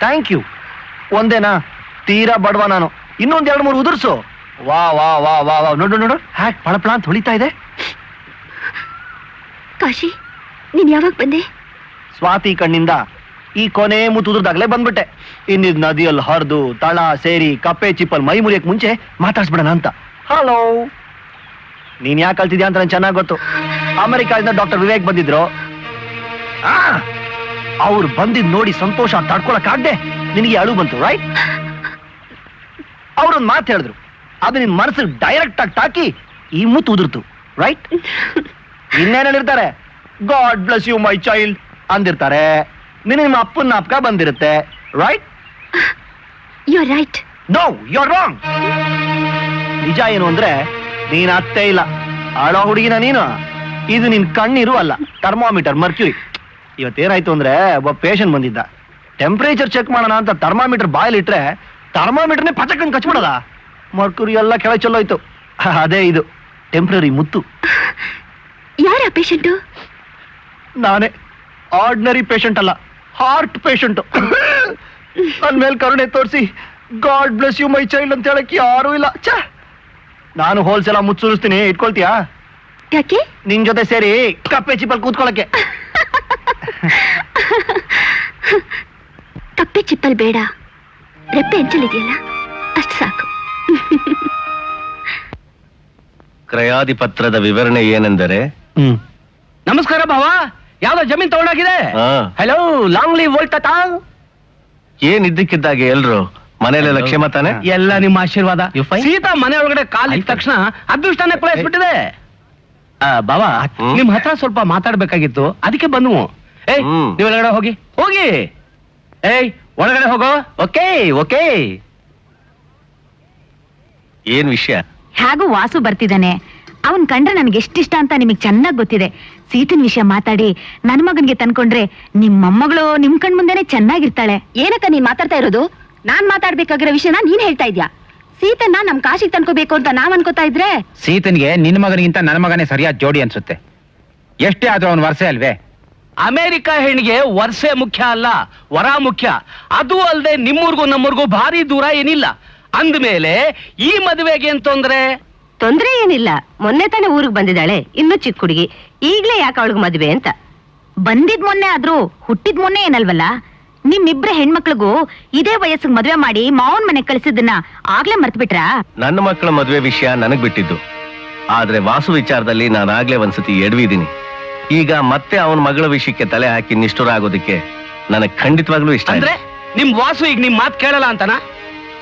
ಥ್ಯಾಂಕ್ ಯು. ಒಂದೇನಾ? ತೀರಾ ಬಡವ ನಾನು. ಇನ್ನೊಂದ್ 2-3 ಉದುರ್ಸು. ವಾ ವಾ ವಾ ವಾ ವಾ, ನೋಡು ನೋಡು, ಹ್ಯಾಕ್ ಪಳಪಳ ಅಂತ ಹೊಳಿತಾ ಇದೆ. ಕಾಶಿ, ನೀನ್ ಯಾವಾಗ ಬಂದೆ? ಸ್ವಾತಿ ಕಣ್ಣಿಂದ ಈ ಕೊನೆ ಮುತ್ತು ಉದುರ್ದಾಗ್ಲೇ ಬಂದ್ಬಿಟ್ಟೆ. ಇನ್ನಿದ್ ನದಿಯಲ್ಲಿ ಹರಿದು ತಳ ಸೇರಿ ಕಪ್ಪೆ ಚಿಪ್ಪಲ್ ಮೈ ಮುರಿಯಕ್ ಮುಂಚೆ ಮಾತಾಡ್ಸ್ಬಿಡೋಣ ಅಂತ. ಹಲೋ, ನೀನ್ ಯಾಕೆ ಕಲ್ತಿದ್ಯಾ ಅಂತ ನಂಗೆ ಚೆನ್ನಾಗಿ ಗೊತ್ತು. ಅಮೆರಿಕಾದಿಂದ ಡಾಕ್ಟರ್ ವಿವೇಕ್ ಬಂದಿದ್ರು. ಅವ್ರು ಬಂದಿದ್ ನೋಡಿ ಸಂತೋಷ ತಡ್ಕೊಳಕ್ಕಾಗ್ದೆ ನಿನಗೆ ಅಳು ಬಂತು, ರೈಟ್? ಅವ್ರೊಂದ್ ಮಾತು ಹೇಳಿದ್ರು, ಅದು ನಿನ್ ಮನಸ್ಸಿಗೆ ಡೈರೆಕ್ಟ್ ಆಗಿ ತಾಕಿ ಈ ಮುತ್ತು ಉದುರ್ತು, ರೈಟ್? ಇನ್ನೇನ್ ಹೇಳಿರ್ತಾರೆ? God bless you my child ಅಂದಿರ್ತಾರೆ. ನಿಮ್ಮ ಅಪ್ಪನ ನಾಪಕ ಬಂದಿರುತ್ತೆ, right? You are right. No, you are wrong. ನಿಜ ಏನು ಅಂದ್ರೆ ನೀನ್ ಅತ್ತೇ ಇಲ್ಲ, ಆಳೋ ಹುಡುಗಿನ ನೀನು. ಇದು ನಿನ್ ಕಣ್ಣೀರು ಅಲ್ಲ, ಥರ್ಮಾಮೀಟರ್ ಮರ್ಕ್ಯೂರಿ. ಇವತ್ತೇನಾಯ್ತು ಅಂದ್ರೆ ಒಬ್ಬ ಪೇಷಂಟ್ ಬಂದಿದ್ದ. ಟೆಂಪರೇಚರ್ ಚೆಕ್ ಮಾಡೋಣ ಅಂತ ಥರ್ಮಾಮೀಟರ್ ಬಾಯಲ್ಲಿಟ್ರೆ ಥರ್ಮಾಮೀಟರ್ನೇ ಪಚಕನ್ ಕಚ್ಬಿಡದ. ಮರ್ಕ್ಯೂರಿ ಎಲ್ಲ ಕೆಳಗೆ ಚೆಲ್ಲೋಯ್ತು. ಅದೇ ಇದು ಟೆಂಪ್ರರಿ ಮುತ್ತು. ಯಾರ ಪೇಷಂಟು? ನಾನೇ. ಆರ್ಡಿನರಿ ಪೇಷಂಟ್ ಅಲ್ಲ, ಹಾರ್ಟ್ ಪೇಷಂಟ್. ನನ್ ಮೇಲೆ ಕರುಣೆ ತೋರಿಸಿ God bless you my child ಅಂತ ಹೇಳಕ್ ಯಾರೂ ಇಲ್ಲ. ಛ, ನಾನು ಹೋಲ್ಸೇಲ್ ಮುತ್ತು ಸುರಿಸ್ತೀನಿ, ಇಟ್ಕೊಳ್ತೀಯಾ? ಯಾಕೆ? ನಿನ್ ಜೊತೆ ಸೇರಿ ಕಪ್ಪೆ ಚಿಪ್ಪಲ್ ಕೂತ್ಕೊಳ್ಳಕ್ಕೆ. ಕಪ್ಪೆ ಚಿಪ್ಪಲ್ ಬೇಡ, ರೆಪ್ಪೆ ಹೆಂಚಲಿದೆಯಲ್ಲ ಅಷ್ಟು ಸಾಕು. ಕ್ರಯಾದಿ ಪತ್ರದ ವಿವರಣೆ ಏನೆಂದರೆ, ನಮಸ್ಕಾರ ಭಾವ, ಯಾವ್ದೋ ಜಮೀನ್ ತಗೊಂಡಾಗಿದೆ. ಹಲೋ, ಲಾಂಗ್ ಲೀವ್ ವೋಲ್ಟಾ. ಏನ್ ಇದ್ದಕ್ಕಿದ್ದಾಗೆ ಎಲ್ರು ಮನೇಲೆಲ್ಲ ಕ್ಷೇಮ ತಾನೆ? ಎಲ್ಲ ನಿಮ್ಮ ಆಶೀರ್ವಾದ. ಸೀತಾ ಮನೆ ಒಳಗಡೆ ಕಾಲಿಟ್ಟ ತಕ್ಷಣ ಅದೃಷ್ಟನೇ ಕುಳಿಸ್ಬಿಟ್ಟಿದೆ. ಬಾಬಾ, ನಿಮ್ ಹತ್ರ ಸ್ವಲ್ಪ ಮಾತಾಡ್ಬೇಕಾಗಿತ್ತು, ಅದಕ್ಕೆ ಬಂದ್ವು. ಏಯ್, ನೀವು ಒಳಗಡೆ ಹೋಗಿ ಹೋಗಿ. ಏಯ್, ಒಳಗಡೆ ಹೋಗೋ. Okay okay. ಏನ್ ವಿಷಯ? ಹೇಗೂ ವಾಸು ಬರ್ತಿದ್ದಾನೆ. ಅವನ್ ಕಂಡ್ರೆ ನನ್ಗೆ ಎಷ್ಟಿಷ್ಟ ಅಂತ ನಿಮಗ್ ಚೆನ್ನಾಗ್ ಗೊತ್ತಿದೆ. ಸೀತನ್ ವಿಷಯ ಮಾತಾಡಿ ನನ್ ಮಗನ್ಗೆ ತಂದ್ಕೊಂಡ್ರೆ ನಿಮ್ ಮೊಮ್ಮಗಳು ನಿಮ್ ಕಣ್ ಮುಂದೆನೆ ಚೆನ್ನಾಗಿರ್ತಾಳೆ. ಏನಕ್ಕ ನೀನ್ ಮಾತಾಡ್ತಾ ಇರೋದು? ನಾನ್ ಮಾತಾಡ್ಬೇಕಾಗಿರೋ ವಿಷಯನ ನೀನ್ ಹೇಳ್ತಾ ಇದ್ಯಾ? ಸೀತನ್ನ ನಮ್ ಕಾಶಿಗೆ ತಂದ್ಕೋಬೇಕು ಅಂತ ನಾವ್ ಅನ್ಕೋತಾ ಇದ್ರೆ ಸೀತನ್ಗೆ ನಿನ್ನ ಮಗನಿಗಿಂತ ನನ್ನ ಮಗನೇ ಸರಿಯಾದ ಜೋಡಿ ಅನ್ಸುತ್ತೆ. ಎಷ್ಟೇ ಆದ್ರೂ ಅವನ್ ವರ್ಷೆ ಅಲ್ವೇ? ಅಮೆರಿಕ ಹೆಣ್ಣಿಗೆ ವರ್ಷೆ ಮುಖ್ಯ ಅಲ್ಲ, ವರ ಮುಖ್ಯ. ಅದು ಅಲ್ಲದೆ ನಿಮ್ಮೂರ್ಗೂ ನಮ್ಮೂರ್ಗೂ ಭಾರಿ ದೂರ ಏನಿಲ್ಲ. ಅಂದ್ಮೇಲೆ ಈ ಮದುವೆಗೆ ಏನ್ ತೊಂದ್ರೆ? ತೊಂದ್ರೆ ಏನಿಲ್ಲ. ಮೊನ್ನೆ ತಾನೇ ಊರಿಗೆ ಬಂದಿದ್ದಾಳೆ, ಇನ್ನು ಚಿಕ್ಕ ಹುಡುಗಿ. ಈಗ್ಲೇ ಯಾಕೆ ಅವಳಿಗೆ ಮದುವೆ ಅಂತ? ಬಂದಿದ್ ಮೊನ್ನೆ ಆದ್ರೂ ಹುಟ್ಟಿದ್ ಮೊನ್ನೆ ಏನಲ್ವಲ್ಲ. ನಿಮ್ಮಿಬ್ರ ಹೆಣ್ಮಕ್ಳಿಗೂ ಇದೇ ವಯಸ್ಸಿಗೆ ಮದ್ವೆ ಮಾಡಿ ಮಾವನ್ ಮನೆ ಕಳಿಸಿದ್ದನ್ನ ಆಗ್ಲೇ ಮರ್ತ್ ಬಿಟ್ರಾ? ನನ್ನ ಮಕ್ಕಳ ಮದುವೆ ವಿಷಯ ನನಗ್ ಬಿಟ್ಟಿದ್ದು. ಆದ್ರೆ ವಾಸು ವಿಚಾರದಲ್ಲಿ ನಾನಾಗ್ಲೇ ಒಂದ್ಸತಿ ಎಡವಿದ್ದೀನಿ. ಈಗ ಮತ್ತೆ ಅವನ ಮಗಳ ವಿಷಯಕ್ಕೆ ತಲೆ ಹಾಕಿ ನಿಷ್ಠುರ ಆಗೋದಕ್ಕೆ ನನಗ್ ಖಂಡಿತವಾಗ್ಲೂ ಇಷ್ಟ ಅಂದ್ರೆ ನಿಮ್ ವಾಸು ಈಗ ನಿಮ್ ಮಾತ್ ಕೇಳಲ್ಲ ಅಂತನ?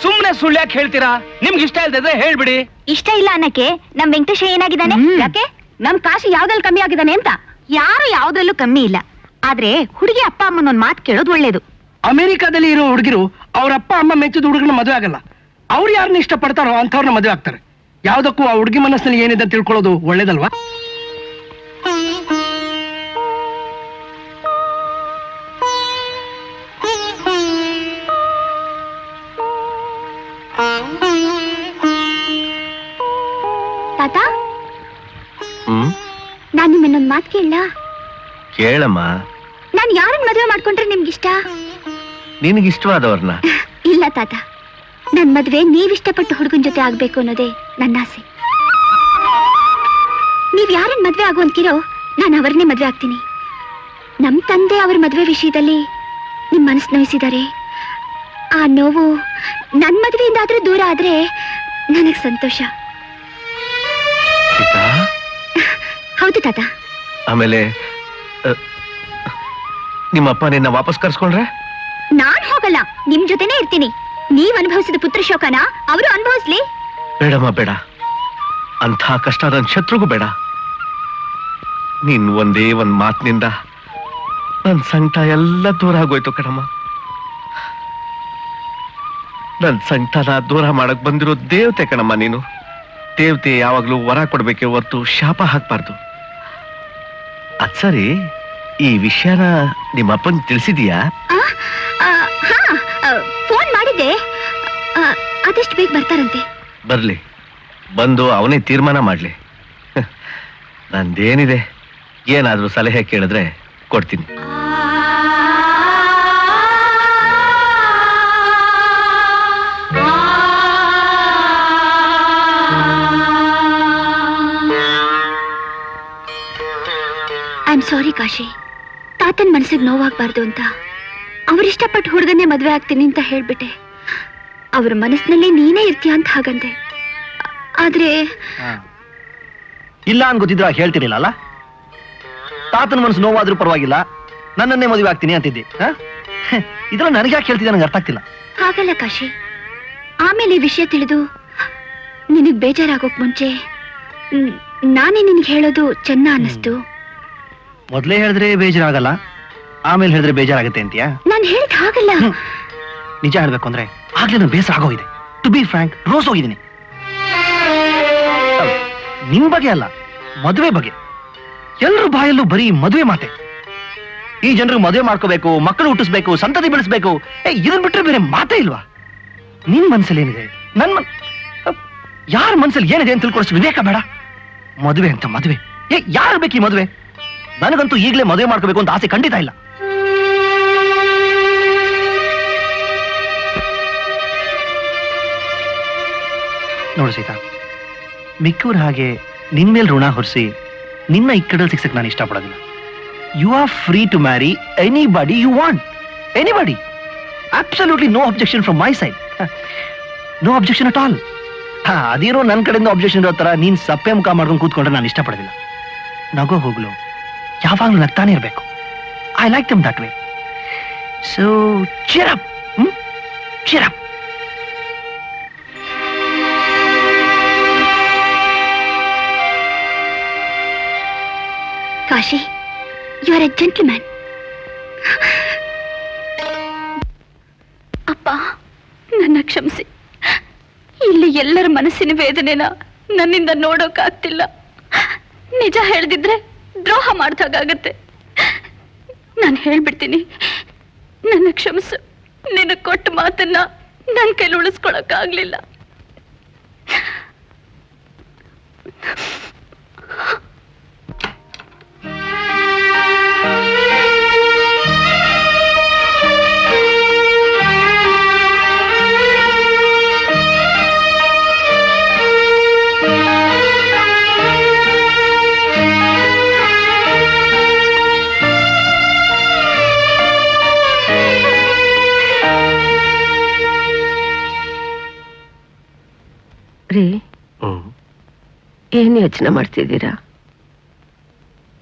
ಸುಮ್ನೆ ಸುಳ್ಳ್ಯಾಕ್ ಹೇಳ್ತೀರಾ? ನಿಮ್ಗೆ ಇಷ್ಟ ಇಲ್ದಿದ್ರೆ ಹೇಳ್ಬಿಡಿ. ಇಷ್ಟ ಇಲ್ಲ ಅನ್ನಕ್ಕೆ ನಮ್ ವೆಂಕಟೇಶ ಏನಾಗಿದ್ದಾನೆ? ಯಾಕೆ? ನಮ್ ಕಾಶಿ ಯಾವ್ದ್ರಲ್ಲಿ ಕಮ್ಮಿ ಆಗಿದ್ದಾನೆ ಅಂತ? ಯಾರು ಯಾವ್ದ್ರಲ್ಲೂ ಕಮ್ಮಿ ಇಲ್ಲ. ಆದ್ರೆ ಹುಡುಗಿ ಅಪ್ಪ ಅಮ್ಮನ ಒಂದ್ ಮಾತು ಕೇಳೋದು ಒಳ್ಳೇದು. ಅಮೆರಿಕಾದಲ್ಲಿ ಇರೋ ಹುಡುಗಿರು ಅವ್ರ ಅಪ್ಪ ಅಮ್ಮ ಮೆಚ್ಚಿದ ಹುಡುಗನ ಮದುವೆ ಆಗಲ್ಲ. ಅವ್ರು ಯಾರನ್ನ ಇಷ್ಟಪಡ್ತಾರೋ ಅಂಥವ್ರನ್ನ ಮದುವೆ ಆಗ್ತಾರೆ. ಯಾವ್ದಕ್ಕೂ ಆ ಹುಡುಗಿ ಮನಸ್ಸಿನಲ್ಲಿ ಏನಿದೆ ಅಂತ ತಿಳ್ಕೊಳ್ಳೋದು ಒಳ್ಳೇದಲ್ವಾ? ತಾತ, ನಾನ್ ನಿಮ್ಮನ್ನೊಂದ್ ಮಾತು ಕೇಳಲ್ಲ? ಕೇಳಮ್ಮ. ನಾನ್ ಯಾರನ್ನ ಮದುವೆ ಮಾಡ್ಕೊಂಡ್ರೆ ನಿಮ್ಗಿಷ್ಟ? ನಿನಗಿಷ್ಟವಾದವ್ರನ್ನ? ಇಲ್ಲ ತಾತ, ನನ್ ಮದ್ವೆ ನೀವಿಷ್ಟಪಟ್ಟು ಹುಡುಗನ್ ಜೊತೆ ಆಗ್ಬೇಕು ಅನ್ನೋದೇ ನನ್ನ ಆಸೆ. ನೀವ್ ಯಾರನ್ನ ಮದ್ವೆ ಆಗು ಅಂತೀರೋ ನಾನು ಅವ್ರನ್ನೇ ಮದ್ವೆ ಆಗ್ತೀನಿ. ನಮ್ ತಂದೆ ಅವ್ರ ಮದ್ವೆ ವಿಷಯದಲ್ಲಿ ನಿಮ್ ಮನಸ್ಸು ನೋಯಿಸಿದ್ದಾರೆ. ಆ ನೋವು ನನ್ ಮದ್ವೆಯಿಂದ ಆದ್ರೂ ದೂರ ಆದ್ರೆ ನನಗ್ ಸಂತೋಷ. ಹೌದು ತಾತ. ಆಮೇಲೆ ನಿಮ್ಮಪ್ಪ ನಿನ್ನ ವಾಪಸ್ ಕರ್ಸ್ಕೊಂಡ್ರೆ? ನಾನ್ ಹೋಗಲ್ಲ, ನಿಮ್ ಜೊತೆನೇ ಇರ್ತೀನಿ. ನೀವ್ ಅನುಭವಿಸಿದ ಪುತ್ರ ಶೋಕನ ಅವರು ಅನುಭವಿಸ್ಲಿ. ಬೇಡಮ್ಮ ಬೇಡ, ಅಂಥ ಕಷ್ಟ ನನ್ನ ಶತ್ರುಗೂ ಬೇಡ. ನೀನ್ ಒಂದೇ ಒಂದ್ ಮಾತಿನಿಂದ ನನ್ ಸಂಕಟ ಎಲ್ಲ ದೂರ ಆಗೋಯ್ತು ಕಣಮ್ಮ. ನನ್ ಸಂಕಟನ ದೂರ ಮಾಡಕ್ ಬಂದಿರೋ ದೇವತೆ ಕಣಮ್ಮ ನೀನು. ದೇವತೆ ಯಾವಾಗ್ಲೂ ವರ ಕೊಡ್ಬೇಕೆ ಹೊರ್ತು ಶಾಪ ಹಾಕ್ಬಾರ್ದು. ಅದ್ ಸರಿ, ಈ ವಿಷಯನ ನಿಮ್ಮಪ್ಪನ್ ತಿಳಿಸಿದೀಯಾ? ಫೋನ್ ಮಾಡಿದ್ದೆ, ಆದಷ್ಟು ಬೇಗ ಬರ್ತಾರಂತೆ. ಬರ್ಲಿ, ಬಂದು ಅವನೇ ತೀರ್ಮಾನ ಮಾಡ್ಲಿ. ನಂದೇನಿದೆ, ಏನಾದ್ರೂ ಸಲಹೆ ಕೇಳಿದ್ರೆ ಕೊಡ್ತೀನಿ. ಐ ಆಮ್ ಸಾರಿ ಕಾಶಿ, ತಾತನ್ ಮನಸ್ಸಿಗೆ ನೋವಾಗ್ಬಾರ್ದು ಅಂತ ಅವರಿಷ್ಟಪಟ್ಟು ಹುಡುಗನ್ನೇ ಮದ್ವೆ ಆಗ್ತೀನಿ ಅಂತ ಹೇಳ್ಬಿಟ್ಟೆ. ಅವ್ರ ಮನಸ್ಸಿನಲ್ಲಿ ನೀನೇ ಇರ್ತೀಯ ಅಂತ ಹಾಗಂದೆ. ಆದ್ರೆ ಇಲ್ಲ ಅನ್ ಗೊತ್ತಿದ್ರ ಹೇಳ್ತಿರ್ಲಿಲ್ಲ ಅಲ್ಲ? ತಾತನ ಮನಸ್ಸು ನೋವಾದ್ರೂ ಪರವಾಗಿಲ್ಲ, ನನ್ನನ್ನೇ ಮದುವೆ ಆಗ್ತೀನಿ ಅಂತಿದ್ದೆ. ಇದ್ರ ನನಗೆ ಯಾಕೆ ಹೇಳ್ತಿದ್ದೆ ನನಗೆ ಅರ್ಥ ಆಗ್ತಿಲ್ಲ. ಹಾಗಲ್ಲ ಕಾಶಿ, ಆಮೇಲೆ ಈ ವಿಷಯ ತಿಳಿದು ನಿನಗ್ ಬೇಜಾರಾಗೋಕ್ ಮುಂಚೆ ನಾನೇ ನಿನ್ಗೆ ಹೇಳೋದು ಚೆನ್ನ ಅನ್ನಿಸ್ತು. ಮೊದ್ಲೇ ಹೇಳಿದ್ರೆ ಬೇಜಾರಾಗಲ್ಲ, ಆಮೇಲೆ ಹೇಳಿದ್ರೆ ಬೇಜಾರಾಗತ್ತೆ ಅಂತೀಯಾ? ನಾನು ಹೇಳಿದ ಹಾಗಲ್ಲ. ನಿಜ ಹೇಳ್ಬೇಕು ಅಂದ್ರೆ ಆಗ್ಲೇ ನಾನು ಬೇಸರ ಆಗೋಗಿದೆ. ಟು ಬಿ ಫ್ರಾಂಕ್, ರೋಸ್ ಹೋಗಿದ್ದೀನಿ. ನಿಮ್ ಬಗ್ಗೆ ಅಲ್ಲ, ಮದುವೆ ಬಗ್ಗೆ. ಎಲ್ರ ಬಾಯಲ್ಲೂ ಬರೀ ಮದುವೆ ಮಾತೆ. ಈ ಜನರಿಗೆ ಮದುವೆ ಮಾಡ್ಕೋಬೇಕು, ಮಕ್ಕಳು ಹುಟ್ಟಿಸ್ಬೇಕು, ಸಂತತಿ ಬೆಳೆಸ್ಬೇಕು, ಇದನ್ ಬಿಟ್ರೆ ಬೇರೆ ಮಾತೇ ಇಲ್ವಾ? ನಿನ್ ಮನ್ಸಲ್ಲಿ ಏನಿದೆ, ಯಾರ ಮನ್ಸಲ್ಲಿ ಏನಿದೆ ಅಂತ ತಿಳ್ಕೊಳಷ್ಟು ವಿವೇಕ ಬೇಡ? ಮದುವೆ ಅಂತ ಮದುವೆ, ಯಾರು ಬೇಕು ಈ ಮದುವೆ? ನನಗಂತೂ ಈಗಲೇ ಮದುವೆ ಮಾಡ್ಕೋಬೇಕು ಅಂತ ಆಸೆ ಖಂಡಿತ ಇಲ್ಲ. ನೋಡು ಸೀತಾ, ಮಿಕ್ಕೂರ್ ಹಾಗೆ ನಿನ್ ಮೇಲೆ ಋಣ ಹೊರಿಸಿ ನಿನ್ನ ಇಕ್ಕಡಲ್ಲಿ ಸಿಕ್ಸಕ್ ನಾನು ಇಷ್ಟಪಡೋದಿಲ್ಲ. You are free to marry anybody you want, anybody. Absolutely no objection from my side, no objection at all. ಅದೇನೋ ನನ್ನ ಕಡೆಯಿಂದ ಅಬ್ಜೆಕ್ಷನ್ ಇರೋ ತರ ನೀನ್ ಸಪ್ಪೆ ಮುಖ ಮಾಡ್ಕೊಂಡು ಕೂತ್ಕೊಂಡ್ರೆ ನಾನು ಇಷ್ಟಪಡೋದಿಲ್ಲ. ನಗೋ ಹೋಗ್ಲು ಯಾವಾಗ್ಲೂ ನಗ್ತಾನೆ ಇರಬೇಕು. I like them that way. So cheer up, cheer up. Kashi, you are a gentleman. ಅಪ್ಪ, ನನ್ನ ಕ್ಷಮಿಸಿ. ಇಲ್ಲಿ ಎಲ್ಲರ ಮನಸ್ಸಿನ ವೇದನೆನ ನನ್ನಿಂದ ನೋಡೋಕ್ಕಾಗ್ತಿಲ್ಲ. ನಿಜ ಹೇಳ್ದಿದ್ರೆ ದ್ರೋಹ ಮಾಡ್ದಾಗತ್ತೆ. ನಾನು ಹೇಳ್ಬಿಡ್ತೀನಿ, ನನ್ನ ಕ್ಷಮಿಸು. ನಿನ್ನ ಕೊಟ್ಟ ಮಾತನ್ನ ನನ್ನ ಕೈಲಿ ಉಳಿಸ್ಕೊಳಕ್ಕಾಗ್ಲಿಲ್ಲ. ರೀ, ಏನ್ ಯೋಚನೆ ಮಾಡ್ತಿದ್ದೀರಾ?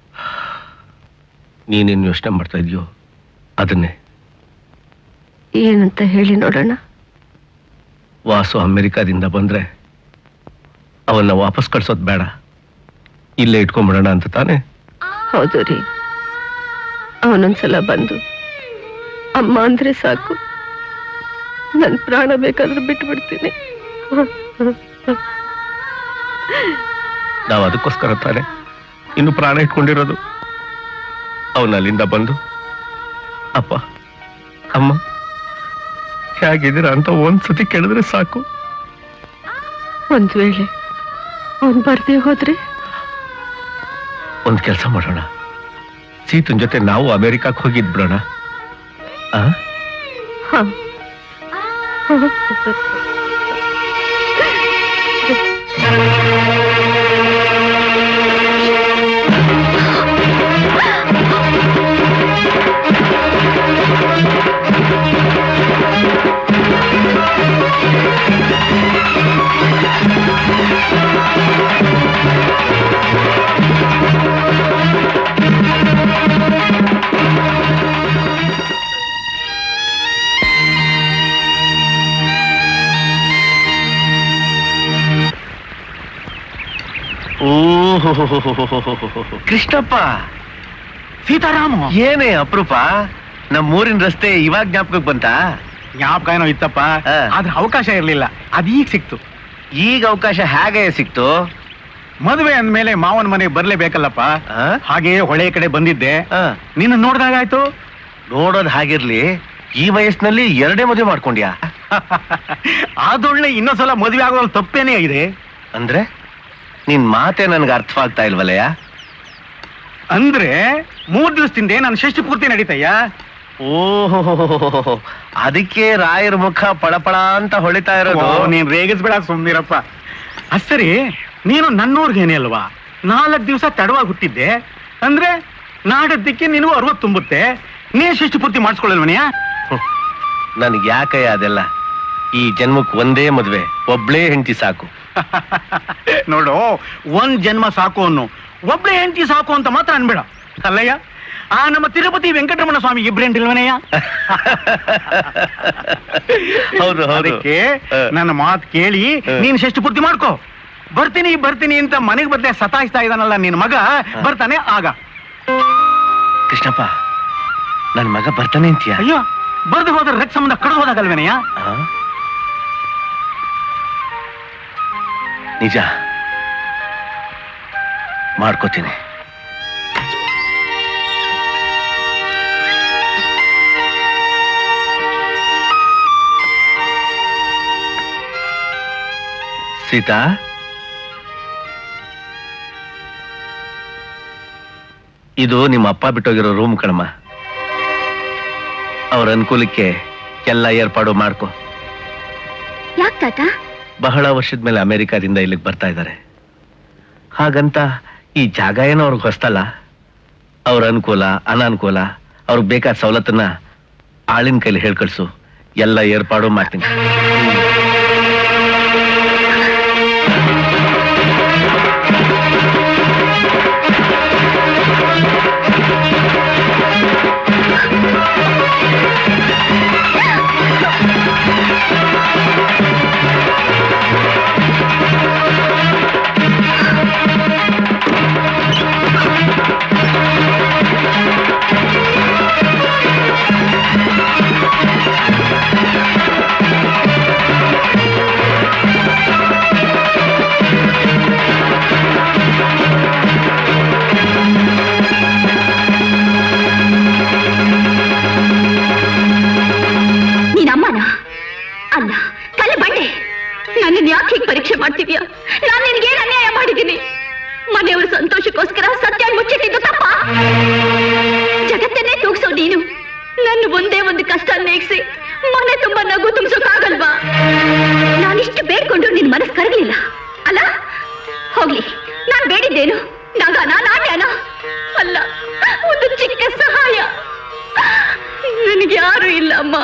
ನೀನೇನು ಯೋಚನೆ ಮಾಡ್ತಾ ಇದೆಯೋ ಅದನ್ನೇ. ಏನಂತ ಹೇಳಿ ನೋಡೋಣ. ವಾಸು ಅಮೆರಿಕಾದಿಂದ ಬಂದ್ರೆ ಅವನ್ನ ವಾಪಸ್ ಕಳ್ಸೋದ್ ಬೇಡ, ಇಲ್ಲೇ ಇಟ್ಕೊಂಡ್ಬಿಡೋಣ ಅಂತ ತಾನೆ? ಹೌದು ರೀ, ಅವನೊಂದ್ಸಲ ಬಂದು ಅಮ್ಮ ಅಂದ್ರೆ ಸಾಕು, ನನ್ ಪ್ರಾಣ ಬೇಕಾದ್ರೂ ಬಿಟ್ಟು ಬಿಡ್ತೀನಿ. ನಾವು ಅದಕ್ಕೋಸ್ಕರ ತಾನೆ ಇನ್ನು ಪ್ರಾಣ ಇಟ್ಕೊಂಡಿರೋದು. ಅವನ ಅಲ್ಲಿಂದ ಬಂದು ಅಪ್ಪ ಅಮ್ಮ ಹೇಗಿದ್ದೀರಾ ಅಂತ ಒಂದ್ಸತಿ ಕೇಳಿದ್ರೆ ಸಾಕು. ಒಂದ್ ವೇಳೆ ಅವನ್ ಬರ್ದೇ ಹೋದ್ರೆ? ಒಂದ್ ಕೆಲಸ ಮಾಡೋಣ, ಸೀತನ್ ಜೊತೆ ನಾವು ಅಮೆರಿಕಕ್ಕೆ ಹೋಗಿದ್ಬಿಡೋಣ. ಕೃಷ್ಣಪ್ಪ, ಸೀತಾರಾಮ ಏನೇ ಅಪರೂಪ, ನಮ್ಮೂರಿನ ರಸ್ತೆ ಇವಾಗ ಜ್ಞಾಪಕಕ್ಕೆ ಬಂತಾ? ಜ್ಞಾಪಕ ಏನೋ ಇತ್ತಪ್ಪ, ಹಾ. ಆದ್ರೆ ಅವಕಾಶ ಇರ್ಲಿಲ್ಲ, ಅದೀಗ ಸಿಕ್ತು. ಈಗ ಅವಕಾಶ ಹೇಗೆ ಸಿಕ್ತು? ಮದುವೆ ಅಂದ್ಮೇಲೆ ಮಾವನ ಮನೆಗೆ ಬರ್ಲೇಬೇಕಲ್ಲಪ್ಪ. ಆ? ಹಾಗೆ ಹೊಳೆ ಕಡೆ ಬಂದಿದ್ದೆ, ಆ, ನಿನ್ನ ನೋಡ್ದಾಗಾಯ್ತು. ನೋಡೋದ್ ಹಾಗಿರ್ಲಿ, ಈ ವಯಸ್ಸಿನಲ್ಲಿ 2 ಮದುವೆ ಮಾಡ್ಕೊಂಡ್ಯಾ? ಆದೊಳ್ಳೆ ಇನ್ನೊಂದ್ಸಲ ಮದುವೆ ಆಗೋದ್ರಲ್ಲಿ ತಪ್ಪೇನೇ ಇದೆ. ಅಂದ್ರೆ ನಿನ್ ಮಾತೆ ನನ್ಗೆ ಅರ್ಥವಾಗ್ತಾ ಇಲ್ವಲ್ಲಯ್ಯ? ಅಂದ್ರೆ 3 ದಿವಸದಿಂದ ನನ್ನ ಷಷ್ಠಿ ಪೂರ್ತಿ ನಡೀತಯ್ಯ. ಓಹೋ, ಅದಕ್ಕೆ ರಾಯರ ಮುಖ ಪಳಪಳ ಅಂತ ಹೊಳಿತಾ ಇರೋದು. ನೀನ್ ರೇಗಿಸ್ಬೇಡ, ಸುಮ್ನಿರಪ್ಪ. ಸರಿ, ನೀನು ನನ್ನೂರ್ಗೇನೆ ಅಲ್ವಾ, 4 ದಿವಸ ತಡವಾಗಿ ಹುಟ್ಟಿದ್ದೆ ಅಂದ್ರೆ ನಾಡದ್ದಕ್ಕೆ ನೀನು 60 ತುಂಬುತ್ತೆ. ನೀ ಷಷ್ಠಿ ಪೂರ್ತಿ ಮಾಡಿಸ್ಕೊಳ್ಳಲ್ವನಿಯ? ನನ್ಗೆ ಯಾಕಯ್ಯ ಅದೆಲ್ಲ? ಈ ಜನ್ಮಕ್ಕೆ ಒಂದೇ ಮದ್ವೆ, ಒಬ್ಳೇ ಹೆಂಡತಿ ಸಾಕು. ನೋಡು, 1 ಜನ್ಮ ಸಾಕು ಅನ್ನು, ಒಬ್ಳೆ ಹೆಂಡತಿ ಸಾಕು ಅಂತ ಮಾತ್ರ ಅನ್ಬೇಡ ಅಲ್ಲಯ್ಯ. ಆ ನಮ್ಮ ತಿರುಪತಿ ವೆಂಕಟರಮಣ ಸ್ವಾಮಿ 2 ಹೆಂಡಿಲ್ವನಯ್ಯ? ಹೌದು ಹೌದು. ಅದಕ್ಕೆ ನನ್ನ ಮಾತು ಕೇಳಿ ನೀನ್ ಷಷ್ಠಿ ಪೂರ್ತಿ ಮಾಡ್ಕೋ. ಬರ್ತೀನಿ ಬರ್ತೀನಿ ಅಂತ ಮನೆಗೆ ಬದಲೇ ಸತಾಯಿಸ್ತಾ ಇದ್ದಾನಲ್ಲ ನಿನ್ ಮಗ, ಬರ್ತಾನೆ ಆಗ. ಕೃಷ್ಣಪ್ಪ, ನನ್ ಮಗ ಬರ್ತಾನೆ ಅಂತೀಯ? ಅಯ್ಯೋ, ಬರ್ದು ಹೋದ್ರೆ ರಕ್ತ ಸಂಬಂಧ ಕಡು ಹೋದಾಗಲ್ವೇನಯ್ಯ? ಆ? ನಿಜ ಮಾಡ್ಕೋತೀನಿ. ಸೀತಾ, ಇದು ನಿಮ್ಮ ಅಪ್ಪ ಬಿಟ್ಟೋಗಿರೋ ರೂಮ್ ಕಣಮ್ಮ. ಅವ್ರ ಅನುಕೂಲಕ್ಕೆ ಎಲ್ಲ ಏರ್ಪಾಡು ಮಾಡ್ಕೊ. ಯಾಕೆ ತಾತ? ಬಹಳ ವರ್ಷದ ಮೇಲೆ ಅಮೆರಿಕಾದಿಂದ ಇಲ್ಲಿಗೆ ಬರ್ತಾ ಇದ್ದಾರೆ. ಹಾಗಂತ ಈ ಜಾಗ ಏನೋ ಅವ್ರಿಗೆ ಹೊಸ್ತಲ್ಲ. ಅವ್ರ ಅನುಕೂಲ ಅನಾನುಕೂಲ, ಅವ್ರಿಗೆ ಬೇಕಾದ ಸವಲತ್ತನ್ನ ಆಳಿನ ಕೈಲಿ ಹೇಳ್ಕಳ್ಸು, ಎಲ್ಲ ಏರ್ಪಾಡು ಮಾಡ್ತೀನಿ. ಅಲ್ಲ, ಕಲೆ ಬಂಡೆ, ನನ್ನನ್ನು ಯಾಕೆ ಹೀಗೆ ಪರೀಕ್ಷೆ ಮಾಡ್ತಿದ್ಯಾ? ನಾನು ನಿನ್ಗೇನು ಅನ್ಯಾಯ ಮಾಡಿದ್ದೀನಿ? ಮನೆಯವ್ರ ಸಂತೋಷಕ್ಕೋಸ್ಕರ ಸತ್ಯ ಮುಚ್ಚಿಟ್ಟಿದ್ದು ತಪ್ಪ? ಜಗತ್ತನ್ನೇ ತೂಗ್ಸೋ ನೀನು ನನ್ನ ಒಂದೇ ಒಂದು ಕಷ್ಟ ನೇಗಿಸಿ ಮನೆ ತುಂಬಾ ನಗು ತುಂಬಿಸೋಕಾಗಲ್ವಾ? ನಾನಿಷ್ಟು ಬೇಡ್ಕೊಂಡು ನಿನ್ ಮನಸ್ಸು ಕರಗಲಿಲ್ಲ ಅಲ್ಲ? ಹೋಗ್ಲಿ, ನಾನ್ ಬೇಡಿದ್ದೇನು? ನಗನ, ನಾಟ್ಯನ? ಅಲ್ಲ, ಒಂದು ಚಿಕ್ಕ ಸಹಾಯ. ನನಗೆ ಯಾರು ಇಲ್ಲ ಅಮ್ಮ.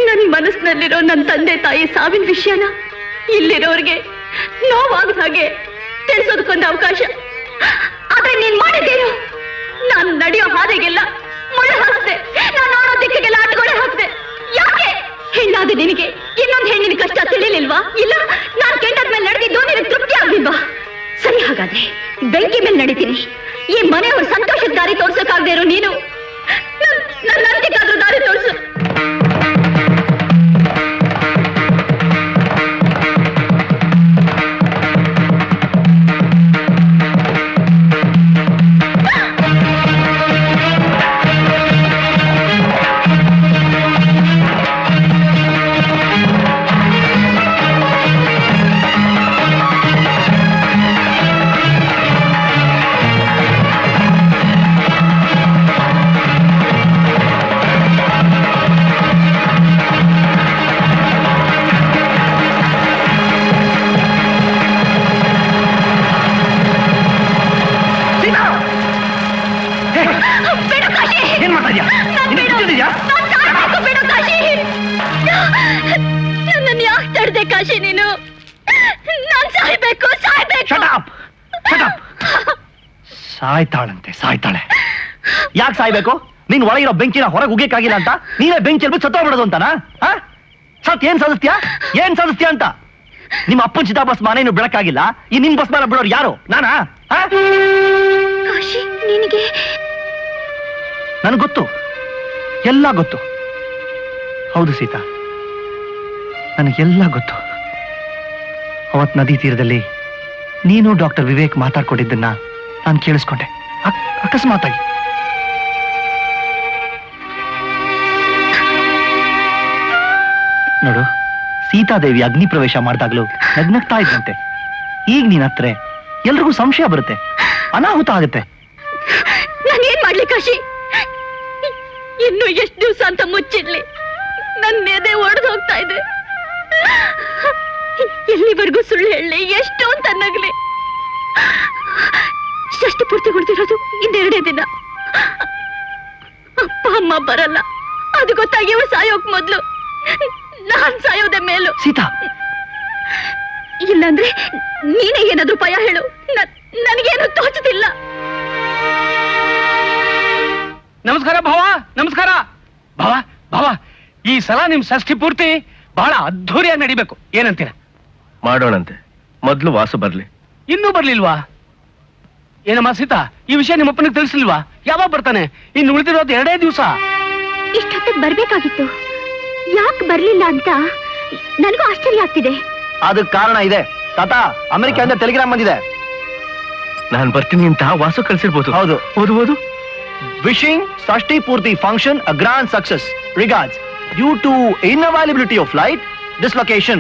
ನನ್ನ ಮನಸ್ಸಿನಲ್ಲಿರೋ ನನ್ನ ತಂದೆ ತಾಯಿ ಸಾವಿನ ವಿಷಯನ ಇಲ್ಲಿರೋರ್ಗೆ ನೋವಾಗದ ಹಾಗೆ ತಿಳಿಸೋದಕ್ಕೊಂದು ಅವಕಾಶ. ಆದ್ರೆ ನೀನ್ ಮಾಡಿದ್ದೇನು? ನಾನು ನಡೆಯೋ ಹಾದಿಗೆಲ್ಲ ಮುಳ್ಳು ಹಾಕ್ದೆ, ನಾನು ನೋಡೋ ದಿಕ್ಕಿಗೆಲ್ಲ ಅಡ್ಗೋಡೆ ಹಾಕ್ದೆ. ಯಾಕೆ? ಹೆಣ್ಣಾದ ನಿನಗೆ ಇನ್ನೊಂದು ಹೆಣ್ಣಿನ ಕಷ್ಟ ತಿಳಿಲಿಲ್ವಾ? ಇಲ್ಲ, ನಾನು ಕೆಂಡದ ಮೇಲೆ ನಡೆದಿದ್ದು ನಿನಗೆ ತೃಪ್ತಿ ಆಗ್ಲಿಲ್ವಾ? ಸರಿ, ಹಾಗಾದ್ರೆ ಬೆಂಕಿ ಮೇಲೆ ನಡೀತೀನಿ. ಈ ಮನೆಯವ್ರ ಸಂತೋಷದ ದಾರಿ ತೋರ್ಸೋಕಾಗದೇ ಇರೋ ನೀನು ನನ್ನ ಅಂತ್ಯಕ್ಕಾದ್ರೂ ದಾರಿ ತೋರ್ಸು. ನನ್ನನ್ನು ಯಾಕೆ ತಡೆದೆ ಕಾಶಿ ನೀನು? ನಾನು ಸಾಯ್ಬೇಕು, ಸಾಯ್ಬೇಕು. ಸಾಯ್ತಾಳಂತೆ, ಸಾಯ್ತಾಳೆ. ಯಾಕೆ ಸಾಯ್ಬೇಕು? ನೀನ್ ಒಳಗಿರೋ ಬೆಂಕಿನ ಹೊರಗೆ ಉಗಿಯಕ್ಕಾಗಿಲ್ಲ ಅಂತ ನೀನೇ ಬೆಂಕಿ ಎಲ್ಬಿಟ್ಟು ಸತ್ತೋಗ್ಬಿಡೋದು ಅಂತಾನ? ಸತ್ ಏನ್ ಸಾಧಿಸ್ತೀಯಾ? ಏನ್ ಸಾಧಿಸ್ತೀಯ ಅಂತ? ನಿಮ್ಮ ಅಪ್ಪನ ಚಿತಾಭಸ್ಮಾನ ಇನ್ನು ಬೆಳಕಾಗಿಲ್ಲ ಈ ನಿಮ್ ಭಸ್ಮಾನ ಬಿಡೋರು ಯಾರು ನಾನಾ ಕಾಶಿ ನಿನಗೆ ನನಗೆ ಗೊತ್ತು ಎಲ್ಲ ಗೊತ್ತು ಹೌದು ಸೀತಾ ನನಗೆಲ್ಲ ಗೊತ್ತು ಅವತ್ ನದಿ ತೀರದಲ್ಲಿ ನೀನು ಡಾಕ್ಟರ್ ವಿವೇಕ್ ಮಾತಾಡ್ಕೊಂಡಿದ್ದನ್ನ ನಾನು ಕೇಳಿಸ್ಕೊಂಡೆ ಅಕಸ್ಮಾತಾಗಿ ನೋಡು ಸೀತಾದೇವಿ ಅಗ್ನಿ ಪ್ರವೇಶ ಮಾಡಿದಾಗ್ಲೂ ನಗ್ನಗ್ತಾ ಇದ್ದಂತೆ ಈಗ ನೀನ್ ಹತ್ರ ಎಲ್ರಿಗೂ ಸಂಶಯ ಬರುತ್ತೆ ಅನಾಹುತ ಆಗುತ್ತೆ ನಾನೇನ್ ಮಾಡ್ಲಿ ಕಾಶಿ ಇನ್ನು ಎಷ್ಟು ದಿವಸ ಅಂತ ಮುಚ್ಚಿಡ್ಲಿ ನನ್ನ ಎದೆ ಒಡೆದು ಹೋಗ್ತಾ ಇದೆ ಎಲ್ಲಿವರೆಗೂ ಸುಳ್ಳು ಹೇಳಲಿ ಎಷ್ಟು ಅಂತ ನಗ್ಲಿ ಷಷ್ಠಿ ಪೂರ್ತಿ ಹೊಡೆದಿರೋದು ಇನ್ನೆರಡೇ ದಿನ ಅಪ್ಪ ಅಮ್ಮ ಬರಲ್ಲ ಅದು ಗೊತ್ತಾಗಿ ಇವ್ರು ಸಾಯೋಕ್ ಮೊದ್ಲು ನಾನ್ ಸಾಯೋದೆ ಮೇಲು ಸೀತಾ ಇಲ್ಲಾಂದ್ರೆ ನೀನೇ ಏನಾದ್ರೂ ಭಯ ಹೇಳು ನನಗೇನು ತೋಚುತ್ತಿಲ್ಲ ನಮಸ್ಕಾರ ಭಾವ ನಮಸ್ಕಾರ ಭಾವ ಭಾವ ಈ ಸಲ ನಿಮ್ ಷಷ್ಠಿ ಪೂರ್ತಿ ಬಹಳ ಅದ್ಧೂರಿಯಾಗಿ ನಡಿಬೇಕು ಏನಂತೀರ ಮಾಡೋಣಂತೆ ಮೊದ್ಲು ವಾಸು ಬರ್ಲಿ. ಇನ್ನೂ ಬರ್ಲಿಲ್ವಾ ಏನಮ್ಮ ಸೀತಾ ಈ ವಿಷಯ ನಿಮ್ಮಪ್ಪನಿಗೆ ತಿಳಿಸ್ಲಿಲ್ವಾ ಯಾವಾಗ ಬರ್ತಾನೆ ಇನ್ನು ಉಳಿದಿರೋದು 2 ದಿವಸ ಇಷ್ಟೊತ್ತಿಗೆ ಬರ್ಬೇಕಾಗಿತ್ತು ಯಾಕೆ ಬರ್ಲಿಲ್ಲ ಅಂತ ನನಗೂ ಆಶ್ಚರ್ಯ ಆಗ್ತಿದೆ ಅದಕ್ಕೆ ಕಾರಣ ಇದೆ ತಾತ ಅಮೆರಿಕದಿಂದ ಟೆಲಿಗ್ರಾಮ್ ಬಂದಿದೆ ನಾನ್ ಬರ್ತೀನಿ ಅಂತ ವಾಸು ಕಳ್ಸಿರ್ಬೋದು. ಹೌದು ಓದು wishing Sashti Purti function a grand success. Regards, due to inavailability of flight, dislocation.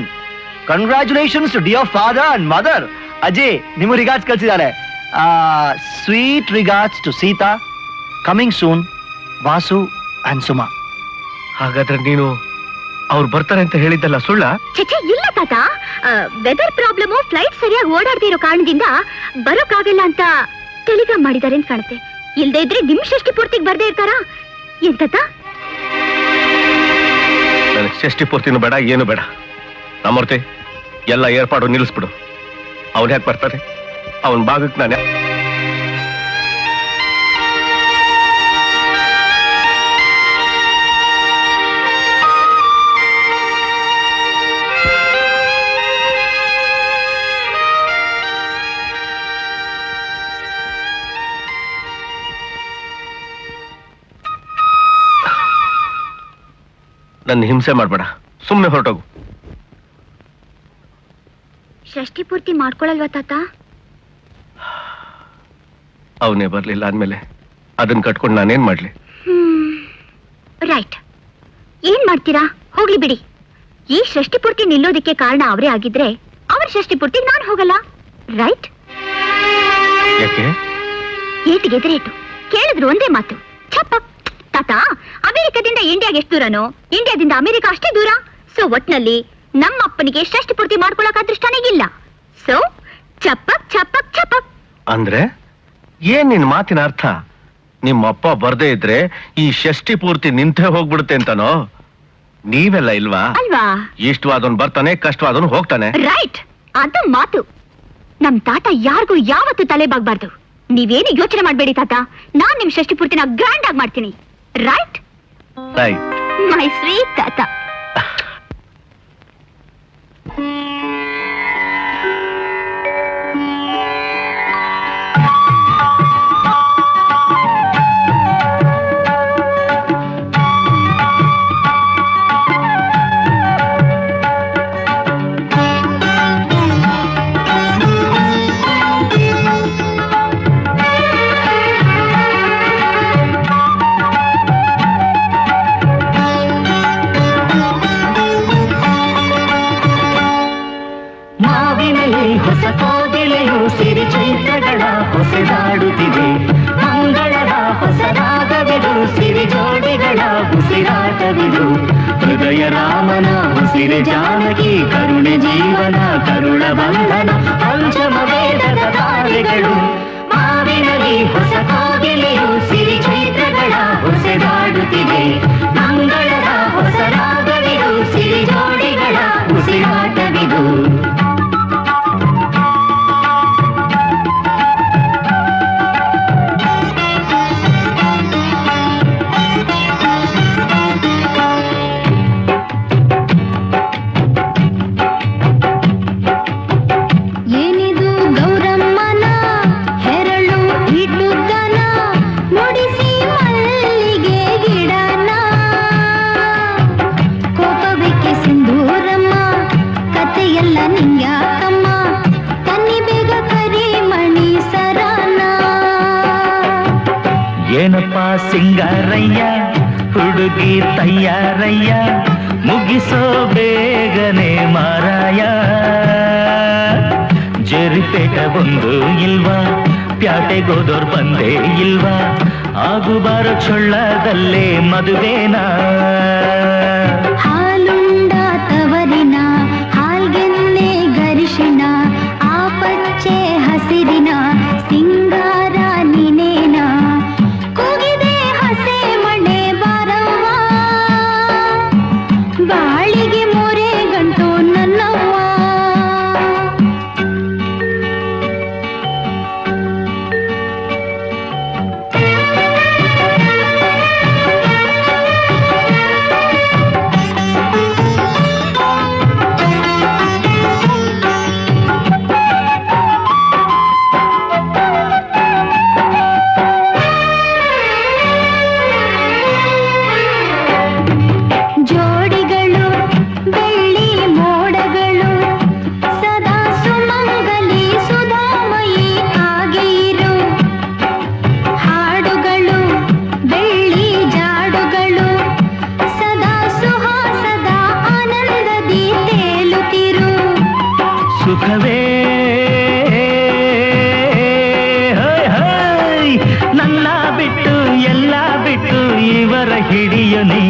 Congratulations to dear father and mother. Ajay, ನಿಮ್ಮ regards ಕಳಿಸಿದ್ದಾರೆ. Sweet regards to Sita. Coming soon, Vasu and Suma. ಹಾಗಾದ್ರೆ ನೀನು ಅವ್ರು ಬರ್ತಾರೆ ಅಂತ ಹೇಳಿದ್ದಲ್ಲ ಸುಳ್ಳ? ಚಚೆ ಇಲ್ಲ ತಾತ ವೆದರ್ ಪ್ರಾಬ್ಲಮ್ ಫ್ಲೈಟ್ ಸರಿಯಾಗಿ ಓಡಾಡದೇ ಇರೋ ಕಾರಣದಿಂದ ಬರೋಕ್ಕಾಗಲ್ಲ ಅಂತ ಟೆಲಿಗ್ರಾಮ್ ಮಾಡಿದ್ದಾರೆ ಅಂತ ಕಾಣುತ್ತೆ. ಇಲ್ದೇ ಇದ್ರೆ ನಿಮ್ ಷಷ್ಠಿ ಪೂರ್ತಿಗೆ ಬರ್ದೇ ಇರ್ತಾರಾ ಎಂತ ನನಗೆ ಷಷ್ಠಿ ಪೂರ್ತಿನೂ ಬೇಡ ಏನು ಬೇಡ. ರಾಮೂರ್ತಿ ಎಲ್ಲ ಏರ್ಪಾಡು ನಿಲ್ಲಿಸ್ಬಿಡು. ಅವನ್ ಯಾಕೆ ಬರ್ತಾರೆ ಅವನ್ ಭಾಗಕ್ಕೆ ನಾನು ನನ್ನ ಹಿಂಸೆ ಮಾಡ್ಬೇಡ, ಸುಮ್ಮನೆ ಹೊರಟೋಗು. ಷಷ್ಠಿ ಪೂರ್ತಿ ಮಾಡ್ಕೊಳಲ್ವಾ ತಾತ? ಅವನೇ ಬರ್ಲಿಲ್ಲ ಅಂದ್ಮೇಲೆ ಅದನ್ನ ಕಟ್ಕೊಂಡು ನಾನೇನ್ ಮಾಡ್ಲಿ? ರೈಟ್, ಏನ್ ಮಾಡ್ತೀರಾ ಹೋಗ್ಲಿ ಬಿಡಿ. ಈ ಷಷ್ಠಿ ಪೂರ್ತಿ ನಿಲ್ಲೋದಕ್ಕೆ ಕಾರಣ ಅವರೇ ಆಗಿದ್ರೆ ಅವ್ರ ಷಷ್ಠಿ ಪೂರ್ತಿ ನಾನು ಹೋಗಲ್ಲ. ರೈಟ್? ಯಾಕೆ? ಏಟಿಗೆದರೇಟು ಕೇಳಿದ್ರು ಒಂದೇ ಮಾತು ಛಪ್ಪ. ತಾತ ಅಮೆರಿಕದಿಂದ ಇಂಡಿಯಾಗೆ ಎಷ್ಟು ದೂರನೋ ಇಂಡಿಯಾದಿಂದ ಅಮೆರಿಕ ಅಷ್ಟೇ ದೂರ. ಸೊ ಒಟ್ನಲ್ಲಿ ನಮ್ಮ ಅಪ್ಪನಿಗೆ ಷಷ್ಠಿ ಪೂರ್ತಿ ಮಾಡ್ಕೊಳಕ್ ಅದೃಷ್ಟನೇ ಇಲ್ಲ. ಸೊ ಚಪ್ಪಕ್ ಚಪ್ಪಕ್ ಚಪ್ಪಕ್. ಅಂದ್ರೆ ಏನ್ ನಿನ್ ಮಾತಿನ ಅರ್ಥ? ನಿಮ್ಮ ಅಪ್ಪ ಬರ್ದೇ ಇದ್ರೆ ಈ ಷಷ್ಠಿ ಪೂರ್ತಿ ನಿಂತೇ ಹೋಗ್ಬಿಡುತ್ತೆ ಅಂತನೋ? ನೀವೆಲ್ಲ ಇಲ್ವಾ? ಅಲ್ವಾ? ಇಷ್ಟವಾದವನ್ ಬರ್ತಾನೆ, ಕಷ್ಟವಾದವನು ಹೋಗ್ತಾನೆ. ರೈಟ್, ಅದು ಮಾತು. ನಮ್ ತಾತ ಯಾರಿಗೂ ಯಾವತ್ತು ತಲೆ ಬಾಗ್ಬಾರ್ದು. ನೀವೇನು ಯೋಚನೆ ಮಾಡ್ಬೇಡಿ ತಾತ, ನಾನ್ ನಿಮ್ ಷಷ್ಠಿ ಪೂರ್ತಿನ ಗ್ರ್ಯಾಂಡ್ ಆಗಿ ಮಾಡ್ತೀನಿ. ರೈಟ್? ರೈಟ್ ಮೈ ಸ್ವೀಟ್ ತಾತ. ಹೊಸ ಕೋಗಿಲೆಯು ಸಿರಿ ಚೈತ್ರಗಳ ಹೊಸದಾಡುತ್ತಿದೆ. ಮಂಗಳದ ಹೊಸ ರಾಗವಿದು, ಸಿರಿ ಜೋಡಿಗಳ ಉಸಿರಾಟವಿದು. ಹೃದಯ ರಾಮನ ಉಸಿರೆ ಜಾನಕಿ, ಕರುಣೆ ಜೀವನ ಕರುಣ ಬಂಧನ, ಪಂಚಮ ವೇದದ ಗಾಳಿಗಳು. ಮಾವಿನಲ್ಲಿ ಹೊಸ ಕೋಗಿಲೆಯು ಸಿರಿ ಚೈತ್ರಗಳ ಹೊಸದಾಡುತ್ತಿದೆ. ಮಂಗಳದ ಹೊಸ ರಾಗವಿದು, ಸಿರಿ ಜೋಡಿಗಳ ಉಸಿರಾಟವಿದು. ಏನಪ್ಪ ಸಿಂಗಾರಯ್ಯ ಹುಡುಗಿ ತಯ್ಯಾರಯ್ಯ ಮುಗಿಸೋ ಬೇಗನೆ ಮಾರಾಯ ಜರಿಪೇಟ ಒಂದು ಇಲ್ವಾ ಪ್ಯಾಟೆಗೋದೋರ್ ಬಂದೇ ಇಲ್ವಾ ಆಗುಬಾರೋ ಚೊಳ್ಳದಲ್ಲೇ ಮದುವೆನಾ ಹಾಲುಂಡ ತವರಿನ ಹಾಲ್ಗೆನ್ನೆ ಗರಿಶಿನ ಆ ಪಚ್ಚೆ ಹಸಿರಿನ ಸಿಂಗಾರ ನಿನೇನ ಕೂಗಿದೆ ಹಸೆ ಮಣೆ ಬಾರವ್ವ ಬಾಳಿಗೆ ಮೊರೆ ಗಂಟು ನನ್ನವ್ವ ಜೋಡಿಗಳು ಬೆಳ್ಳಿ ಮೋಡಗಳು ಸದಾ ಸುಮಂಗಲಿ ಸುಧಾಮಯಿ ಆಗಿರು ಹಾಡುಗಳು ಬೆಳ್ಳಿ ಜಾಡುಗಳು ಸದಾ ಸುಹಾಸದ ಆನಂದದಿ ತೇಲುತ್ತಿರು ಸುಖವೇ ಹೈ ಹೈ ನನ್ನ ಬಿಟ್ಟು ಎಲ್ಲ ಬಿಟ್ಟು ಇವರ ಹಿಡಿಯನಿ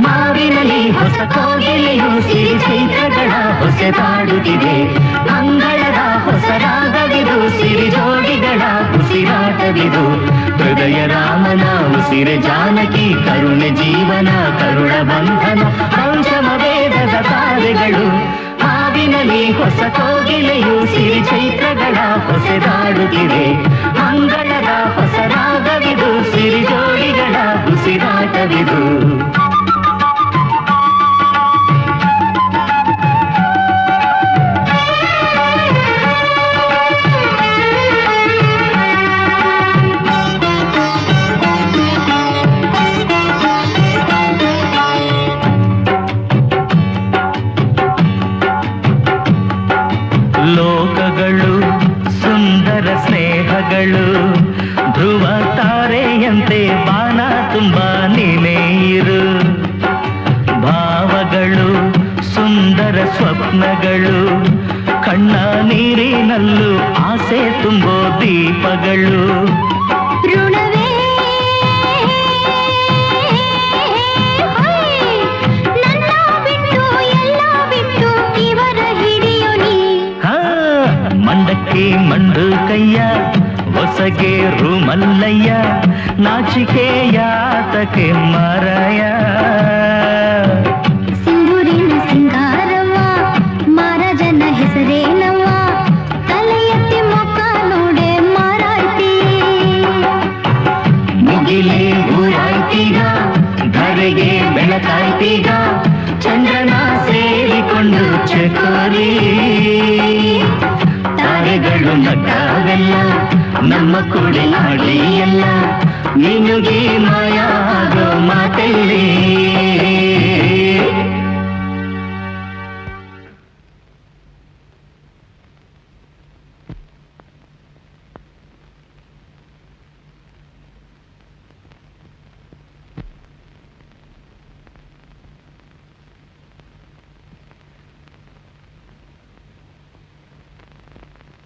ಮಾವಿನಲ್ಲಿ ಹೊಸ ಕೋಗಿಲೆಯು ಸಿರಿ ಚೈತ್ರಗಳ ಹೊಸದಾಡುತ್ತಿದೆ ಮಂಗಳದ ಹೊಸ ರಾಗವಿದು ಸಿರಿ ಜೋಡಿಗಳ ಉಸಿರಾಟವಿದು ಹೃದಯ ರಾಮನ ಉಸಿರೆ ಜಾನಕಿ ಕರುಣೆ ಜೀವನ ಕರುಣ ಬಂಧನ ಪಂಚಮ ವೇದದ ತಾರೆಗಳು ಹಾವಿನಲ್ಲಿ ಹೊಸ ಕೋಗಿಲೆಯು ಸಿರಿ ಚೈತ್ರಗಳ ಹೊಸದಾಡುತ್ತಿದೆ ಮಂಗಳದ ಹೊಸ ರಾಗವಿದು ಸಿರಿ ಜೋಡಿಗಳ ಉಸಿರಾಟವಿದು ಲೋಕಗಳು ಸುಂದರ ಸ್ನೇಹಗಳು ಧ್ರುವ ತಾರೆಯಂತೆ ಬಾನ ತುಂಬ ನೀನೇ ಇರು ಭಾವಗಳು ಸುಂದರ ಸ್ವಪ್ನಗಳು ಕಣ್ಣ ನೀರಿನಲ್ಲೂ ಆಸೆ ತುಂಬೋ ದೀಪಗಳು ಋಣವೇ ನನ್ನ ಬಿಟ್ಟು ಎಲ್ಲ ಬಿಟ್ಟು ಇವರ ಹಿಡಿಯೊನಿ ಹಾ ಮಂಡಕ್ಕಿ ಮಂಡು ಕಯ್ಯ ಹೊಸಗೆ ರೂಮಲ್ಲಯ್ಯ ನಾಚಿಕೆ ಯಾತಕೆ ಮಾರಾಯ ಸಿಂಧೂರಿನ ಸಿಂಗಾರವ್ವ ಮಹಾರಾಜನ ಹೆಸರೇನವ್ವ ತಲೆ ಎತ್ತಿ ಮೊಕ್ಕ ನೋಡೆ ಮಾರಾಯ್ತಿ ಮುಗಿಲೇ ಊರಾಯ್ತೀಗ ಧರೆಗೆ ಬೆಳಕಾಯ್ತೀಗ ಚಂದ್ರನ ಸೇರಿಕೊಂಡು ಚಕೋರಿ ತಾರೆಗಳು ನಗ್ಗಾವೆಲ್ಲ ನಮ್ಮ ಕೂಡೆ ಆಡಿ ಎಲ್ಲ ನಿನಗೆ ಮಾಯ ಆಗೋ ಮಾತೆಲ್ಲಿ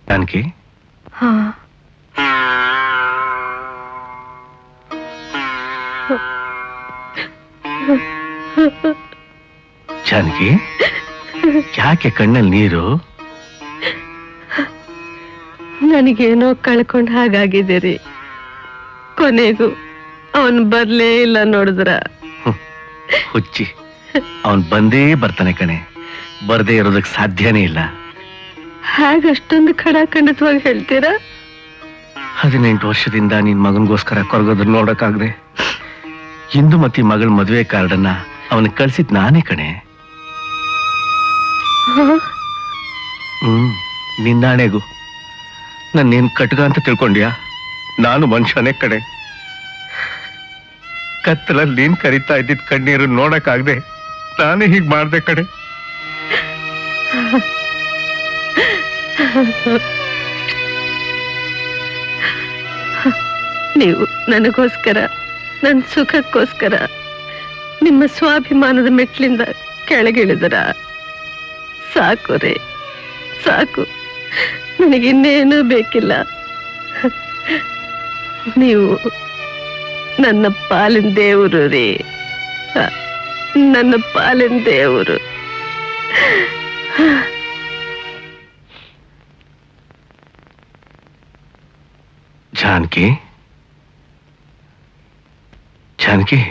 ಜಾನಕಿ ಜಾನಕಿ ಯಾಕೆ ಕಣ್ಣಲ್ಲಿ ನೀರು ನನಗೇನೋ ಕಳ್ಕೊಂಡ್ ಹಾಗಾಗಿದೆ ರೀ ಕೊನೆಗೂ ಅವನ್ ಬರ್ಲೇ ಇಲ್ಲ ನೋಡಿದ್ರ ಹುಚ್ಚಿ ಅವನ್ ಬಂದೇ ಬರ್ತಾನೆ ಕಣೆ ಬರ್ದೇ ಇರೋದಕ್ಕೆ ಸಾಧ್ಯನೇ ಇಲ್ಲ ಹಾಗಷ್ಟೊಂದು ಖಡಾಖಂಡಿತವಾಗಿ ಹೇಳ್ತೀರಾ 18 ವರ್ಷದಿಂದ ನಿನ್ ಮಗನ್ಗೋಸ್ಕರ ಕೊರಗೋದ್ರ ನೋಡಕ್ಕಾಗ್ದೆ ಇಂದು ಮತ್ತಿ ಮಗಳ ಮದುವೆ ಕಾರ್ಡನ್ನ ಅವನಿಗೆ ಕಳ್ಸಿದ್ ನಾನೇ ಕಣೆ ನಿನ್ನಾಣೆಗೂ ನನ್ನೇನ್ ಕಟ್ಗ ಅಂತ ತಿಳ್ಕೊಂಡ್ಯಾ ನಾನು ಮನುಷ್ಯನೇ ಕಡೆ ಕತ್ತಲಲ್ಲಿ ನೀನ್ ಕರಿತಾ ಇದ್ದಿದ್ ಕಣ್ಣೀರು ನೋಡಕ್ಕಾಗ್ದೆ ನಾನೇ ಹೀಗ್ ಮಾಡ್ದೆ ಕಡೆ ನೀವು ನನಗೋಸ್ಕರ ನನ್ನ ಸುಖಕ್ಕೋಸ್ಕರ ನಿಮ್ಮ ಸ್ವಾಭಿಮಾನದ ಮೆಟ್ಲಿಂದ ಕೆಳಗಿಳಿದರ ಸಾಕು ರೇ, ಸಾಕು, ನನಗಿನ್ನೇನೂ ಬೇಕಿಲ್ಲ. ನೀವು ನನ್ನ ಪಾಲಿನ ದೇವರು ರೀ, ನನ್ನ ಪಾಲಿನ ದೇವರು. ಜಾನಕಿ, ಜಾನಕಿ,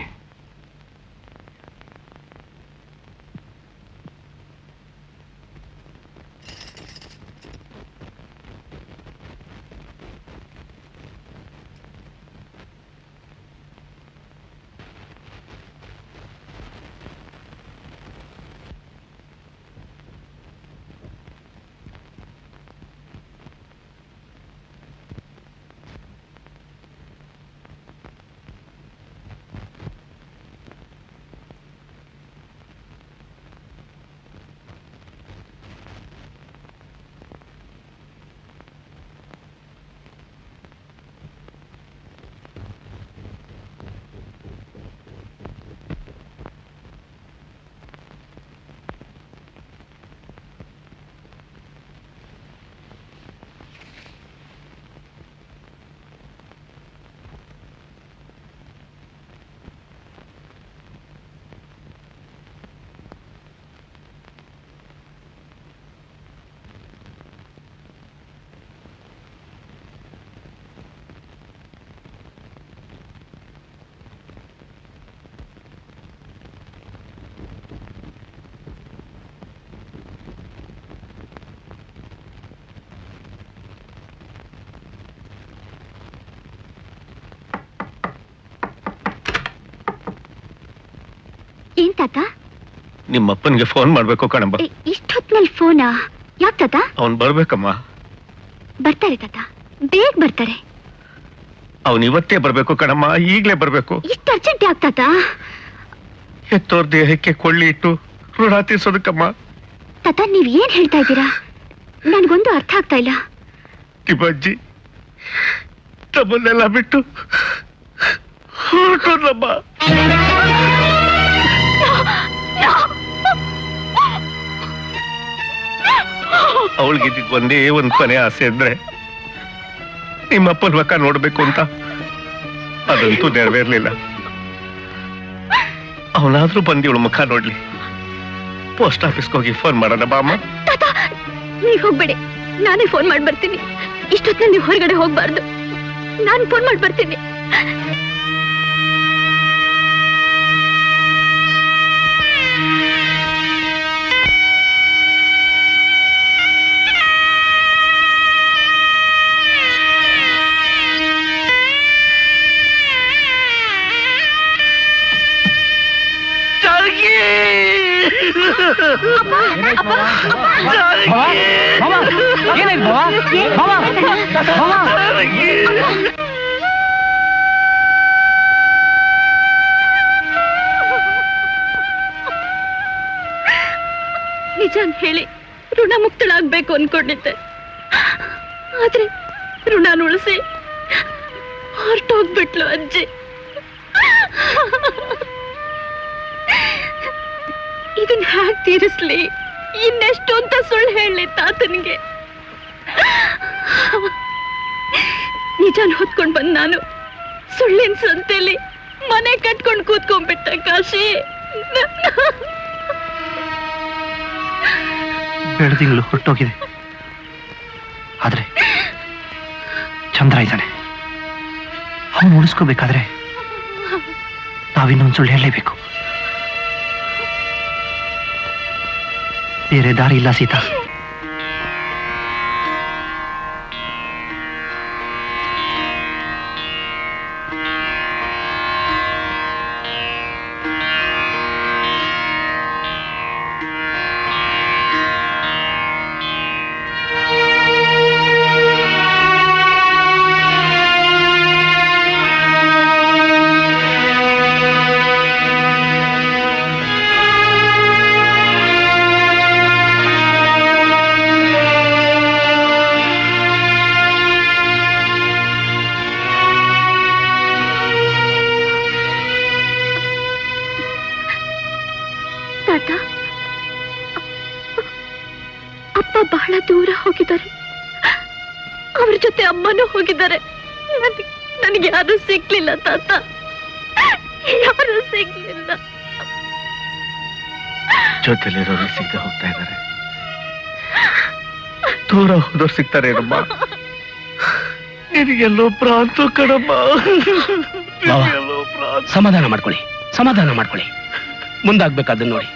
ಏನ್ ತಾತ? ನಿಮ್ಮಪ್ಪನಿಗೆ ಫೋನ್ ಮಾಡ್ಬೇಕು ಕಣಮ್ಮ. ಇಷ್ಟೊತ್ನಲ್ಲಿ ಫೋನಾ? ಯಾಕ್ ತಾತ? ಅವನ್ ಬರ್ಬೇಕಮ್ಮ. ಬರ್ತಾರೆ ತಾತ, ಬೇಗ ಬರ್ತಾರೆ. ಅವನ್ ಇವತ್ತೇ ಬರ್ಬೇಕು ಕಣಮ್ಮ, ಈಗ್ಲೇ ಬರ್ಬೇಕು. ಇಷ್ಟು ಅರ್ಜೆಂಟ್ ಯಾಕ್ ತಾತ? ಎತ್ತೋರ್ ದೇಹಕ್ಕೆ ಕೊಳ್ಳಿ ಇಟ್ಟು ಋಣ ತೀರ್ಸೋದಕ್ಕಮ್ಮ. ತಾತ, ನೀವ್ ಏನ್ ಹೇಳ್ತಾ ಇದ್ದೀರಾ? ನನ್ಗೊಂದು ಅರ್ಥ ಆಗ್ತಾ ಇಲ್ಲ. ತಿಮ್ಮಜ್ಜಿ ತಮ್ಮನ್ನೆಲ್ಲ ಬಿಟ್ಟು ಹೊರಟೋದ್ರಮ್ಮ. ಅವಳಿಗಿದ್ದಿದ್ ಒಂದೇ ಒಂದ್ ಕೊನೆ ಆಸೆ ಅಂದ್ರೆ ನಿಮ್ಮಪ್ಪನ ಮಕ್ಕ ನೋಡ್ಬೇಕು ಅಂತ. ಅದಂತೂ ನೆರವೇರ್ಲಿಲ್ಲ. ಅವನಾದ್ರೂ ಬಂದು ಇವಳು ಮುಖ ನೋಡ್ಲಿ. ಪೋಸ್ಟ್ ಆಫೀಸ್ಗೆ ಹೋಗಿ ಫೋನ್ ಮಾಡೋಣ ಬಾ ಅಮ್ಮ. ತಾತ, ನೀವ್ ಹೋಗ್ಬೇಡಿ, ನಾನೇ ಫೋನ್ ಮಾಡಿ ಬರ್ತೀನಿ. ಇಷ್ಟೊತ್ತಿನಲ್ಲಿ ನೀವು ಹೊರಗಡೆ ಹೋಗ್ಬಾರ್ದು, ನಾನು ಫೋನ್ ಮಾಡಿ ಬರ್ತೀನಿ. ನಿಜಾನ್ ಹೇಳಿ ಋಣ ಮುಕ್ತಳಾಗ್ಬೇಕು ಅನ್ಕೊಂಡಿದ್ದೆ, ಆದ್ರೆ ಋಣ ಉಳಿಸಿ ಹೊರಟೋಗ್ಬಿಟ್ಲು ಅಜ್ಜಿ. ಇದನ್ ಹ್ಯಾಕ್ ತೀರಿಸ್ಲಿ? ಇನ್ನೆಷ್ಟು ಅಂತ ಸುಳ್ಳು ಹೇಳಲಿ ತಾತನಿಗೆ? ನಿಜಾನ್ ಹೊತ್ಕೊಂಡ್ ಬಂದ್ ನಾನು ಸುಳ್ಳಿನ ಸಂತೆಲಿ ಮನೆ ಕಟ್ಕೊಂಡ್ ಕೂತ್ಕೊಂಡ್ಬಿಟ್ಟೆ ಕಾಶಿ. ಬೆಳದಿಂಗಳು ಹೊರಟೋಗಿದೆ, ಆದ್ರೆ ಚಂದ್ರ ಇದ್ದಾನೆ. ಅವನು ಉಳಿಸ್ಕೋಬೇಕಾದ್ರೆ ನಾವಿನ್ನೊಂದು ಸುಳ್ಳು ಹೇಳಲೇಬೇಕು. ಬೇರೆ ದಾರಿ ಇಲ್ಲ ಸೀತಾ. ಅಮ್ಮನೂ ಹೋಗಿದ್ದಾರೆ. ನನಗೆ ಯಾರು ಸಿಗ್ಲಿಲ್ಲ ತಾತ, ಯಾರು ಸಿಗ್ಲಿಲ್ಲ. ಜೊತೆಲಿರೋರು ಸಿಗದೆ ಹೋಗ್ತಾ ಇದ್ದಾರೆ, ದೂರ ಹೋದವ್ರು ಸಿಗ್ತಾರೆ ಏನಮ್ಮ. ನಿನಗೆಲ್ಲೋ ಪ್ರಾಂತ ಕಣಮ್ಮ. ಸಮಾಧಾನ ಮಾಡ್ಕೊಳ್ಳಿ, ಸಮಾಧಾನ ಮಾಡ್ಕೊಳ್ಳಿ. ಮುಂದಾಗ್ಬೇಕಾದನ್ನ ನೋಡಿ.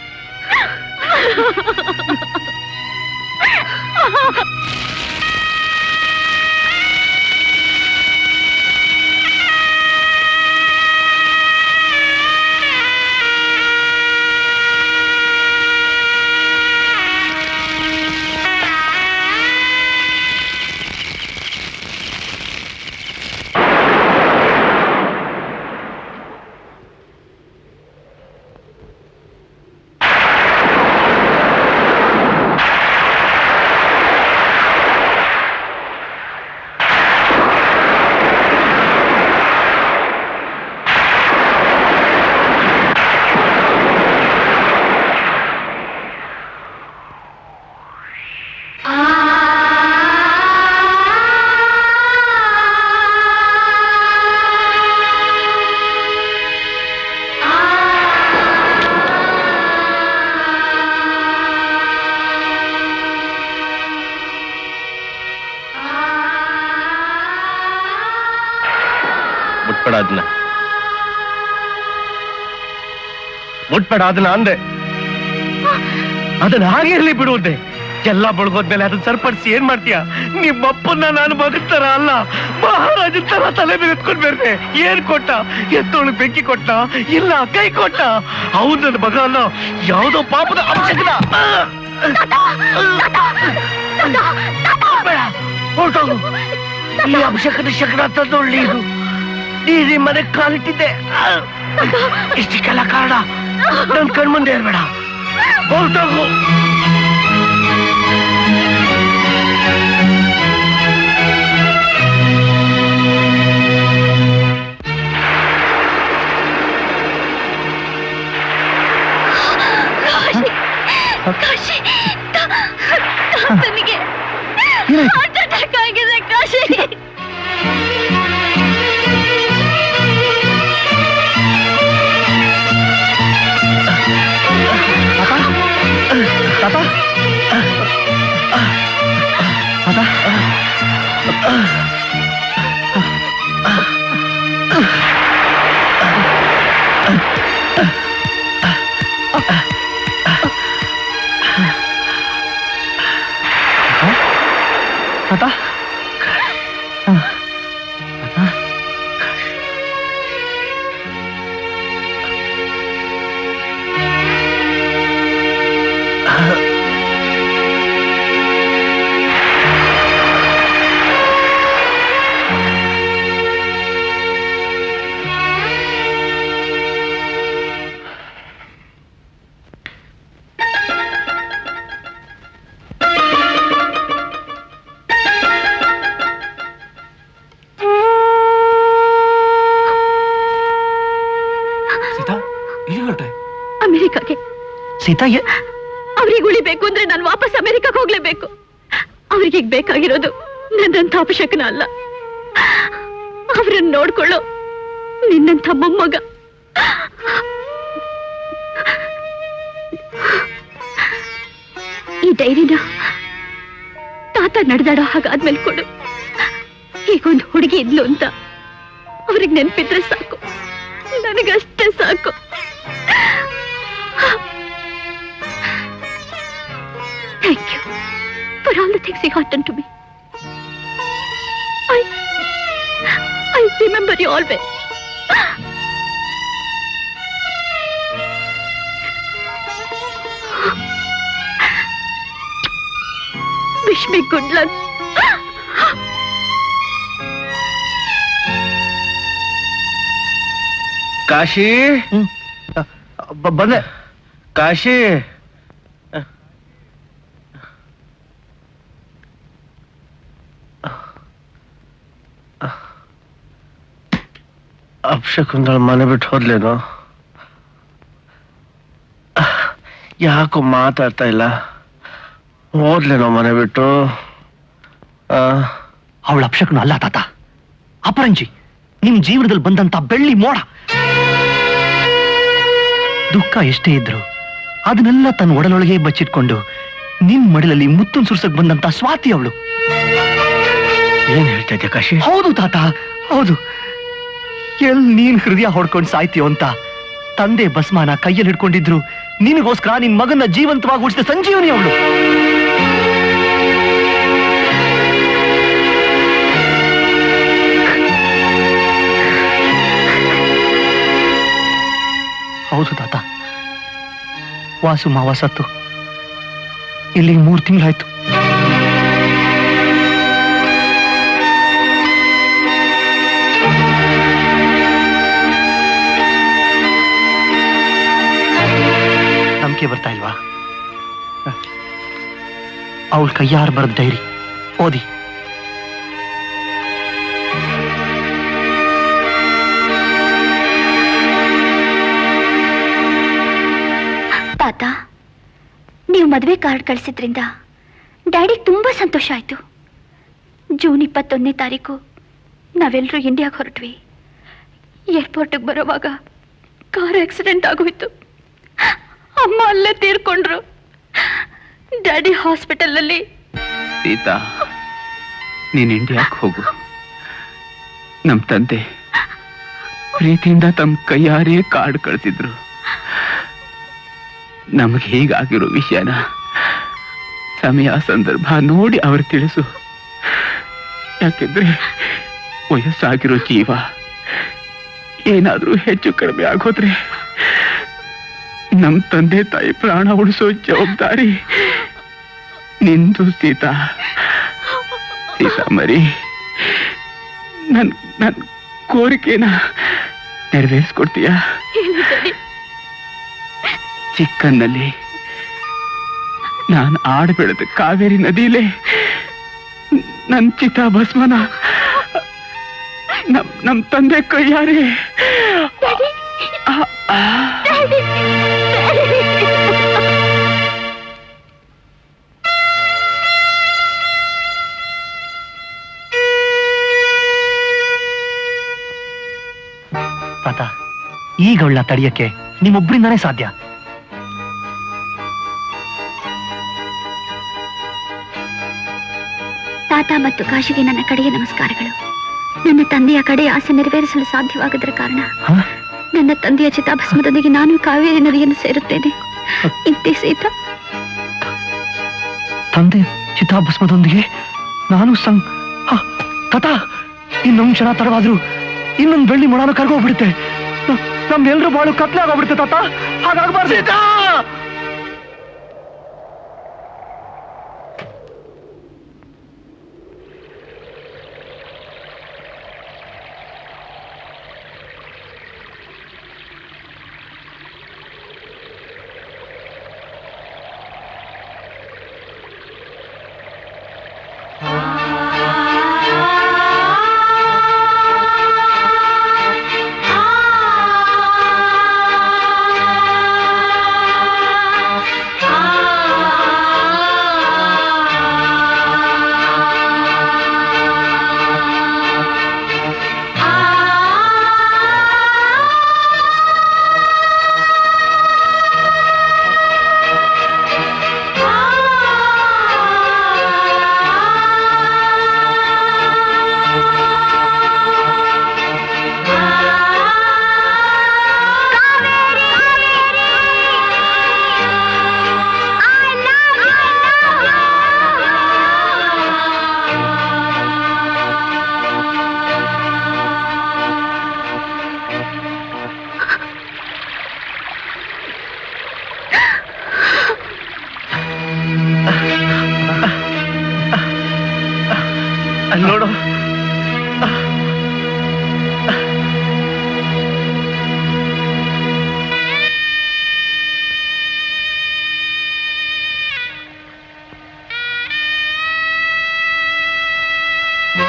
ಮುಟ್ಬೇಡ ಅದನ್ನ ಅಂದೆ. ಅದನ್ನ ಹಾಗೆ ಇರ್ಲಿ ಬಿಡುವುದೇ. ಎಲ್ಲ ಬಳ್ಗೋದ್ಮೇಲೆ ಅದನ್ನ ಸರಿಪಡಿಸಿ ಏನ್ ಮಾಡ್ತೀಯ? ನಿಮ್ಮಪ್ಪನ್ನ ನಾನು ಮಗನ್ ತರ ಅಲ್ಲ, ಮಹಾರಾಜನ ತರ ತಲೆ ಮೇಲೆ ಎತ್ಕೊಂಡ್ ಬೇರೆ. ಏನ್ ಕೊಟ್ಟ? ಎತ್ತೋಳಗ್ ಬೆಂಕಿ ಕೊಟ್ಟ? ಇಲ್ಲ, ಕೈ ಕೊಟ್ಟ. ಅವ್ನು ನನ್ನ ಮಗ ಅಲ್ಲ, ಯಾವುದೋ ಪಾಪದ ಅವಶ್ಯಕದ. ಹೊರಟೋಗು. ಈ ಅಭಿಷೇಕದ ಶಕನ ತಂದೊಳ್ಳಿ. ಇದು ನೀರಿ ಮನೆ ಕಾಲಿಟ್ಟಿದ್ದೆ, ಇಷ್ಟಕ್ಕೆಲ್ಲ ಕಾರಣ ನನ್ ಕಣ್ಮುಂದೆ ಇರ್ಬೇಡ. ಹೊರಟೋಗು. ನನಗೆ ಹಾರ್ಟ್ ಅಟ್ಯಾಕ್ ಆಗಿದೆ ಕಾಶಿ. ಅಮೆರಿಕಾಗೆ. ಸೀತಾ, ಅವ್ರಿಗೆ ಉಳಿಬೇಕು ಅಂದ್ರೆ ನಾನು ವಾಪಸ್ ಅಮೆರಿಕಕ್ಕೆ ಹೋಗ್ಲೇಬೇಕು. ಅವ್ರಿಗೆ ಬೇಕಾಗಿರೋದು ನನ್ನಂಥ ಅಪಶಕನ ಅಲ್ಲ, ಅವರನ್ನು ನೋಡ್ಕೊಳ್ಳೋ ನಿನ್ನಂಥ ಮೊಮ್ಮಗ. ಈ ಡೈರಿನ ತಾತ ನಡೆದಾಡೋ ಹಾಗಾದ್ಮೇಲೆ ಕೊಡು. ಹೀಗೊಂದು ಹುಡುಗಿ ಇದ್ಲು ಅಂತ ಅವ್ರಿಗೆ ನೆನ್ಪಿದ್ರೆ ಸಾಕು, ನನಗಷ್ಟೇ ಸಾಕು. Thank you for all the things you have done to me. I remember you always. Wish me good luck. Kashi, ಬಂದೆ. ಕಾಶಿ, ಅಪ್ಶಕುಂದಳ ಮನೆ ಬಿಟ್ಟು ಹೋದ್ಲೇನೋ? ಯಾಕೋ ಮಾತಾಡ್ತಾ ಇಲ್ಲ? ಹೋದ್ಲೇನೋ ಮನೆ ಬಿಟ್ಟು? ಅವಳ ಅಪ್ಶಕನು ಅಲ್ಲ ತಾತ, ಅಪರಂಜಿ, ನಿಮ್ ಜೀವನದಲ್ಲಿ ಬಂದಂತ ಬೆಳ್ಳಿ ಮೋಡ. ದುಃಖ ಎಷ್ಟೇ ಇದ್ರು ಅದನ್ನೆಲ್ಲ ತನ್ನ ಒಡಲೊಳಗೆ ಬಚ್ಚಿಟ್ಕೊಂಡು ನಿನ್ ಮಡಿಲಲ್ಲಿ ಮುತ್ತನ್ ಸುರ್ಸಕ್ ಬಂದಂತ ಸ್ವಾತಿ ಅವಳು. ಏನ್ ಹೇಳ್ತಾ ಇದ್ದೆ ಕಾಶಿ? ಹೌದು ತಾತ, ಹೌದು. ನೀನ್ ಹೃದಯ ಹೊಡ್ಕೊಂಡು ಸಾಯ್ತೀಯೋ ಅಂತ ತಂದೆ ಭಸ್ಮಾನ ಕೈಯಲ್ಲಿ ಹಿಡ್ಕೊಂಡಿದ್ರು ನಿನಗೋಸ್ಕರ ನಿನ್ ಮಗನ ಜೀವಂತವಾಗಿ ಉಳಿಸಿದ ಸಂಜೀವನಿ ಅವಳು. ಹೌದು ತಾತ, ವಾಸು ಮಾವ ಸತ್ತು ಇಲ್ಲಿಗೆ 3 ತಿಂಗಳಾಯ್ತು. ನಂಬಿಕೆ ಬರ್ತಾ ಇಲ್ವಾ? ಅವಳ ಕೈಯಾರ ಬರೆದ ಡೈರಿ ಓದಿ. ತಾತ, ನೀವು ಮದುವೆ ಕಾರ್ಡ್ ಕಳಿಸಿದ್ರಿಂದ ಡ್ಯಾಡಿ ತುಂಬಾ ಸಂತೋಷ ಆಯ್ತು. ಜೂನ್ 21ನೇ ತಾರೀಕು ನಾವೆಲ್ಲರೂ ಇಂಡಿಯಾಗೆ ಹೊರಟ್ವಿ. ಏರ್ಪೋರ್ಟ್ಗೆ ಬರೋವಾಗ ಕಾರ್ ಆಕ್ಸಿಡೆಂಟ್ ಆಗೋಯ್ತು. ಅಮ್ಮ ಅಲ್ಲೇ ತೀರ್ಕೊಂಡ್ರು. ಡ್ಯಾಡಿ ಹಾಸ್ಪಿಟಲಲ್ಲಿ. ಸೀತಾ, ನೀನ್ ಇಂಡಿಯಾಕ್ಕೆ ಹೋಗು. ನಮ್ ತಂದೆ ಪ್ರೀತಿಯಿಂದ ತಮ್ಮ ಕೈಯಾರೇ ಕಾರ್ಡ್ ಕಳಿಸಿದ್ರು. ನಮಗೆ ಹೀಗಾಗಿರೋ ವಿಷಯನ ಸಮಯ ಸಂದರ್ಭ ನೋಡಿ ಅವ್ರು ತಿಳಿಸು. ಯಾಕೆಂದ್ರೆ ವಯಸ್ಸಾಗಿರೋ ಜೀವ ಏನಾದ್ರೂ ಹೆಚ್ಚು ಕಡಿಮೆ ಆಗೋದ್ರೆ ನಮ್ ತಂದೆ ತಾಯಿ ಪ್ರಾಣ ಉಳಿಸೋ ಜವಾಬ್ದಾರಿ ನಿಂದು ಸೀತಾ. ಸೀತಾ ಮರಿ, ನನ್ ಕೋರಿಕೆನ ನೆರವೇರಿಸ್ಕೊಡ್ತೀಯ? ಚಿಕ್ಕನ್ನಲ್ಲಿ ನಾನು ಆಡ ಬೆಳೆದ ಕಾವೇರಿ ನದಿಲೇ ನನ್ ಚಿತಾಭಸ್ಮನ ನಮ್ ತಂದೆ ಕೈಯಾರೆ. ತಾತ, ಈಗ ಅವಳನ್ನ ತಡೆಯಕ್ಕೆ ನಿಮ್ಮೊಬ್ಬರಿಂದಾನೇ ಸಾಧ್ಯ. ತಾತ ಮತ್ತು ಕಾಶಿಗೆ ನನ್ನ ಕಡೆಯ ನಮಸ್ಕಾರಗಳು. ನನ್ನ ತಂದೆಯ ಕಡೆ ಆಸೆ ನೆರವೇರಿಸಲು ಸಾಧ್ಯವಾಗದರ ಕಾರಣ ನನ್ನ ತಂದೆಯ ಚಿತಾಭಸ್ಮದೊಂದಿಗೆ ನಾನು ಕಾವೇರಿ ನದಿಯನ್ನು ಸೇರುತ್ತೇನೆ. ಇಂತೆ ಸೀತಾ. ತಂದೆ ಚಿತಾಭಸ್ಮದೊಂದಿಗೆ ನಾನು ತಾತ, ಇನ್ನೊಂದು ಕ್ಷಣ ತಡವಾದ್ರು ಇನ್ನೊಂದು ಬೆಳ್ಳಿ ಮೊಳಾನು ಕರ್ಗೋಗ್ಬಿಡುತ್ತೆ. ನಮ್ಮೆಲ್ಲರೂ ಬಾಳು ಕತ್ಲೆ ಆಗೋಗ್ಬಿಡುತ್ತೆ ತಾತ. ಹಾಗಾಗ್ಬಾರ್ದು. ಸೀತಾ, ನೋಡು,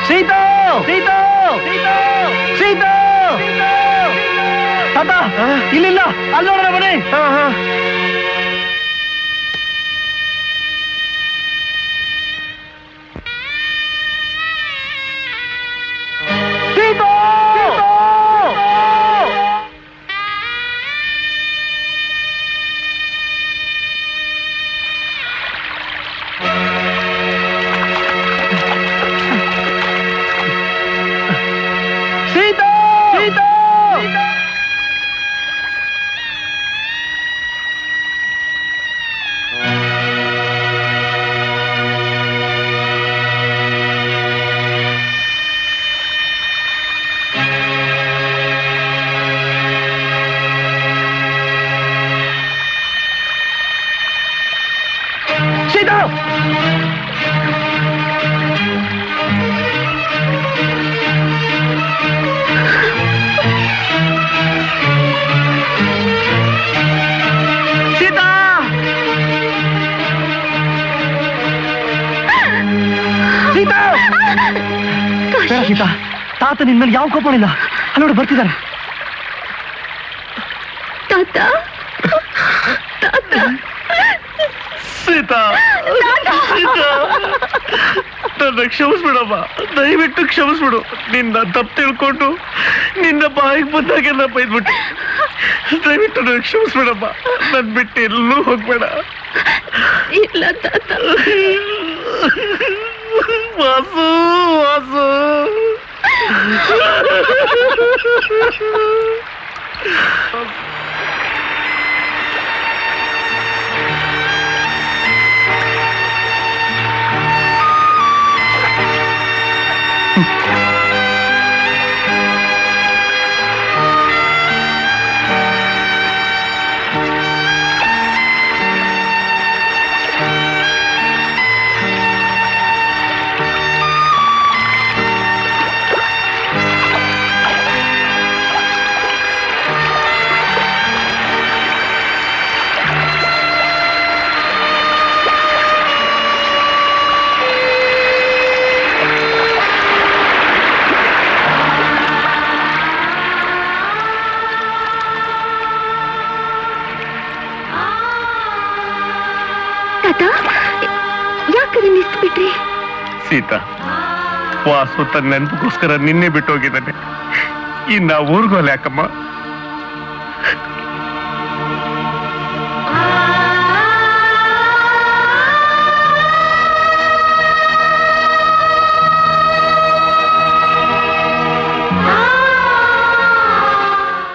ಸೀತಾ, ಸೀತಾ, ಸೀತಾ, ತಾತ, ಇಲ್ಲಿಲ್ಲ, ಅಲ್ಲೋಡ ಮನೆ. ಗೀತಾ, ತಾತ ನಿನ್ ಮೇಲೆ ಯಾವ ಕೋಪಣಿಲ್ಲ. ಅಲ್ಲೋಡು ಬರ್ತಿದ್ದಾರೆ. ತಾತ ತಾತ ಸೀತಾ, ಸೀತಾ, ನನ್ನ ಕ್ಷಮಿಸ್ಬಿಡಮ್ಮ, ದಯವಿಟ್ಟು ಕ್ಷಮಿಸ್ಬಿಡು. ನಿನ್ನ ತಪ್ಪು ತಿಳ್ಕೊಂಡು ನಿನ್ನ ಬಾಯಿಗೆ ಬಂದಾಗೆಲ್ಲ ಬೈದ್ಬಿಟ್ಟು. ದಯವಿಟ್ಟು ನನ್ನ ಕ್ಷಮಿಸ್ಬಿಡಮ್ಮ, ನನ್ ಬಿಟ್ಟು ಎಲ್ಲೂ ಹೋಗ್ಬೇಡ. ಇಲ್ಲ ತಾತ. ವಾಸು, ವಾಸು. ಯಾಕದೆ ನಿಲ್ಸ್ಬಿಟ್ರಿ? ಸೀತಾ, ವಾಸು ತನ್ನ ನೆನಪಿಗೋಸ್ಕರ ನಿನ್ನೆ ಬಿಟ್ಟು ಹೋಗಿದ್ದಾನೆ. ಇನ್ನ ಊರ್ಗೋಲೆ ಯಾಕಮ್ಮ?